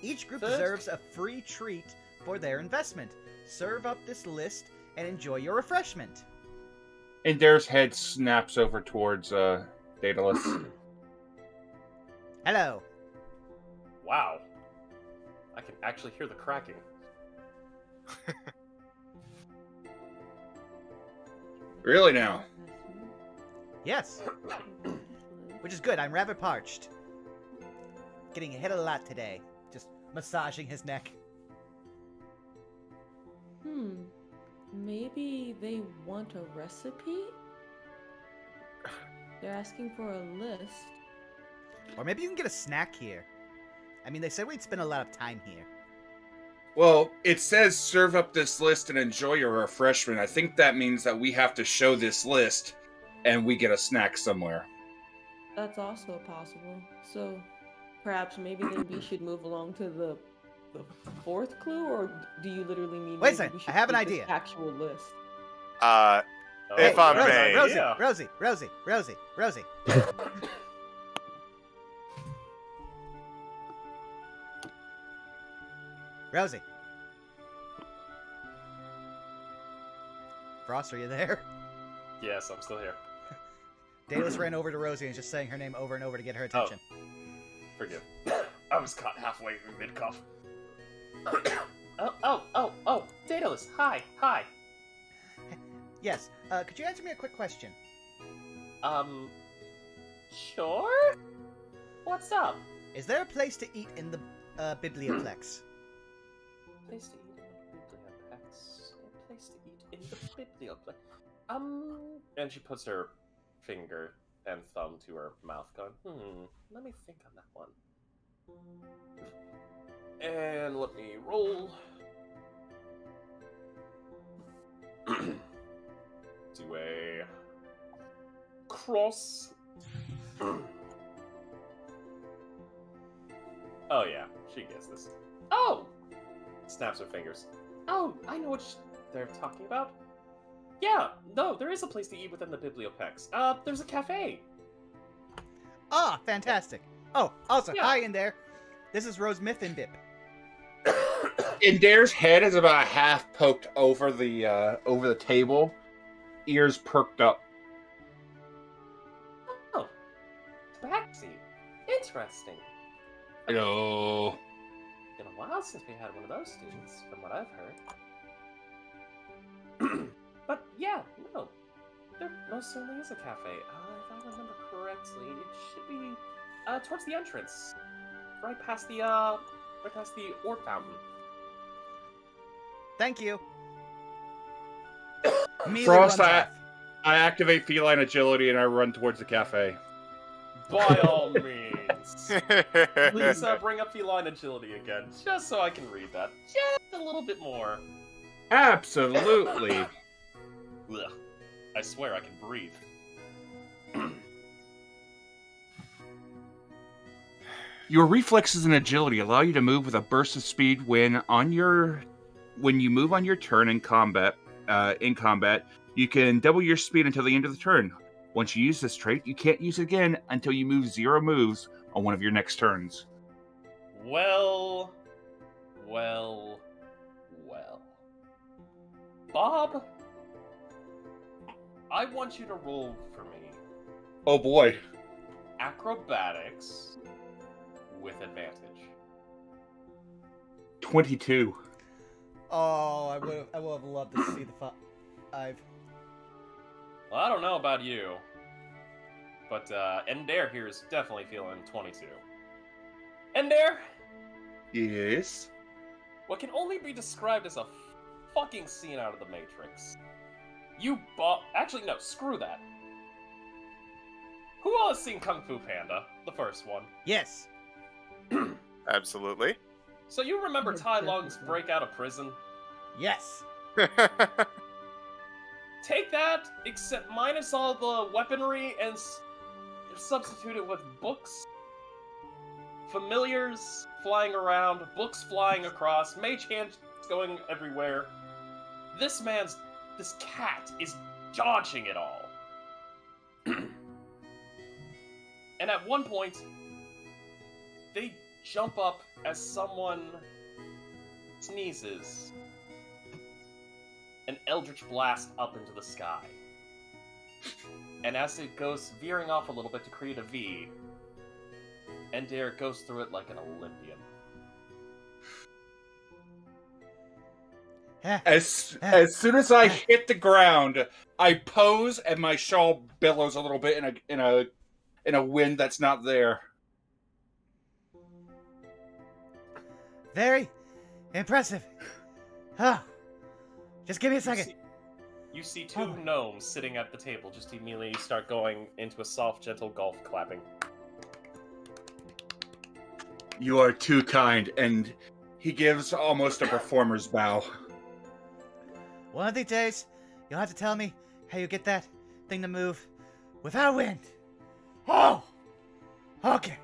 Each group Third? deserves a free treat for their investment. Serve up this list and enjoy your refreshment. Endair's head snaps over towards Daedalus. Hello. Wow. I can actually hear the cracking. Really now? Yes. Which is good, I'm rather parched. Getting hit a lot today. Just massaging his neck. Maybe they want a recipe? They're asking for a list. Or maybe you can get a snack here. I mean, they said we'd spend a lot of time here. Well, it says serve up this list and enjoy your refreshment. I think that means that we have to show this list and we get a snack somewhere. That's also possible. So, perhaps maybe then we should move along to the fourth clue, or do you literally mean Wait a maybe second, we should I have an keep this idea. actual list? If I'm Rosie, may. Rosie, Yeah. Rosie. Rosie. Frost, are you there? Yes, I'm still here. Daedalus ran over to Rosie and is just saying her name over and over to get her attention. Forgive. I was caught halfway in mid-cough. Oh, Daedalus, hi. Yes, could you answer me a quick question? Sure? What's up? Is there a place to eat in the Biblioplex? Place to eat in the biblioplex. A place to eat in the biblioplex. And she puts her finger and thumb to her mouth, going, let me think on that one. And let me roll. Do a cross. Oh yeah, she gets this. Oh! Snaps her fingers. Oh, I know what they're talking about. Yeah, no, there is a place to eat within the Biblioplex. There's a cafe. Ah, fantastic. Oh, also, Yeah. hi in there. This is Rose Mythenbip. Endair's head is about half poked over the table, ears perked up. Oh, tabaxi. Interesting. Hello. Been a while since we had one of those students, from what I've heard. But yeah, no, there most certainly is a cafe. If I remember correctly, it should be towards the entrance, right past the orb fountain. Thank you. Melee Frost, runs off. I activate feline agility and I run towards the cafe. By all means, please bring up feline agility again, just so I can read that just a little bit more. Absolutely. Ugh. I swear I can breathe. Your reflexes and agility allow you to move with a burst of speed when you move on your turn in combat. You can double your speed until the end of the turn. Once you use this trait, you can't use it again until you move 0 moves on one of your next turns. Well. Bob, I want you to roll for me Oh boy. acrobatics with advantage. 22. Oh, I would have loved to see the five. Well, I don't know about you, but Endair here is definitely feeling 22. Endair, Yes. what can only be described as a fucking scene out of the Matrix. You bought. Actually, no, screw that. Who all has seen Kung Fu Panda, the first one? Yes. Absolutely. So you remember Tai Lung's break out of prison? Yes. Take that, except minus all the weaponry, and substitute it with books, familiars flying around, books flying across, mage hands going everywhere. This cat is dodging it all. And at one point, they jump up as someone sneezes. An eldritch blast up into the sky. And as it goes veering off a little bit to create a V, Endair goes through it like an Olympian. As soon as I hit the ground, I pose and my shawl billows a little bit in a wind that's not there. Very impressive. Huh. Just give me a second. You see two gnomes sitting at the table. Just immediately start going into a soft, gentle golf clapping. You are too kind, and he gives almost a performer's bow. One of these days, you'll have to tell me how you get that thing to move without wind. Oh! Okay.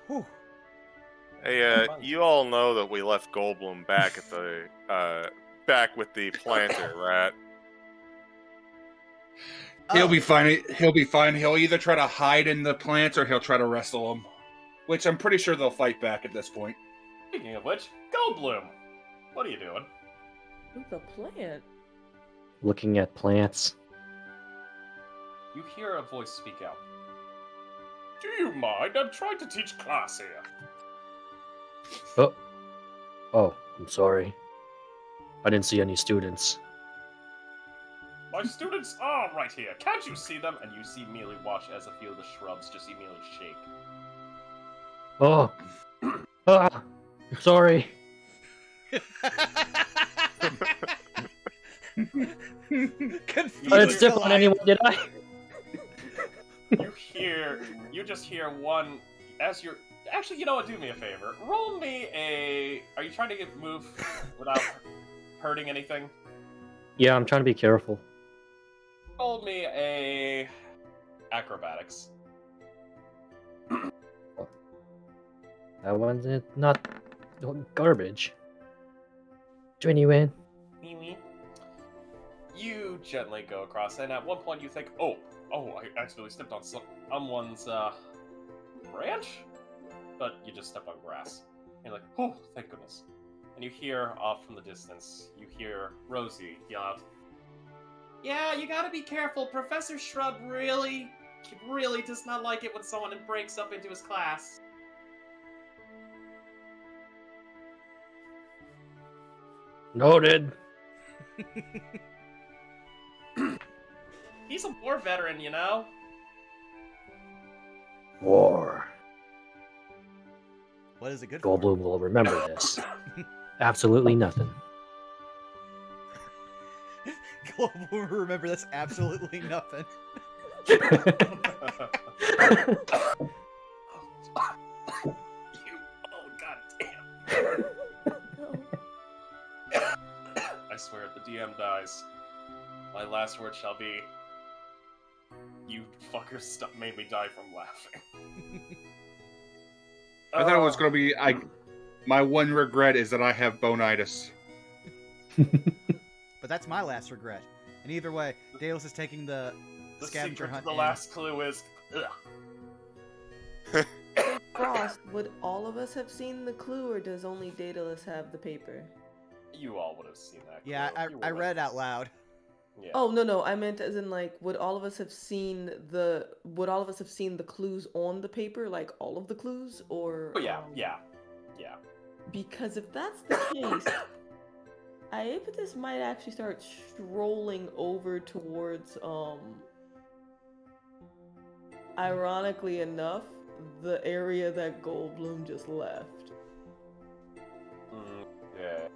Whew. Hey, you all know that we left Goldblum back at the back with the planter, right? He'll be fine. He'll be fine. He'll either try to hide in the plant or he'll try to wrestle him. Which I'm pretty sure they'll fight back at this point. Speaking of which, Goldblum, what are you doing? With a plant. Looking at plants. You hear a voice speak out. Do you mind? I'm trying to teach class here. Oh, I'm sorry. I didn't see any students. My students are right here. Can't you see them? And you see immediately watch as a few of the shrubs just immediately shake. Oh. I'm sorry. I didn't step on anyone, did I? You just hear one, as you're, actually, you know what, do me a favor. Roll me a, are you trying to move without hurting anything? Yeah, I'm trying to be careful. Roll me a acrobatics. That one's not garbage. 21. You gently go across, and at one point you think, oh, I accidentally stepped on someone's branch? But you just stepped on grass. And you're like, oh, thank goodness. And you hear off from the distance, you hear Rosie yell out, yeah, you gotta be careful. Professor Shrub really does not like it when someone breaks up into his class. Noted. He's a war veteran, you know? War. What is it good for? Goldblum will remember this. Absolutely nothing. Goldblum will remember this absolutely nothing. Goddamn. I swear, if the DM dies, my last word shall be, you fuckers made me die from laughing. I thought it was going to be, my one regret is that I have bonitis. But that's my last regret. And either way, Daedalus is taking the scavenger hunt. The last clue is, Hey, Frost, would all of us have seen the clue, or does only Daedalus have the paper? You all would have seen that clue. Yeah, I read out loud. Yeah. Oh, no, I meant as in, like, would all of us have seen the clues on the paper, like, all of the clues, or... Oh, yeah. Because if that's the case, Iapetus might actually start strolling over towards, ironically enough, the area that Goldblum just left. Okay.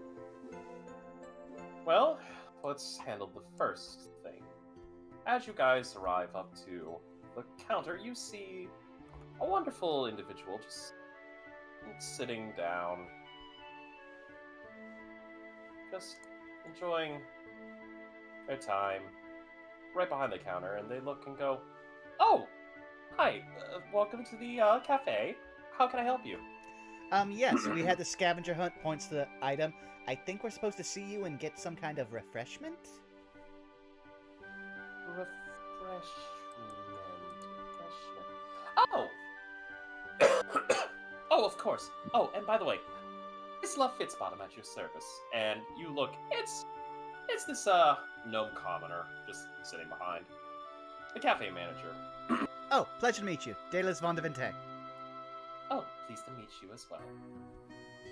Well, let's handle the first thing. As you guys arrive up to the counter, you see a wonderful individual just sitting down, just enjoying their time right behind the counter, and they look and go, "Oh, hi, welcome to the cafe. How can I help you?" Yes, we had the scavenger hunt, points to the item. I think we're supposed to see you and get some kind of refreshment? Refreshment. Oh! Oh, of course. Oh, and by the way, it's Love Fitzbottom at your service. And you look, it's this, gnome commoner just sitting behind the cafe manager. Oh, pleasure to meet you. Daedalus von de Vente. Oh, pleased to meet you as well.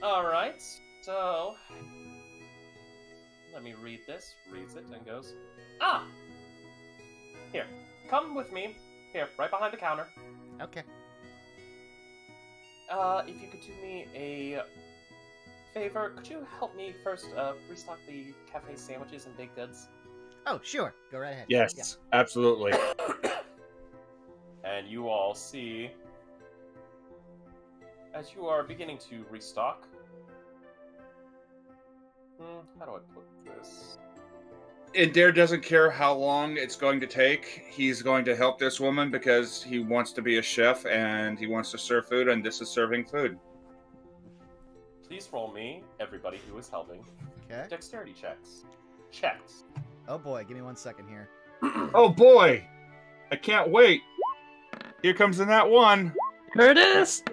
Alright, so... let me read this. Reads it and goes, "Ah! Here, come with me. Here, right behind the counter. Okay. If you could do me a favor, could you help me first, restock the cafe sandwiches and baked goods?" Oh, sure. Go right ahead. Yes, absolutely. And you all see, as you are beginning to restock... how do I put this? Endair doesn't care how long it's going to take. He's going to help this woman because he wants to be a chef and he wants to serve food, and this is serving food. Please roll me, everybody who is helping, Okay. dexterity checks. Checks. Oh boy, give me 1 second here. Oh boy! I can't wait! Here comes the nat one! Here it is!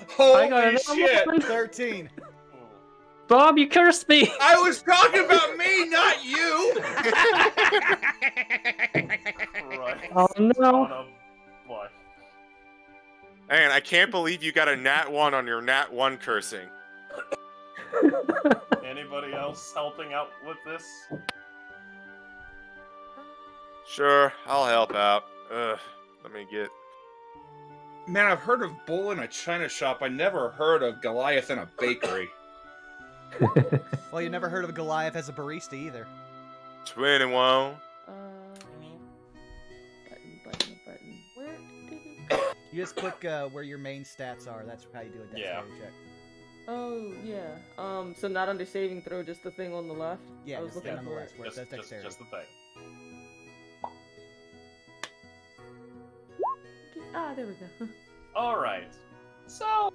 Holy I got another shit! one. 13. Bob, you cursed me! I was talking about me, not you! Right. Oh no! On a what? Man, I can't believe you got a nat 1 on your nat 1 cursing. Anybody else helping out with this? Sure, I'll help out. Let me get... Man, I've heard of bull in a china shop. I never heard of Goliath in a bakery. Well, you never heard of Goliath as a barista either. 21. Button. Where did it go? You just click where your main stats are. That's how you do a dexterity check. Oh, yeah. So not under saving throw, just the thing on the left? Yeah, I was just looking thing on the for left it. where it says dexterity. Just the thing. Ah, there we go. Alright. So...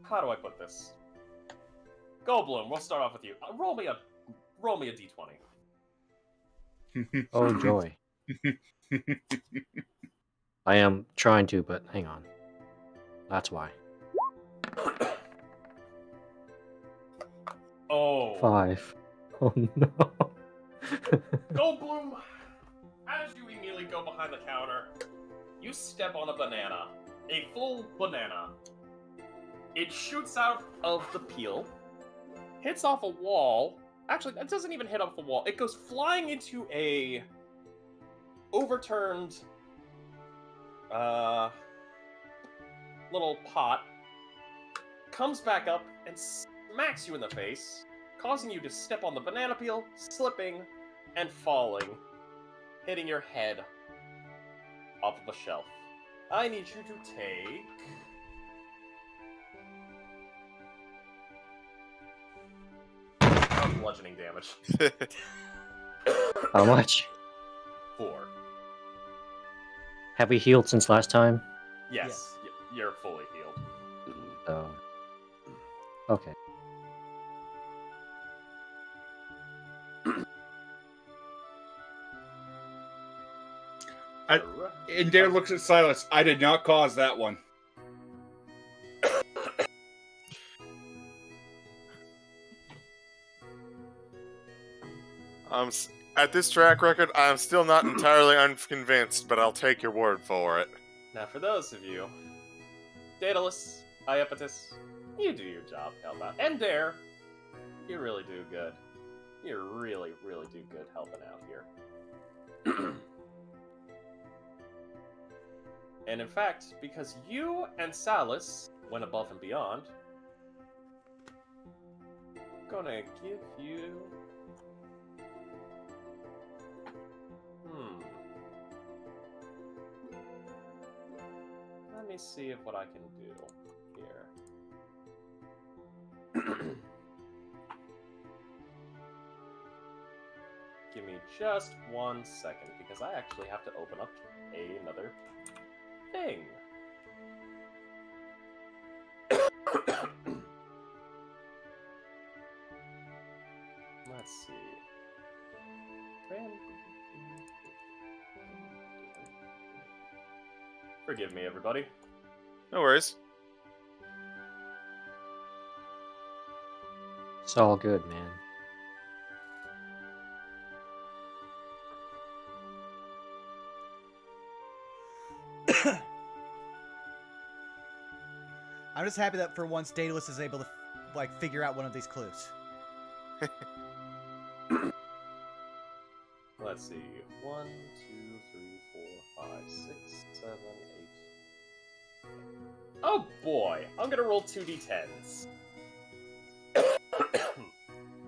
how do I put this? Goldblum, we'll start off with you. Roll me a d20. Oh joy. I am trying to, but hang on. That's why. Oh. 5. Oh no. Goldblum, as you immediately go behind the counter, you step on a banana. A full banana. It shoots out of the peel, hits off a wall. Actually, that doesn't even hit off a wall. It goes flying into a overturned little pot, comes back up and smacks you in the face, causing you to step on the banana peel, slipping and falling, hitting your head off of a shelf. I need you to take... bludgeoning damage. How much? 4. Have we healed since last time? Yes, you're fully healed. Oh. Okay. Endair looks at Sallus. I did not cause that one. At this track record, I'm still not entirely unconvinced, but I'll take your word for it. Now, for those of you, Daedalus, Iapetus, you do your job, help out. Endair, you really do good. You really, really do good helping out here. And in fact, because you and Sallus went above and beyond, I'm gonna give you... Let me see what I can do here. Give me just 1 second, because I actually have to open up another thing. Let's see. Forgive me, everybody. No worries. It's all good, man. I'm just happy that for once Daedalus is able to like figure out one of these clues. Let's see. 1, 2, 3, 4, 5, 6, 7, 8. Oh boy! I'm gonna roll 2 d10s.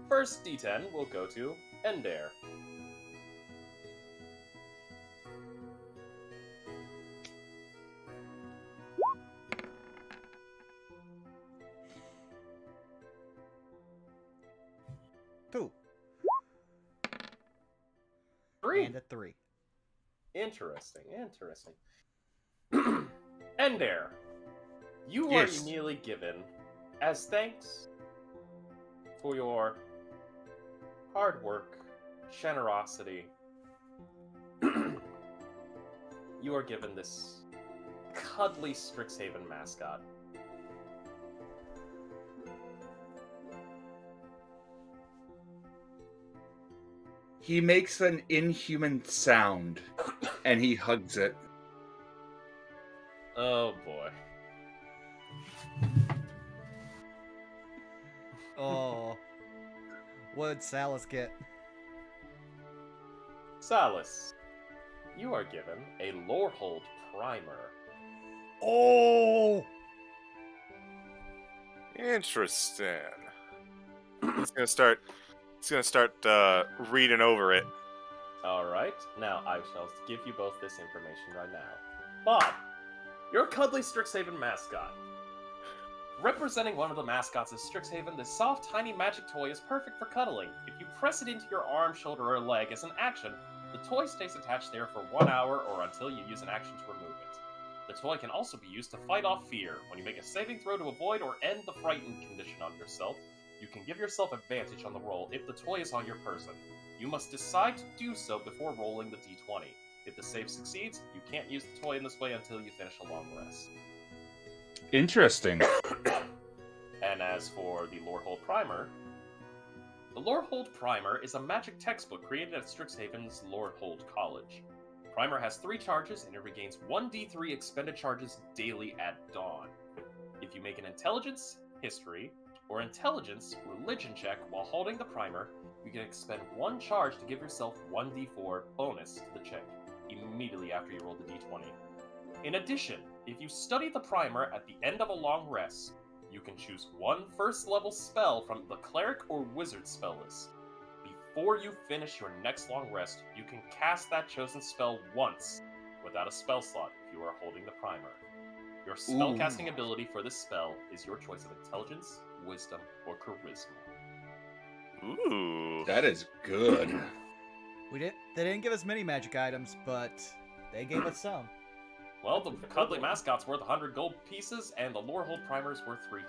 First d10 will go to Endair. Two. 3. And a 3. Interesting, interesting. Endair, you Yes. are immediately given, as thanks for your hard work, generosity, you are given this cuddly Strixhaven mascot. He makes an inhuman sound, and he hugs it. Oh boy. Oh. What did Sallus get? Sallus, you are given a Lorehold primer. Oh! Interesting. It's gonna start reading over it. Alright, now I shall give you both this information right now. Bob, your cuddly Strixhaven mascot. Representing one of the mascots of Strixhaven, this soft, tiny magic toy is perfect for cuddling. If you press it into your arm, shoulder, or leg as an action, the toy stays attached there for 1 hour or until you use an action to remove it. The toy can also be used to fight off fear. When you make a saving throw to avoid or end the frightened condition on yourself, you can give yourself advantage on the roll if the toy is on your person. You must decide to do so before rolling the d20. If the save succeeds, you can't use the toy in this way until you finish a long rest. Interesting. And as for the Lorehold Primer, the Lorehold Primer is a magic textbook created at Strixhaven's Lorehold College. Primer has 3 charges and it regains 1d3 expended charges daily at dawn. If you make an Intelligence, History, or Intelligence Religion check while holding the primer, you can expend 1 charge to give yourself 1d4 bonus to the check immediately after you roll the d20. In addition, if you study the primer at the end of a long rest, you can choose 1 first-level spell from the Cleric or Wizard spell list. Before you finish your next long rest, you can cast that chosen spell once, without a spell slot if you are holding the primer. Your spellcasting ability for this spell is your choice of Intelligence, Wisdom, or Charisma. Ooh. That is good. They didn't give us many magic items, but they gave us some. Well, the cuddly mascot's worth 100 gold pieces, and the Lorehold primer's worth 300.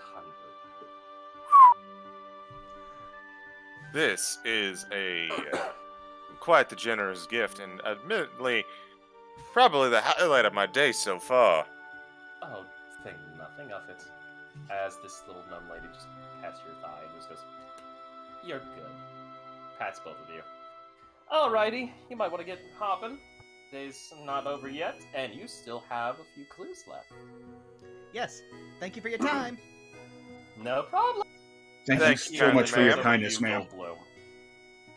This is a quite the generous gift, and admittedly, probably the highlight of my day so far. Oh, think nothing of it. As this little gnome lady just pats your thigh and just goes, "You're good." Pats both of you. Alrighty, you might want to get hopping. Day's not over yet, and you still have a few clues left. Yes. Thank you for your time. No problem. Thank you Thanks, so much for your Over to kindness, you, ma'am. Goldblum.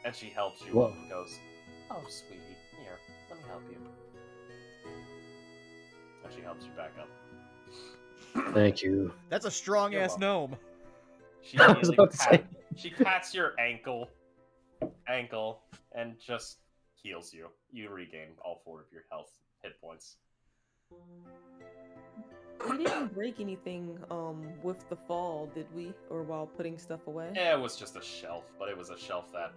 And she helps you Whoa. up and goes, "Oh, sweetie, here, let me help you." And she helps you back up. Thank you. That's a strong You're ass gnome. She I was about to say. She pats your ankle, and just heals you. You regain all 4 of your hit points. We didn't break anything with the fall, did we? Or while putting stuff away? Yeah, it was just a shelf, but it was a shelf that,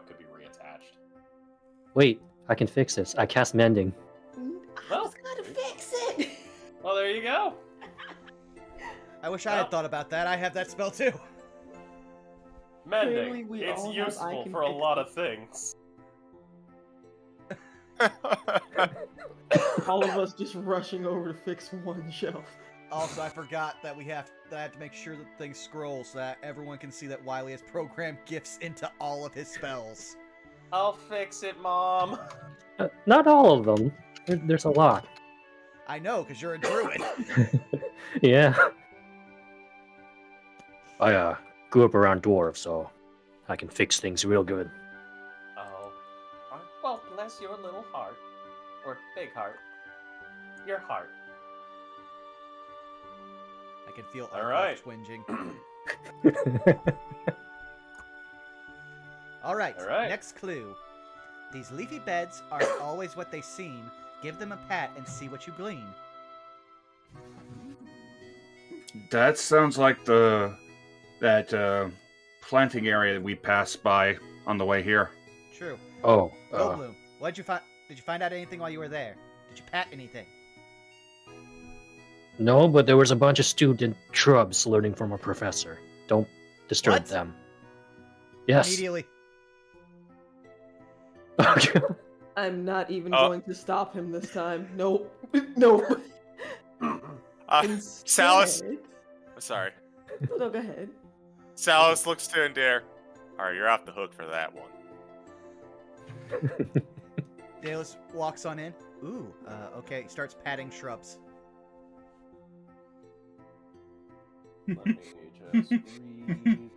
could be reattached. Wait, I can fix this. I cast mending. I was gonna fix it! Well, there you go. I wish I had thought about that. I have that spell too. Mending. we It's all have I useful can for a fix lot it. of things. All of us just rushing over to fix one shelf. Also, I forgot that I have to make sure that things scroll so that everyone can see that Wiley has programmed gifts into all of his spells. I'll fix it, Mom. Not all of them. There's a lot. I know, because you're a druid. Yeah. I grew up around dwarves, so I can fix things real good. Oh. Well, bless your little heart. Or big heart. Your heart. I can feel All right. twinging. All right, next clue. These leafy beds aren't always what they seem. Give them a pat and see what you glean. That sounds like that planting area that we passed by on the way here. True. Oh, Goldblum, what did you find? Did you find out anything while you were there? Did you pat anything? no, but there was a bunch of student shrubs learning from a professor. Don't disturb What? them. Yes. Immediately. I'm not even going to stop him this time. Nope. Nope. Sallus. Instead- Sorry. No, go ahead. Sallus looks to Endair. Alright, you're off the hook for that one. Daedalus walks on in. Ooh, okay, starts patting shrubs. Let me just read.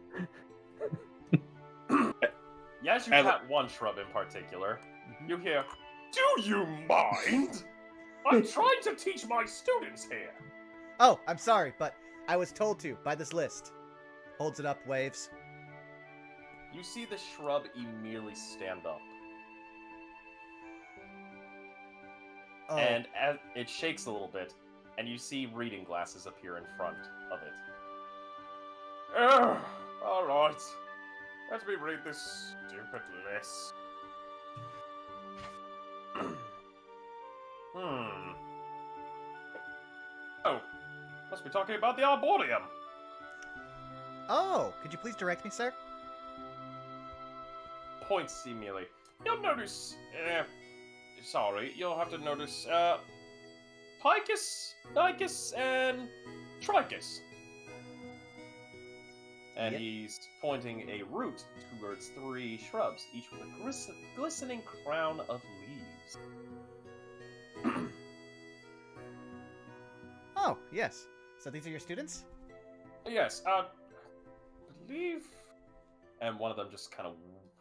As you pat one shrub in particular, you hear, "Do you mind? I'm trying to teach my students here." Oh, I'm sorry, but I was told to by this list. Holds it up, waves. You see the shrub immediately stand up. Oh. And as it shakes a little bit, and you see reading glasses appear in front of it. Alright. Let me read this stupid list. Oh, must be talking about the Arboreum. Oh, could you please direct me, sir? Points immediately. You'll notice, sorry, you'll have to notice, Picus, Nicus, and Tricus. And Yep. he's pointing a root towards 3 shrubs, each with a glistening crown of leaves. Oh, yes. So these are your students? Yes, I believe... And one of them just kind of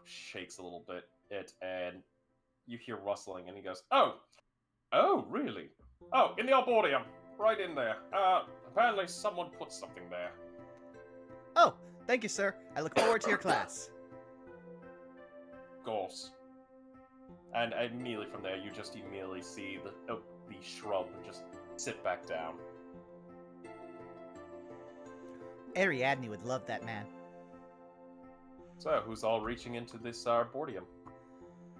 shakes a little bit, and you hear rustling, and he goes, Oh, really? Oh, in the Arboreum, right in there. Apparently someone put something there. Oh, thank you, sir. I look forward to your class. Gorse. And immediately from there, you just immediately see the shrub just sit back down. Ariadne would love that man. So, who's all reaching into this Arboreum?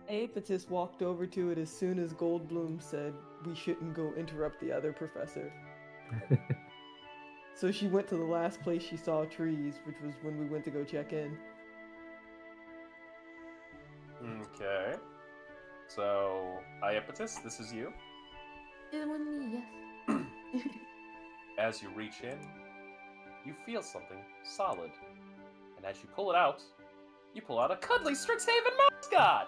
Iapetus walked over to it as soon as Goldblum said we shouldn't go interrupt the other professor. So she went to the last place she saw trees, which was when we went to go check in. Okay. So, Iapetus, this is you. It was me, yes. As you reach in, you feel something solid. And as you pull it out, you pull out a cuddly Strixhaven mascot!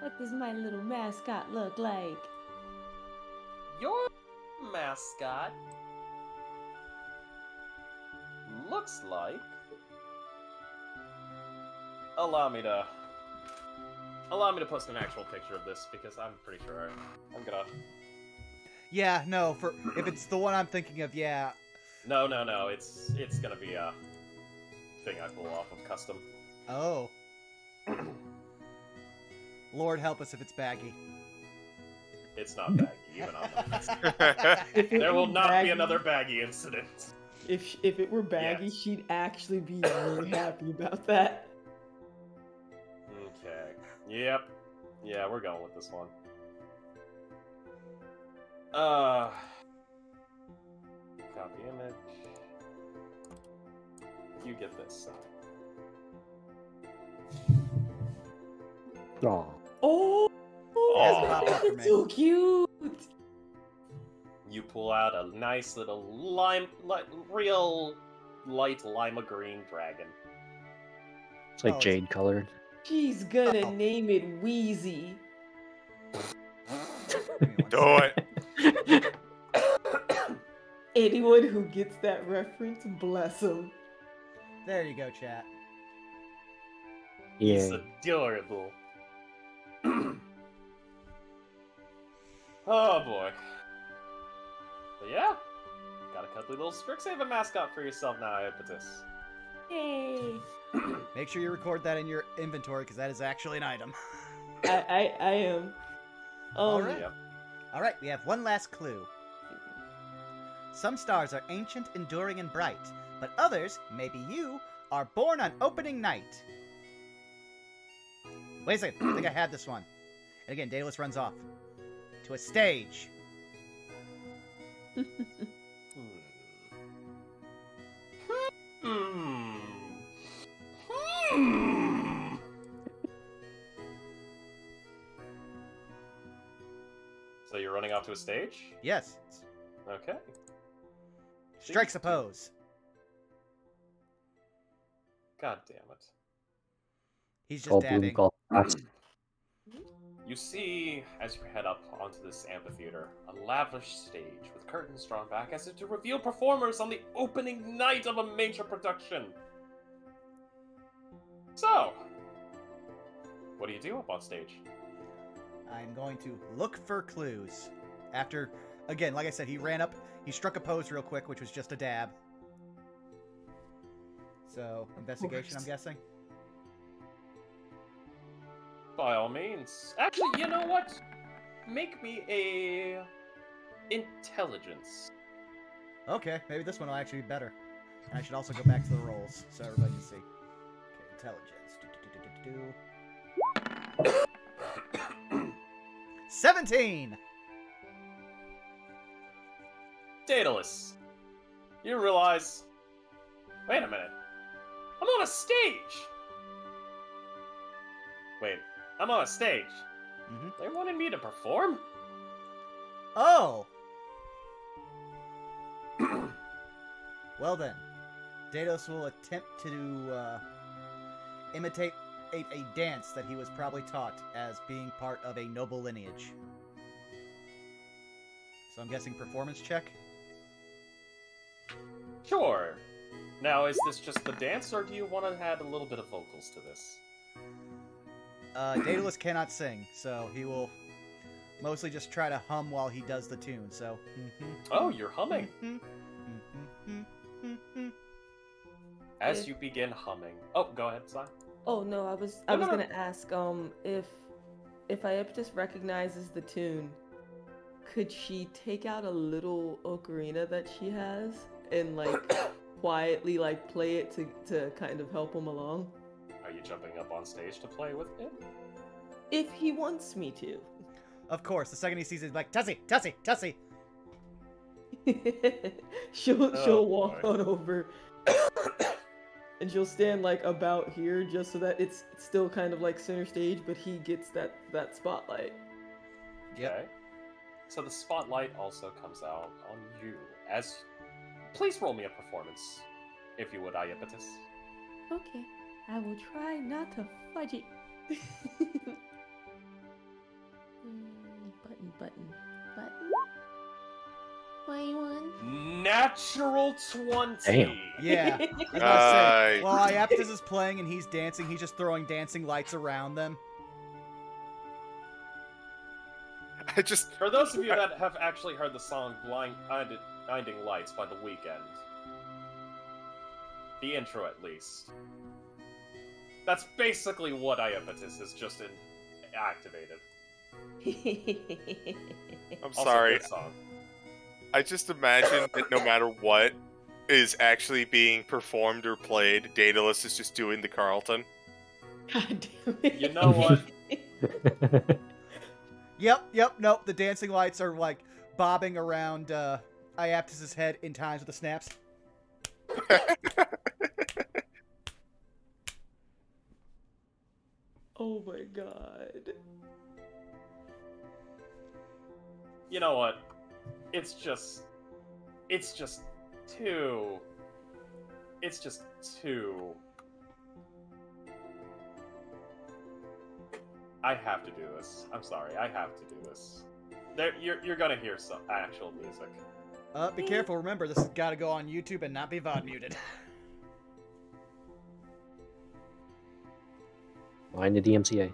What does my little mascot look like? Your mascot looks like... Allow me to allow me to post an actual picture of this because I'm pretty sure I'm gonna. Yeah, no. For if it's the one I'm thinking of, yeah. No. It's gonna be a thing I pull off of custom. Oh. Lord help us if it's baggy. It's not baggy, even on the list. If it There will was not baggy- be another baggy incident. If it were baggy, Yes. she'd actually be really happy about that. Okay. Yep. Yeah, we're going with this one. Copy image. You get this. Aw. Oh, Hasn't popped up for that's me. so cute. You pull out a nice little real light lima green dragon. It's like Oh, jade colored. She's gonna Oh. name it Wheezy. Do it. Anyone who gets that reference, bless them. There you go, chat. It's Yeah. adorable. Oh boy. But yeah, got a cuddly little Strixhaven mascot for yourself now, Iapetus. Yay. Make sure you record that in your inventory because that is actually an item. I am. All right. Yep. All right, we have one last clue. Some stars are ancient, enduring, and bright, but others, maybe you, are born on opening night. Wait a second, I think I had this one. And again, Daedalus runs off. To a stage. So you're running off to a stage? Yes. Okay. Strikes a pose. God damn it. He's just Goldblum dabbing. golf class. You see, as you head up onto this amphitheater, a lavish stage with curtains drawn back as if to reveal performers on the opening night of a major production. So, what do you do up on stage? I'm going to look for clues. After, again, like I said, he ran up, he struck a pose real quick, which was just a dab. So, investigation, I'm guessing? By all means. Actually, you know what? Make me a intelligence. Okay, maybe this one will actually be better. And I should also go back to the rolls, so everybody can see. Okay, intelligence. 17! Daedalus, you realize... Wait a minute. I'm on a stage! Wait, I'm on a stage. Mhm. They wanted me to perform? Oh! Well then, Daedalus will attempt to imitate a dance that he was probably taught as being part of a noble lineage. So I'm guessing performance check? Sure. Now, is this just the dance, or do you want to add a little bit of vocals to this? Daedalus cannot sing, so he will mostly just try to hum while he does the tune, so... Oh, you're humming. As you begin humming... Oh, go ahead, Zai. Oh no, I was No, gonna no. ask if Iapetus recognizes the tune, could she take out a little ocarina that she has and like quietly like play it to kind of help him along? Are you jumping up on stage to play with it? If he wants me to. Of course, the second he sees it, he's like, Tussie, Tussie, Tussie! she'll Oh, walk boy. on over and she'll stand like about here just so that it's still kind of like center stage, but he gets that spotlight. Yep. Okay. So the spotlight also comes out on you. Please roll me a performance, if you would, Iapetus. Okay, I will try not to fudge it. Button. 21. Natural 20! Damn. Yeah, I was about to say, Nice. while Iapetus is playing and he's dancing, he's just throwing dancing lights around them. just For those of you that have actually heard the song Blinding Lights by The Weeknd, the intro at least, that's basically what Iapetus is just activated. I'm Also, sorry. good song. I just imagine that no matter what is actually being performed or played, Daedalus is just doing the Carlton. God damn it. You know what? Yep, nope. The dancing lights are like bobbing around Iapetus' head in times with the snaps. Oh my god. You know what? It's just too. I have to do this. I'm sorry. I have to do this. You're gonna hear some actual music. Be careful. Remember, this has got to go on YouTube and not be VOD muted. Mind the DMCA.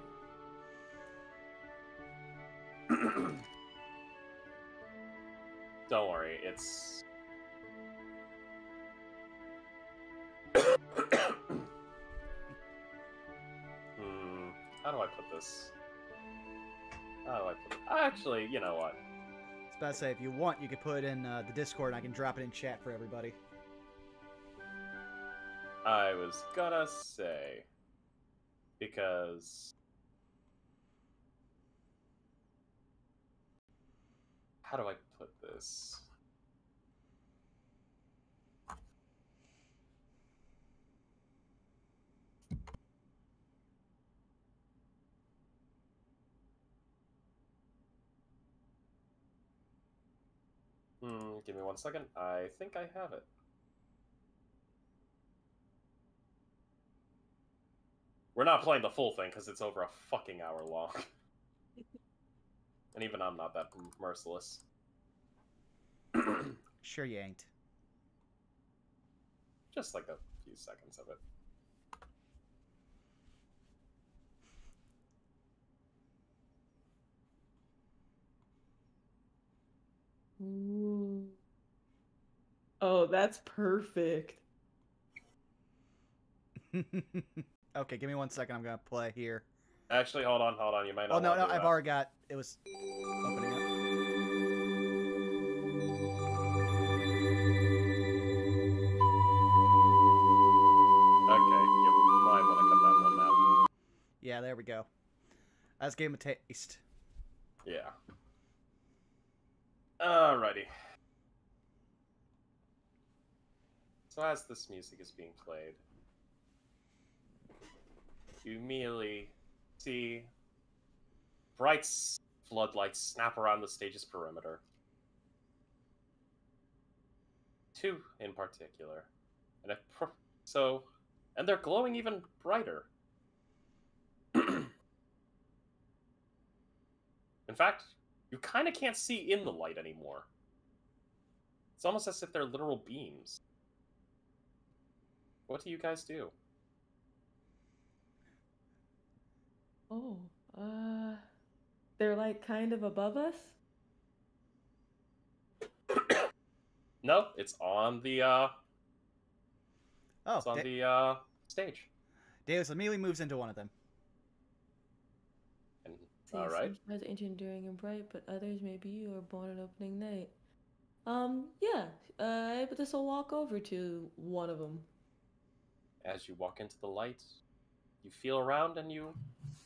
Don't worry. It's. How do I put this? Actually, you know what? I was about to say, if you want, you could put it in the Discord and I can drop it in chat for everybody. I was gonna say, because how do I put this? Give me 1 second. I think I have it. We're not playing the full thing because it's over a fucking hour long. And even I'm not that merciless. Sure you ain't. Just like a few seconds of it. Ooh. Oh, that's perfect. Okay, give me 1 second. I'm gonna play here. Actually, hold on. You might not. Oh no, wanna no, do I've that. already got. It was opening up. Okay, you might want to cut that one out. Yeah, there we go. That's Game of Taste. Yeah. Alrighty. So as this music is being played, you immediately see bright floodlights snap around the stage's perimeter. Two in particular. And they're glowing even brighter. In fact, you kind of can't see in the light anymore. It's almost as if they're literal beams. What do you guys do? Oh, they're like kind of above us? No, it's on the Oh, it's on the stage. Daedalus immediately moves into one of them. And, See, all right. some are enduring and bright, but others maybe you are born on opening night. Yeah, Iapetus will walk over to one of them. As you walk into the light, you feel around and you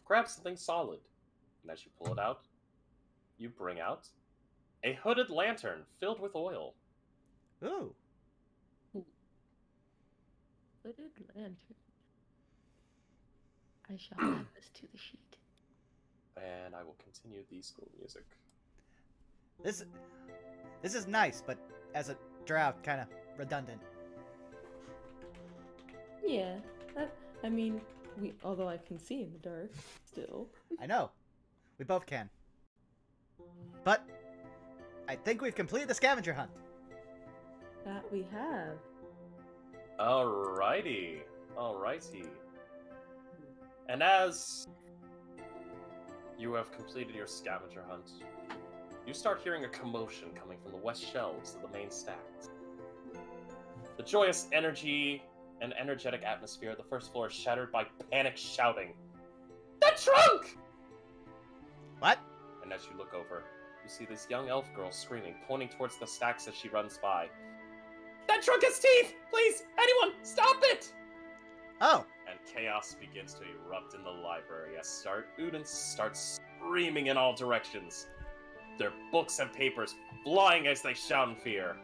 grab something solid. And as you pull it out, you bring out a hooded lantern filled with oil. Ooh. Hooded lantern. I shall add this to the sheet. And I will continue the school music. This is nice, but as a draft, kind of redundant. Yeah, I mean, although I can see in the dark, still. I know. We both can. But I think we've completed the scavenger hunt. That we have. Alrighty. And as you have completed your scavenger hunt, you start hearing a commotion coming from the west shelves of the main stacks. The joyous energy and energetic atmosphere of the first floor is shattered by panic shouting. The trunk! What? And as you look over, you see this young elf girl screaming, pointing towards the stacks as she runs by. That trunk has teeth! Please, anyone, stop it! Oh. And chaos begins to erupt in the library as students start screaming in all directions. Their books and papers flying as they shout in fear.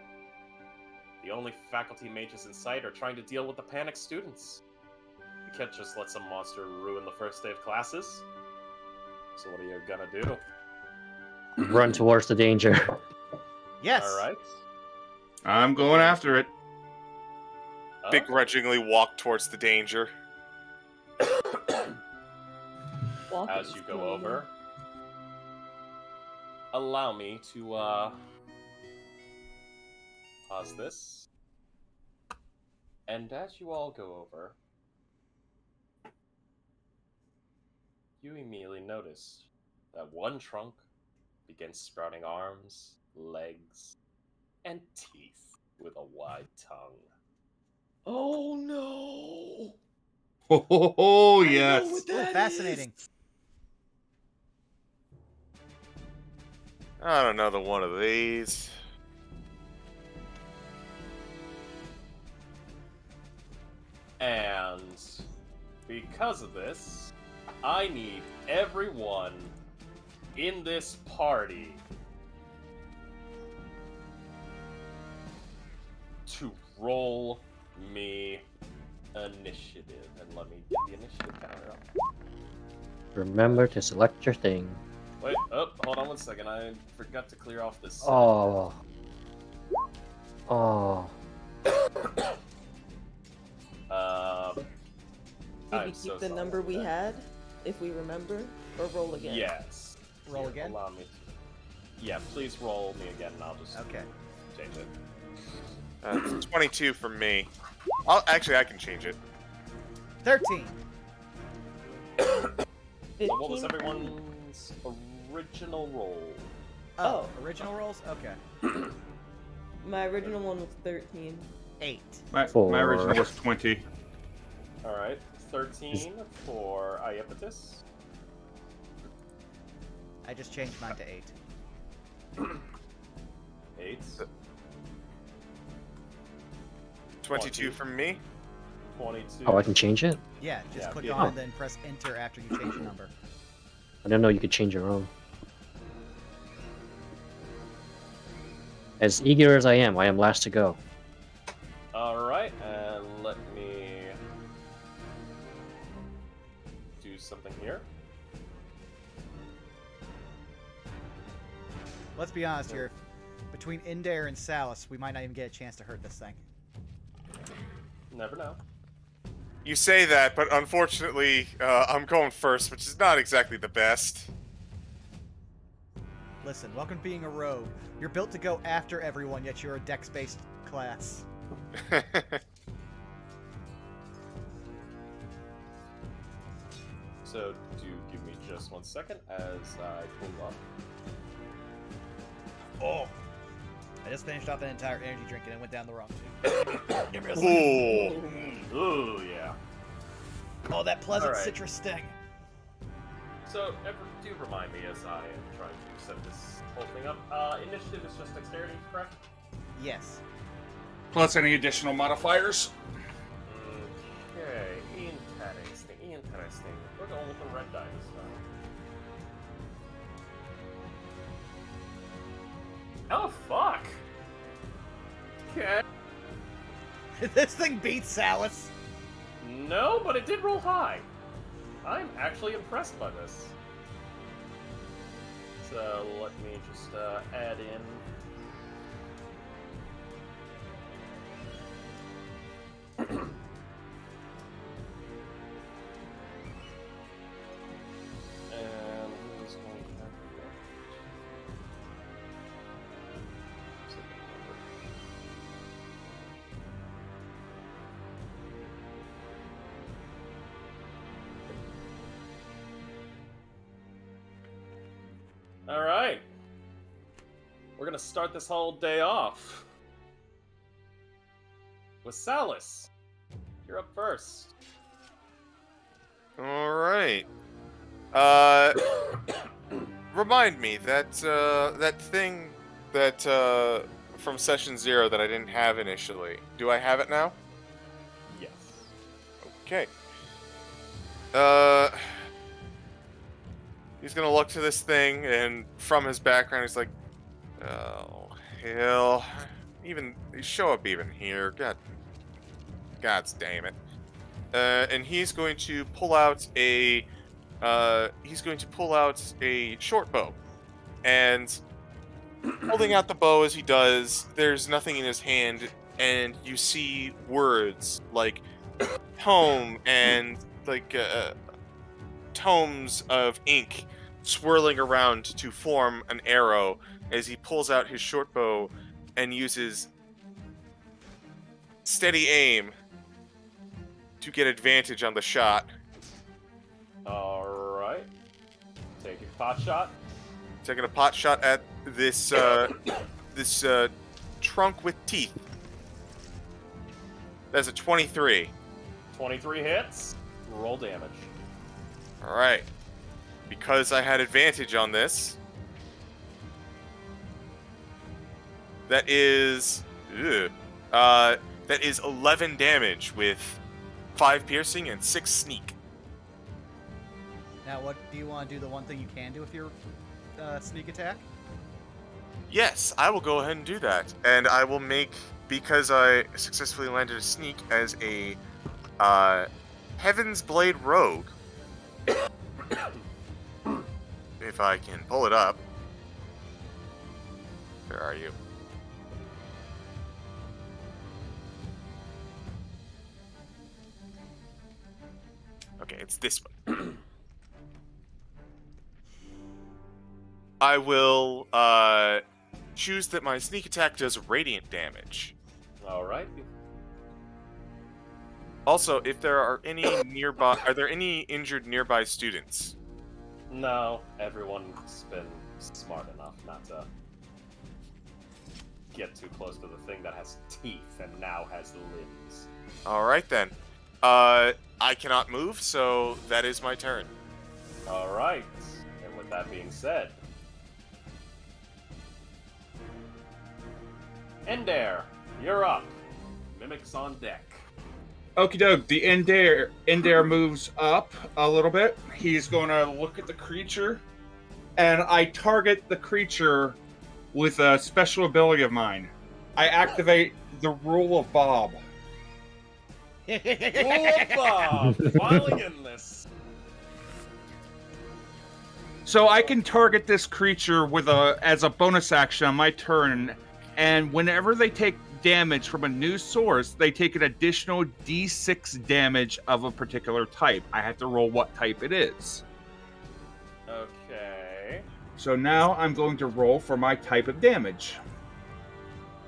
The only faculty mages in sight are trying to deal with the panicked students. You can't just let some monster ruin the first day of classes. So what are you gonna do? Run towards the danger. Yes. Alright. I'm going after it. Begrudgingly walk towards the danger. As you go over, allow me to pause this. And as you all go over, you immediately notice that one trunk begins sprouting arms, legs, and teeth with a wide tongue. Oh no! Oh, yes. Ooh, fascinating. I don't know, another one of these. And because of this, I need everyone in this party to roll me initiative. And let me get the initiative counter up. Remember to select your thing. Wait, oh, hold on one second. I forgot to clear off this. Oh. Oh. Did we I'm keep so the sorry number about we that. had, if we remember, or roll again? Yes. Roll Here, again? Allow me to... Yeah, please roll me again, and I'll just Okay. change it. It's 22 for me. Actually, I can change it. 13. So what 15? was everyone's original roll? Oh, original rolls? Okay. My original one was 13. 8. My original was 20. Alright, 13 for Iapetus. I just changed mine to 8. 8. 22 from me. 22. Oh, I can change it? Yeah, just Yeah, click yeah. on and then press enter after you change the number. I didn't know you could change your own. As eager as I am last to go. Alright, and let me do something here. Let's be honest here. Between Endair and Sallus, we might not even get a chance to hurt this thing. Never know. You say that, but unfortunately, I'm going first, which is not exactly the best. Listen, welcome to being a rogue. You're built to go after everyone, yet you're a dex-based class. So, do give me just 1 second as I pull up. Oh! I just finished off an entire energy drink and it went down the wrong tube. Give me a second. Ooh. Ooh, yeah. Oh, that pleasant Alright. citrus sting. So, do remind me as I am trying to set this whole thing up. Initiative is just dexterity, correct? Yes. Plus any additional modifiers. Okay, interesting, interesting. We're going with the red die this time. Oh, fuck! Okay. This thing beats Sallus. No, but it did roll high. I'm actually impressed by this. So let me just add in. And who's going to have the All right. we're gonna start this whole day off with Sallus. You're up first. All right. Remind me that that thing that from session 0 that I didn't have initially. Do I have it now? Yes. Okay. He's gonna look to this thing, and from his background, he's like, "Oh hell! Even show up even here, God's damn it!" And he's going to pull out a short bow, and holding out the bow as he does, there's nothing in his hand, and you see words like tome and like tomes of ink swirling around to form an arrow as he pulls out his short bow and uses steady aim to get advantage on the shot. Alright. Taking pot shot. Taking a pot shot at this this trunk with teeth. That's a 23. 23 hits. Roll damage. Alright. Because I had advantage on this, that is 11 damage with 5 piercing and 6 sneak. Now, what do you want to do? The one thing you can do with your sneak attack? Yes, I will go ahead and do that, and I will make, because I successfully landed a sneak as a Heaven's Blade Rogue. If I can pull it up. Where are you? Okay, it's this one. I will choose that my sneak attack does radiant damage. Alright. Also, if there are any nearby, are there any injured nearby students? No, everyone's been smart enough not to get too close to the thing that has teeth and now has limbs. Alright then. I cannot move, so that is my turn. Alright. And with that being said, Endair, you're up. Mimics on deck. Okie doke, the Endair moves up a little bit. He's going to look at the creature, and I target the creature with a special ability of mine. I activate the Rule of Bob. Bob, finally in this. So I can target this creature with as a bonus action on my turn, and whenever they take damage from a new source, they take an additional d6 damage of a particular type. I have to roll what type it is. Okay. So now I'm going to roll for my type of damage.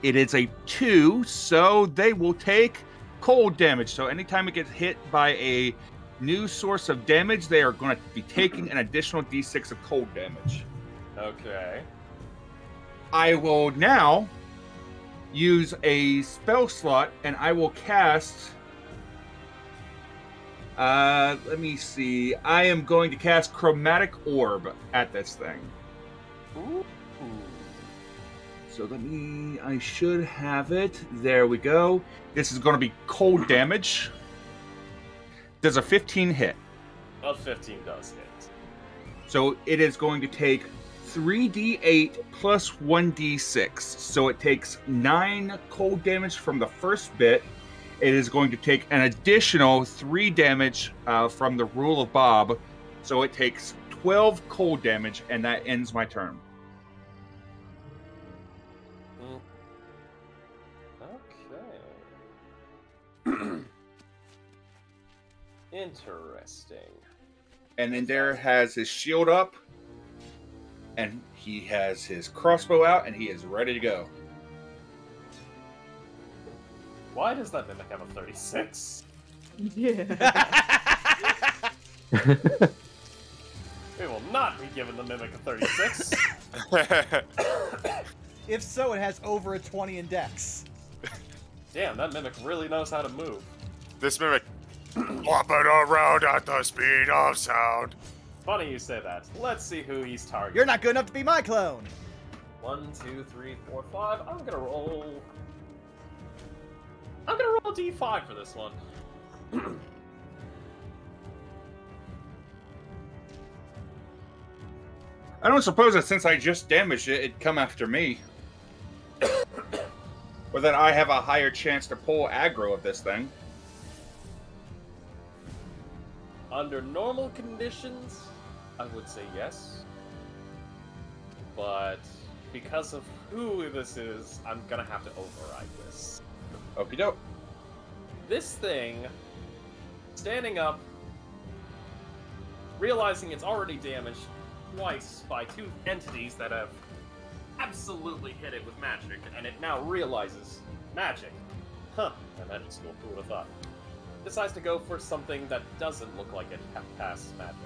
It is a 2, so they will take cold damage. So anytime it gets hit by a new source of damage, they are going to be taking an additional d6 of cold damage. Okay. I will now use a spell slot, and I will cast... let me see. I am going to cast Chromatic Orb at this thing. Ooh. So I should have it. There we go. This is going to be cold damage. Does a 15 hit? A 15 does hit. So it is going to take 3d8 plus 1d6. So it takes 9 cold damage from the first bit. It is going to take an additional 3 damage from the Rule of Bob. So it takes 12 cold damage, and that ends my turn. Okay. Interesting. And Endair has his shield up, and he has his crossbow out, and he is ready to go. Why does that mimic have a 36? Yeah. We will not be giving the mimic a 36. If so, it has over a 20 in dex. Damn, that mimic really knows how to move. This mimic whopping around at the speed of sound. Funny you say that. Let's see who he's targeting. You're not good enough to be my clone. 1, 2, 3, 4, 5. I'm gonna roll a d5 for this one. I don't suppose that since I just damaged it, it'd come after me. Or that I have a higher chance to pull aggro of this thing. Under normal conditions, I would say yes. But because of who this is, I'm gonna have to override this. Okie doke. This thing, standing up, realizing it's already damaged twice by two entities that have absolutely hit it with magic, and it now realizes magic. Huh, my magic school, who would have thought? Decides to go for something that doesn't look like it passes magic.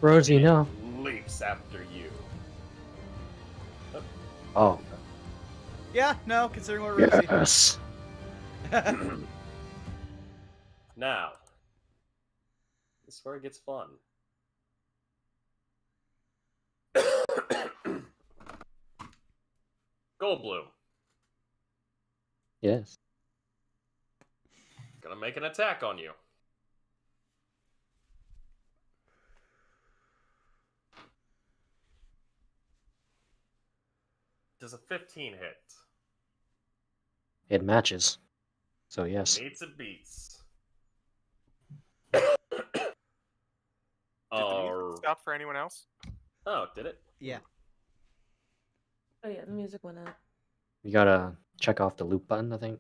Rosie, no. Leaps after you. Oh. Yeah, no, considering we're Rosie. Yes. Now, this is where it gets fun. Goldblum. Yes. Gonna make an attack on you. Does a 15 hit? It matches. So yes. Meets and beats. Did the music stop for anyone else? Oh, did it? Yeah. Oh yeah, the music went out. You gotta check off the loop button, I think.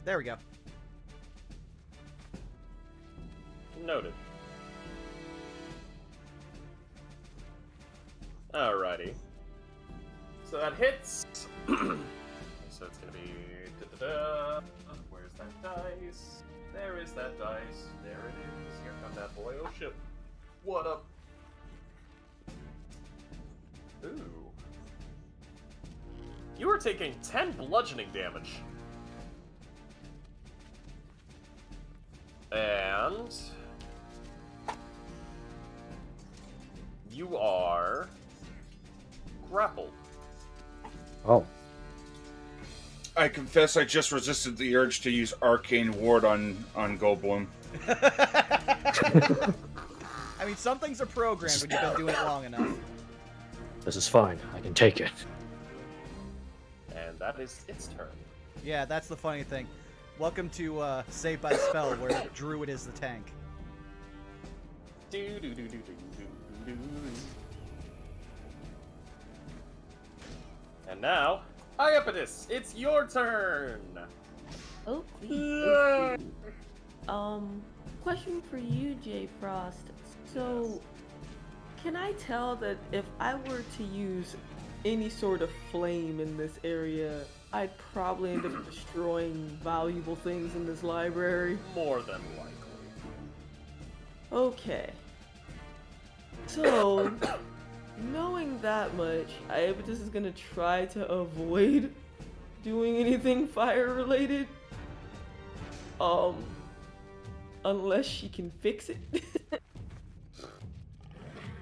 There we go. Noted. Alrighty. So that hits. So it's gonna be. Where's that dice? There is that dice. There it is. Here comes that boy. Oh shit. What up? Ooh. You are taking 10 bludgeoning damage. And you are grappled. Oh. I confess I just resisted the urge to use Arcane Ward on Goldblum. I mean, some things are programmed when you've been doing it long enough. This is fine. I can take it. And that is its turn. Yeah, that's the funny thing. Welcome to Saved by the Spell, where Druid is the tank. And now, Iapetus, it's your turn. Oh, question for you, J Frost. So, can I tell that if I were to use any sort of flame in this area, I'd probably end up destroying valuable things in this library? More than likely. Okay. So, knowing that much, Iapetus is gonna try to avoid doing anything fire related. Unless she can fix it.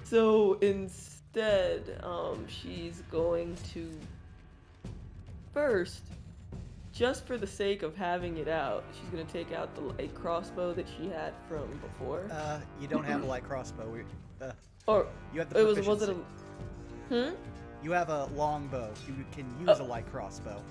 So instead, she's going to first, just for the sake of having it out, she's gonna take out the light crossbow that she had from before. You don't have a light crossbow. Or you have the proficiency. was it a? You have a longbow. You can use a light crossbow.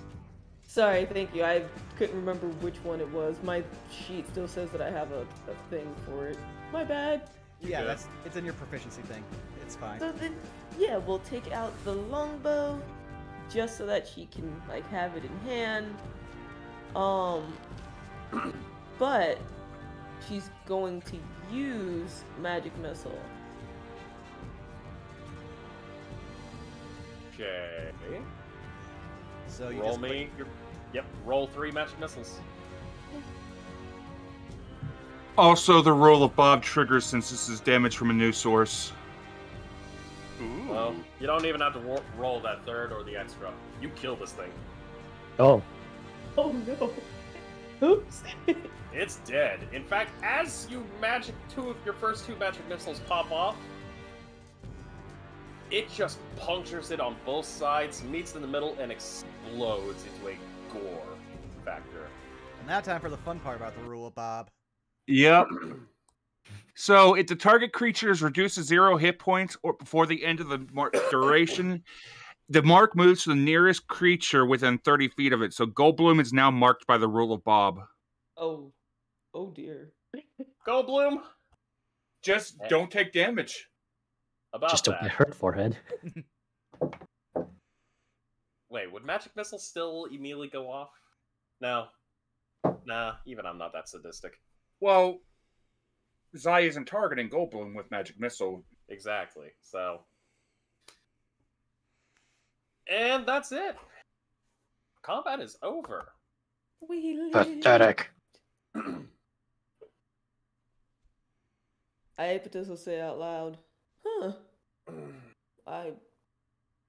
Sorry, thank you. I couldn't remember which one it was. My sheet still says that I have a thing for it. My bad. Yeah, it's in your proficiency thing. It's fine. So then, yeah, we'll take out the longbow just so that she can like have it in hand. But she's going to use magic missile. Okay. So you roll just me. Yep. Roll 3 magic missiles. Also, the roll of Bob triggers since this is damage from a new source. Ooh. Well, you don't even have to roll that third or the extra. You kill this thing. Oh. Oh no. Oops. It's dead. In fact, as you magic your first two magic missiles pop off, it just punctures it on both sides, meets in the middle, and explodes into a gore factor. And now time for the fun part about the rule of Bob. Yep. So, if the target creature is reduced to 0 hit points or before the end of the duration, the mark moves to the nearest creature within 30 feet of it. So, Goldblum is now marked by the rule of Bob. Oh. Oh dear. Goldblum! Just don't take damage. About Just don't that. get hurt, forehead. Wait, would magic missiles still immediately go off? No. Nah, even I'm not that sadistic. Well, Zai isn't targeting Goldblum with magic missile. Exactly, so... And that's it. Combat is over. We live. Pathetic. Iapetus will say out loud, huh. I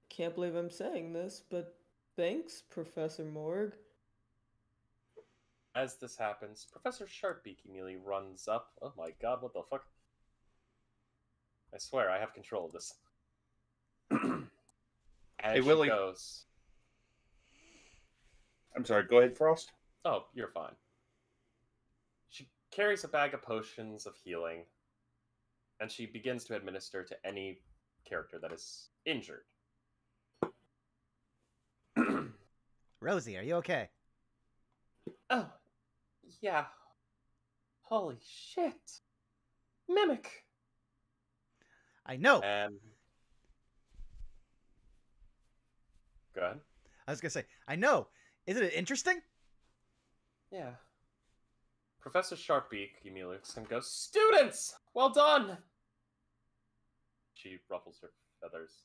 can't believe I'm saying this, but thanks, Professor Morg. As this happens, Professor Sharpbeak immediately runs up. Oh my god, what the fuck? I swear, I have control of this. As Hey, she Willie. goes... I'm sorry, go ahead, Frost. Oh, you're fine. She carries a bag of potions of healing, and she begins to administer to any character that is injured. Rosie, are you okay? Oh, yeah. Holy shit. Mimic! I know. And... Go ahead. I was gonna say, I know. Isn't it interesting? Yeah. Professor Sharpbeak immediately looks and goes, "Students! Well done!" She ruffles her feathers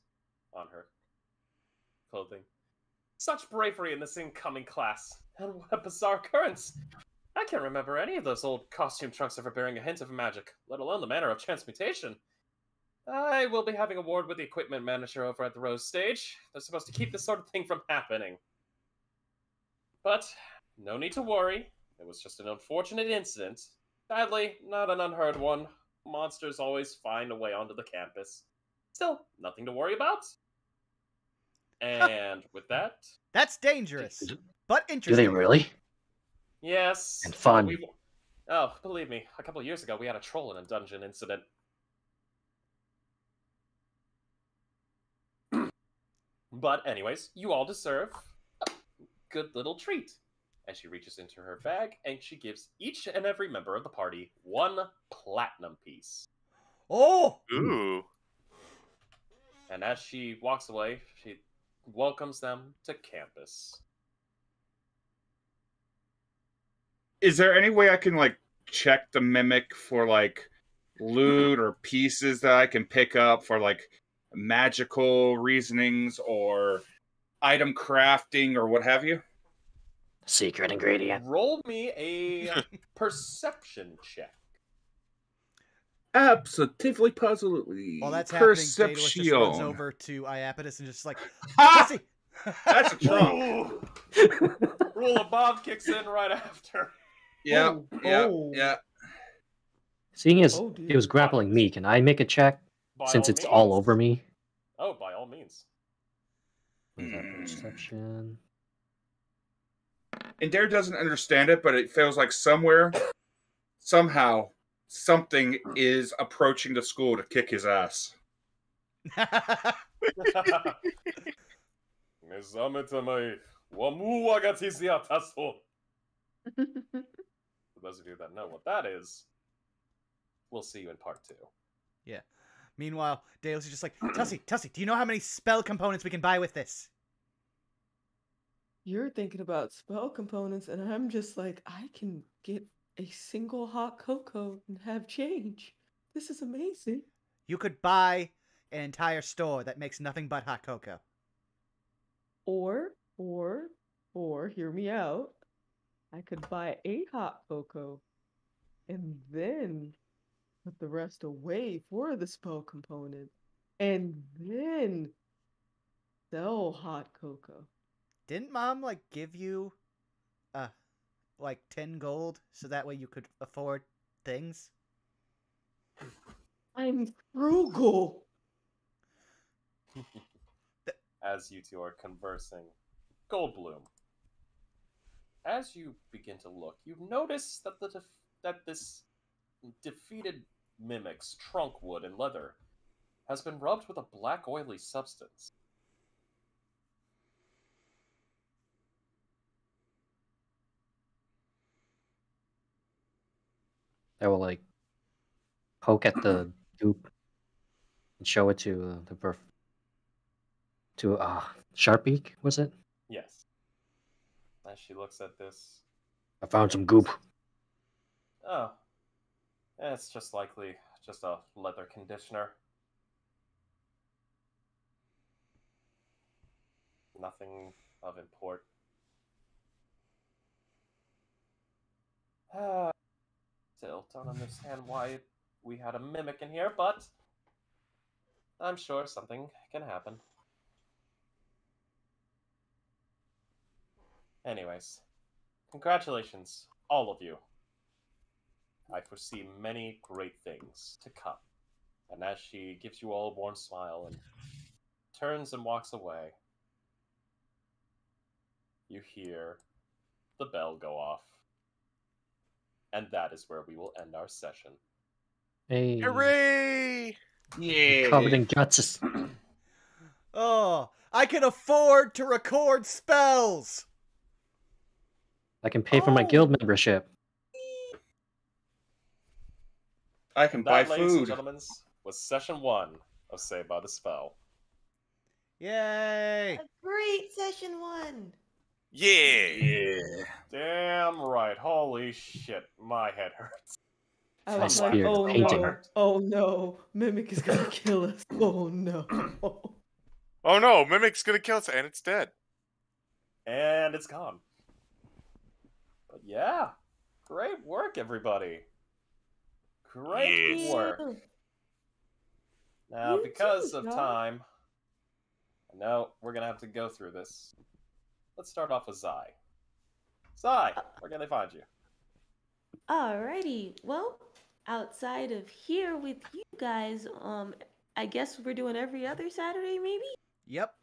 on her clothing. Such bravery in this incoming class. And what a bizarre occurrence. I can't remember any of those old costume trunks ever bearing a hint of magic, let alone the manner of transmutation. I will be having a word with the equipment manager over at the Rose Stage. They're supposed to keep this sort of thing from happening. But no need to worry. It was just an unfortunate incident. Sadly, not an unheard one. Monsters always find a way onto the campus. Still, nothing to worry about. And with that... That's dangerous, but Do interesting. they really? Yes. And fun. Oh, believe me, a couple of years ago we had a troll in a dungeon incident. But anyways, you all deserve a good little treat. And she reaches into her bag, and she gives each and every member of the party 1 platinum piece. Oh! Ooh. And as she walks away, she welcomes them to campus. Is there any way I can, like, check the Mimic for, like, loot or pieces that I can pick up for, like, magical reasonings or item crafting or what have you? Secret ingredient. Roll me a perception check. Absolutely, positively. While that's happening, Daedalus just runs Perception. over to Iapetus and just like, Ha! Pussy! That's a trunk. Rule of Bob kicks in right after. Yeah, yeah, Oh. yeah. Seeing as Oh, dear. it was grappling me, can I make a check By since all it's all means. over me? Oh, by all means. What is that perception? Endair doesn't understand it, but it feels like somewhere, somehow, something is approaching the school to kick his ass. For those of you that know what that is, we'll see you in part 2. Yeah. Meanwhile, Daedalus is just like, Tussie, do you know how many spell components we can buy with this? You're thinking about spell components, and I'm just like, I can get a single hot cocoa and have change. This is amazing. You could buy an entire store that makes nothing but hot cocoa. Or, hear me out. I could buy a hot cocoa and then put the rest away for the spell component, and then sell hot cocoa. Didn't Mom like give you, like 10 gold so that way you could afford things? I'm frugal. As you two are conversing, Goldblum, as you begin to look, you notice that this defeated mimic's trunk wood and leather has been rubbed with a black oily substance. I will like poke at the goop and show it to Sharpbeak, was it? Yes. As she looks at this, I found some goop. oh, it's just likely just a leather conditioner. Nothing of import. Still don't understand why we had a mimic in here, but I'm sure something can happen. Anyways, congratulations, all of you. I foresee many great things to come. And as she gives you all a warm smile and turns and walks away, you hear the bell go off. And that is where we will end our session. Hey, Hooray! Yeah. covered in justice. Oh, I can afford to record spells! I can pay for my guild membership. I can buy That, ladies and food. gentlemen, was session 1 of Saved by the Spell. Yay! Great session 1. Yeah! Yeah. Damn right. Holy shit. My head hurts. I My was like, spirit oh painting. no, oh no, Mimic is gonna kill us. Oh no. Oh no, Mimic's gonna kill us, and it's dead. And it's gone. But yeah. Great work, everybody. Great Yes. work. Now, You because too, of Doc. time, I know we're going to have to go through this. Let's start off with Zai. Zai, where can they find you? Alrighty. Well, outside of here with you guys, I guess we're doing every other Saturday, maybe. Yep,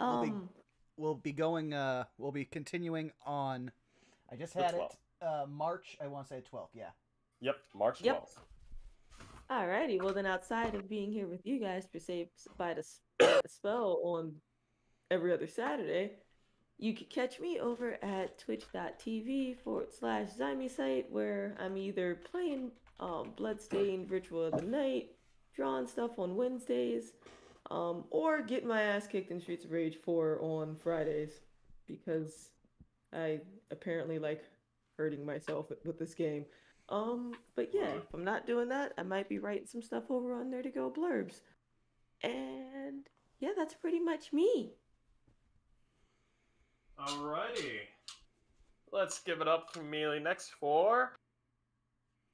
we'll be continuing on. I just The had 12th. it. March. I want to say 12th. Yeah. Yep, March 12th. Yep. Alrighty. Well, then, outside of being here with you guys for Saved by the Spell on every other Saturday, you can catch me over at twitch.tv/ZymieSite, where I'm either playing Bloodstained Ritual of the Night, drawing stuff on Wednesdays, or getting my ass kicked in Streets of Rage 4 on Fridays, because I apparently like hurting myself with this game. But yeah, if I'm not doing that, I might be writing some stuff over on there to go blurbs. And yeah, that's pretty much me. Alrighty. Let's give it up immediately next for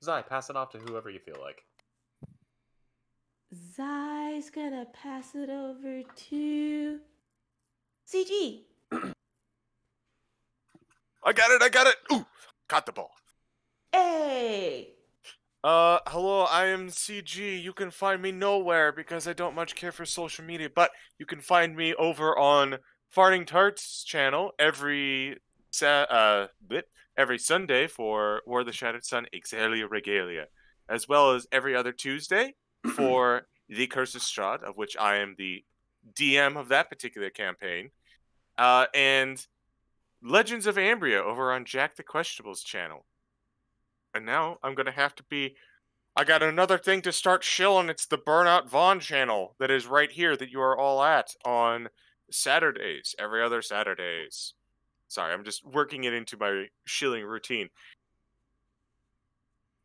Zai. Pass it off to whoever you feel like. Zai's gonna pass it over to CG. I got it! Ooh! Caught the ball. Hey! Hello, I am CG. You can find me nowhere because I don't much care for social media, but you can find me over on Farting Tart's channel every Sunday for War of the Shattered Sun Exalia Regalia, as well as every other Tuesday for The Curse of Strahd, of which I am the DM of that particular campaign, and Legends of Ambria over on Jack the Questionable's channel. And now I'm going to have to be... I got another thing to start shilling. It's the Burnout Vaughn channel that is right here that you are all at on Saturdays, every other Saturdays. Sorry, I'm just working it into my shilling routine.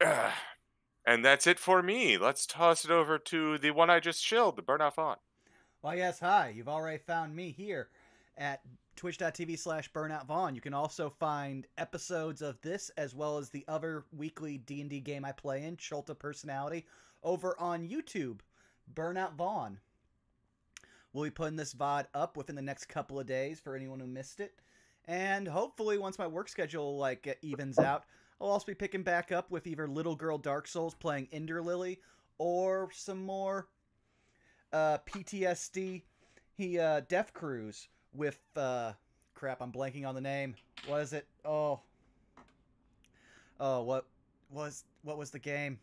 And that's it for me. Let's toss it over to the one I just shilled, the Burnout Vaughn. Well, yes, hi. You've already found me here at twitch.tv/BurnoutVaughn. You can also find episodes of this as well as the other weekly D&D game I play in, Cholta Personality, over on YouTube, Burnout Vaughn. We'll be putting this VOD up within the next couple of days for anyone who missed it. And hopefully once my work schedule evens out, I'll also be picking back up with either Little Girl Dark Souls playing Ender Lily or some more PTSD Death Cruise with crap, I'm blanking on the name. What is it? What was the game?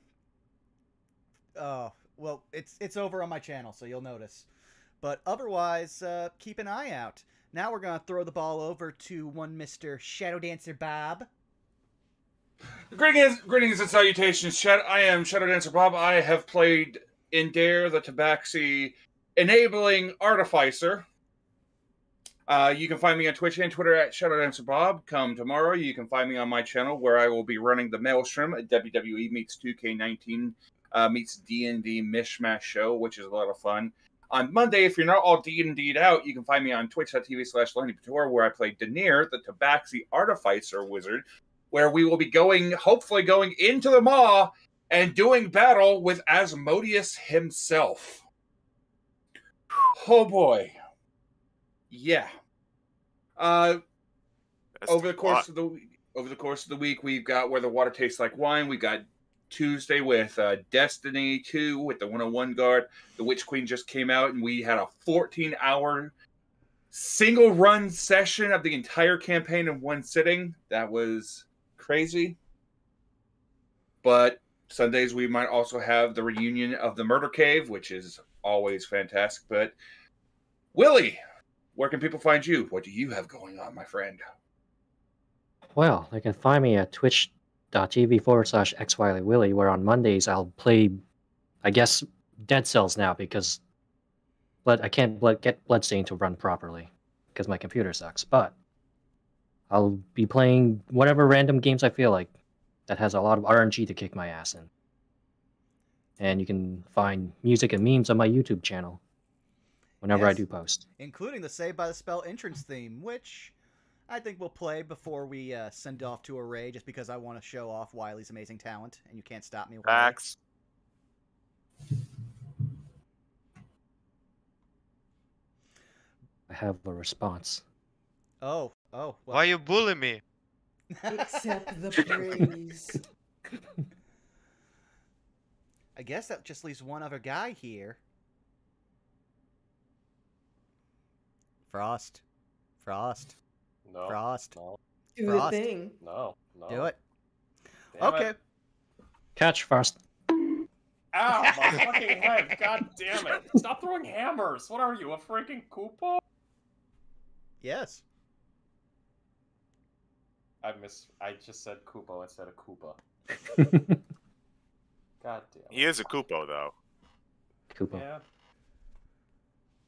Well, it's over on my channel, so you'll notice. But otherwise, keep an eye out. Now we're going to throw the ball over to one Mr. Shadow Dancer Bob. Greetings and salutations. I am Shadow Dancer Bob. I have played Endair, the Tabaxi enabling Artificer. You can find me on Twitch and Twitter at Shadow Dancer Bob. Come tomorrow, you can find me on my channel where I will be running the Maelstrom, a WWE meets 2K19 meets D&D mishmash show, which is a lot of fun. On Monday, if you're not all D&D'd out, you can find me on twitch.tv/LennyPator, where I play Daenerys, the Tabaxi Artificer Wizard, where we will be hopefully going into the Maw and doing battle with Asmodeus himself. Oh boy. Yeah. Over the course of the week, we've got Where the Water Tastes Like Wine. We got Tuesday with Destiny 2 with the 101 Guard. The Witch Queen just came out, and we had a 14-hour single run session of the entire campaign in one sitting. That was crazy. But Sundays we might also have the reunion of the Murder Cave, which is always fantastic. But Willie, where can people find you? What do you have going on, my friend? Well, they can find me at twitch.tv/xwiley, where on Mondays I'll play, I guess, Dead Cells now because I can't get Bloodstain to run properly because my computer sucks. But I'll be playing whatever random games I feel like that has a lot of RNG to kick my ass in. And you can find music and memes on my YouTube channel whenever I do post. Including the Saved by the Spell entrance theme, which I think we'll play before we send off to Array, just because I want to show off Wiley's amazing talent, and you can't stop me. Facts. I have a response. Oh. Well. Why you bully me? Accept the praise. I guess that just leaves one other guy here. Frost. No. Frost. No. Do the thing. No. Do it. Damn Okay. it. Catch Frost. Ow, my fucking head. God damn it. Stop throwing hammers. What are you, a freaking Koopa? Yes. I just said Koopa instead of Koopa. God damn it. He is a Koopo, though. Koopa. Yeah.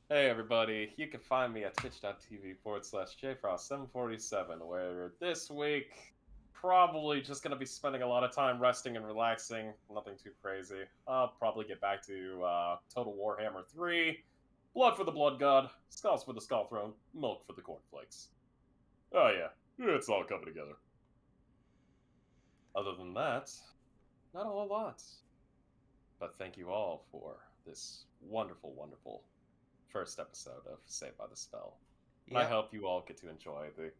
Hey everybody, you can find me at twitch.tv/jfrost747, where this week, probably just going to be spending a lot of time resting and relaxing, nothing too crazy. I'll probably get back to Total Warhammer 3, Blood for the Blood God, Skulls for the Skull Throne, Milk for the Cornflakes. Oh yeah, it's all coming together. Other than that, not a whole lot. But thank you all for this wonderful, wonderful first episode of Saved by the Spell. And I hope you all get to enjoy the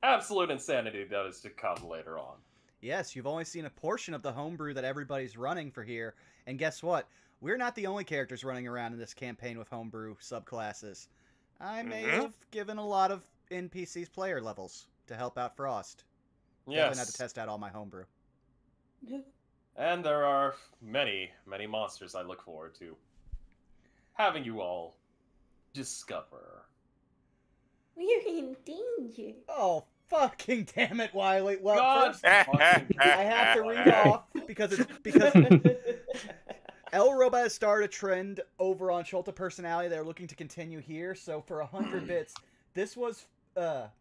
absolute insanity that is to come later on. Yes, you've only seen a portion of the homebrew that everybody's running for here, and guess what? We're not the only characters running around in this campaign with homebrew subclasses. I may have given a lot of NPCs player levels to help out Frost. Yes. Definitely have to test out all my homebrew. And there are many, many monsters I look forward to having you all discover. We're in danger. Oh, fucking damn it, Wiley. Well, God first, I have to read off because El Robot has started a trend over on Cholta Personality they're looking to continue here. So for 100 bits, this was for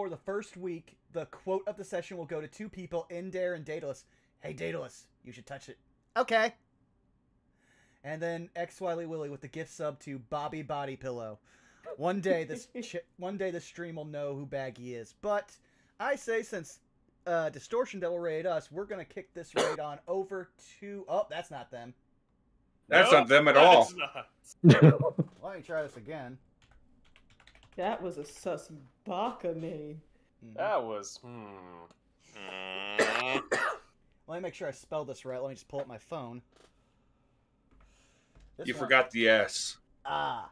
the first week. The quote of the session will go to two people, Endair and Daedalus. Hey, Daedalus, you should touch it. Okay. And then X Wiley Willy with the gift sub to Bobby Body Pillow. One day this stream will know who Baggy is. But I say since Distortion Devil raided us, we're gonna kick this raid on over to. Oh, that's not them. That's not them at all. Let me try this again. That was a sus baka name. That was. Let me make sure I spelled this right. Let me just pull up my phone. You forgot the S. Ah.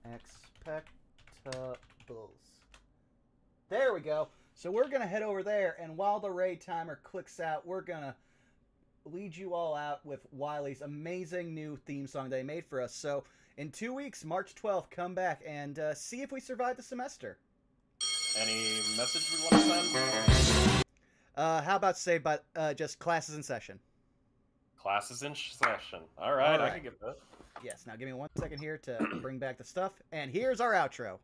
Expectables. There we go. So we're going to head over there, and while the raid timer clicks out, we're going to lead you all out with Wiley's amazing new theme song they made for us. So in 2 weeks, March 12th, come back and see if we survive the semester. Any message we want to send? How about say, but just classes in session? Classes in session. All right, I can get that. Yes, now give me 1 second here to bring back the stuff. And here's our outro.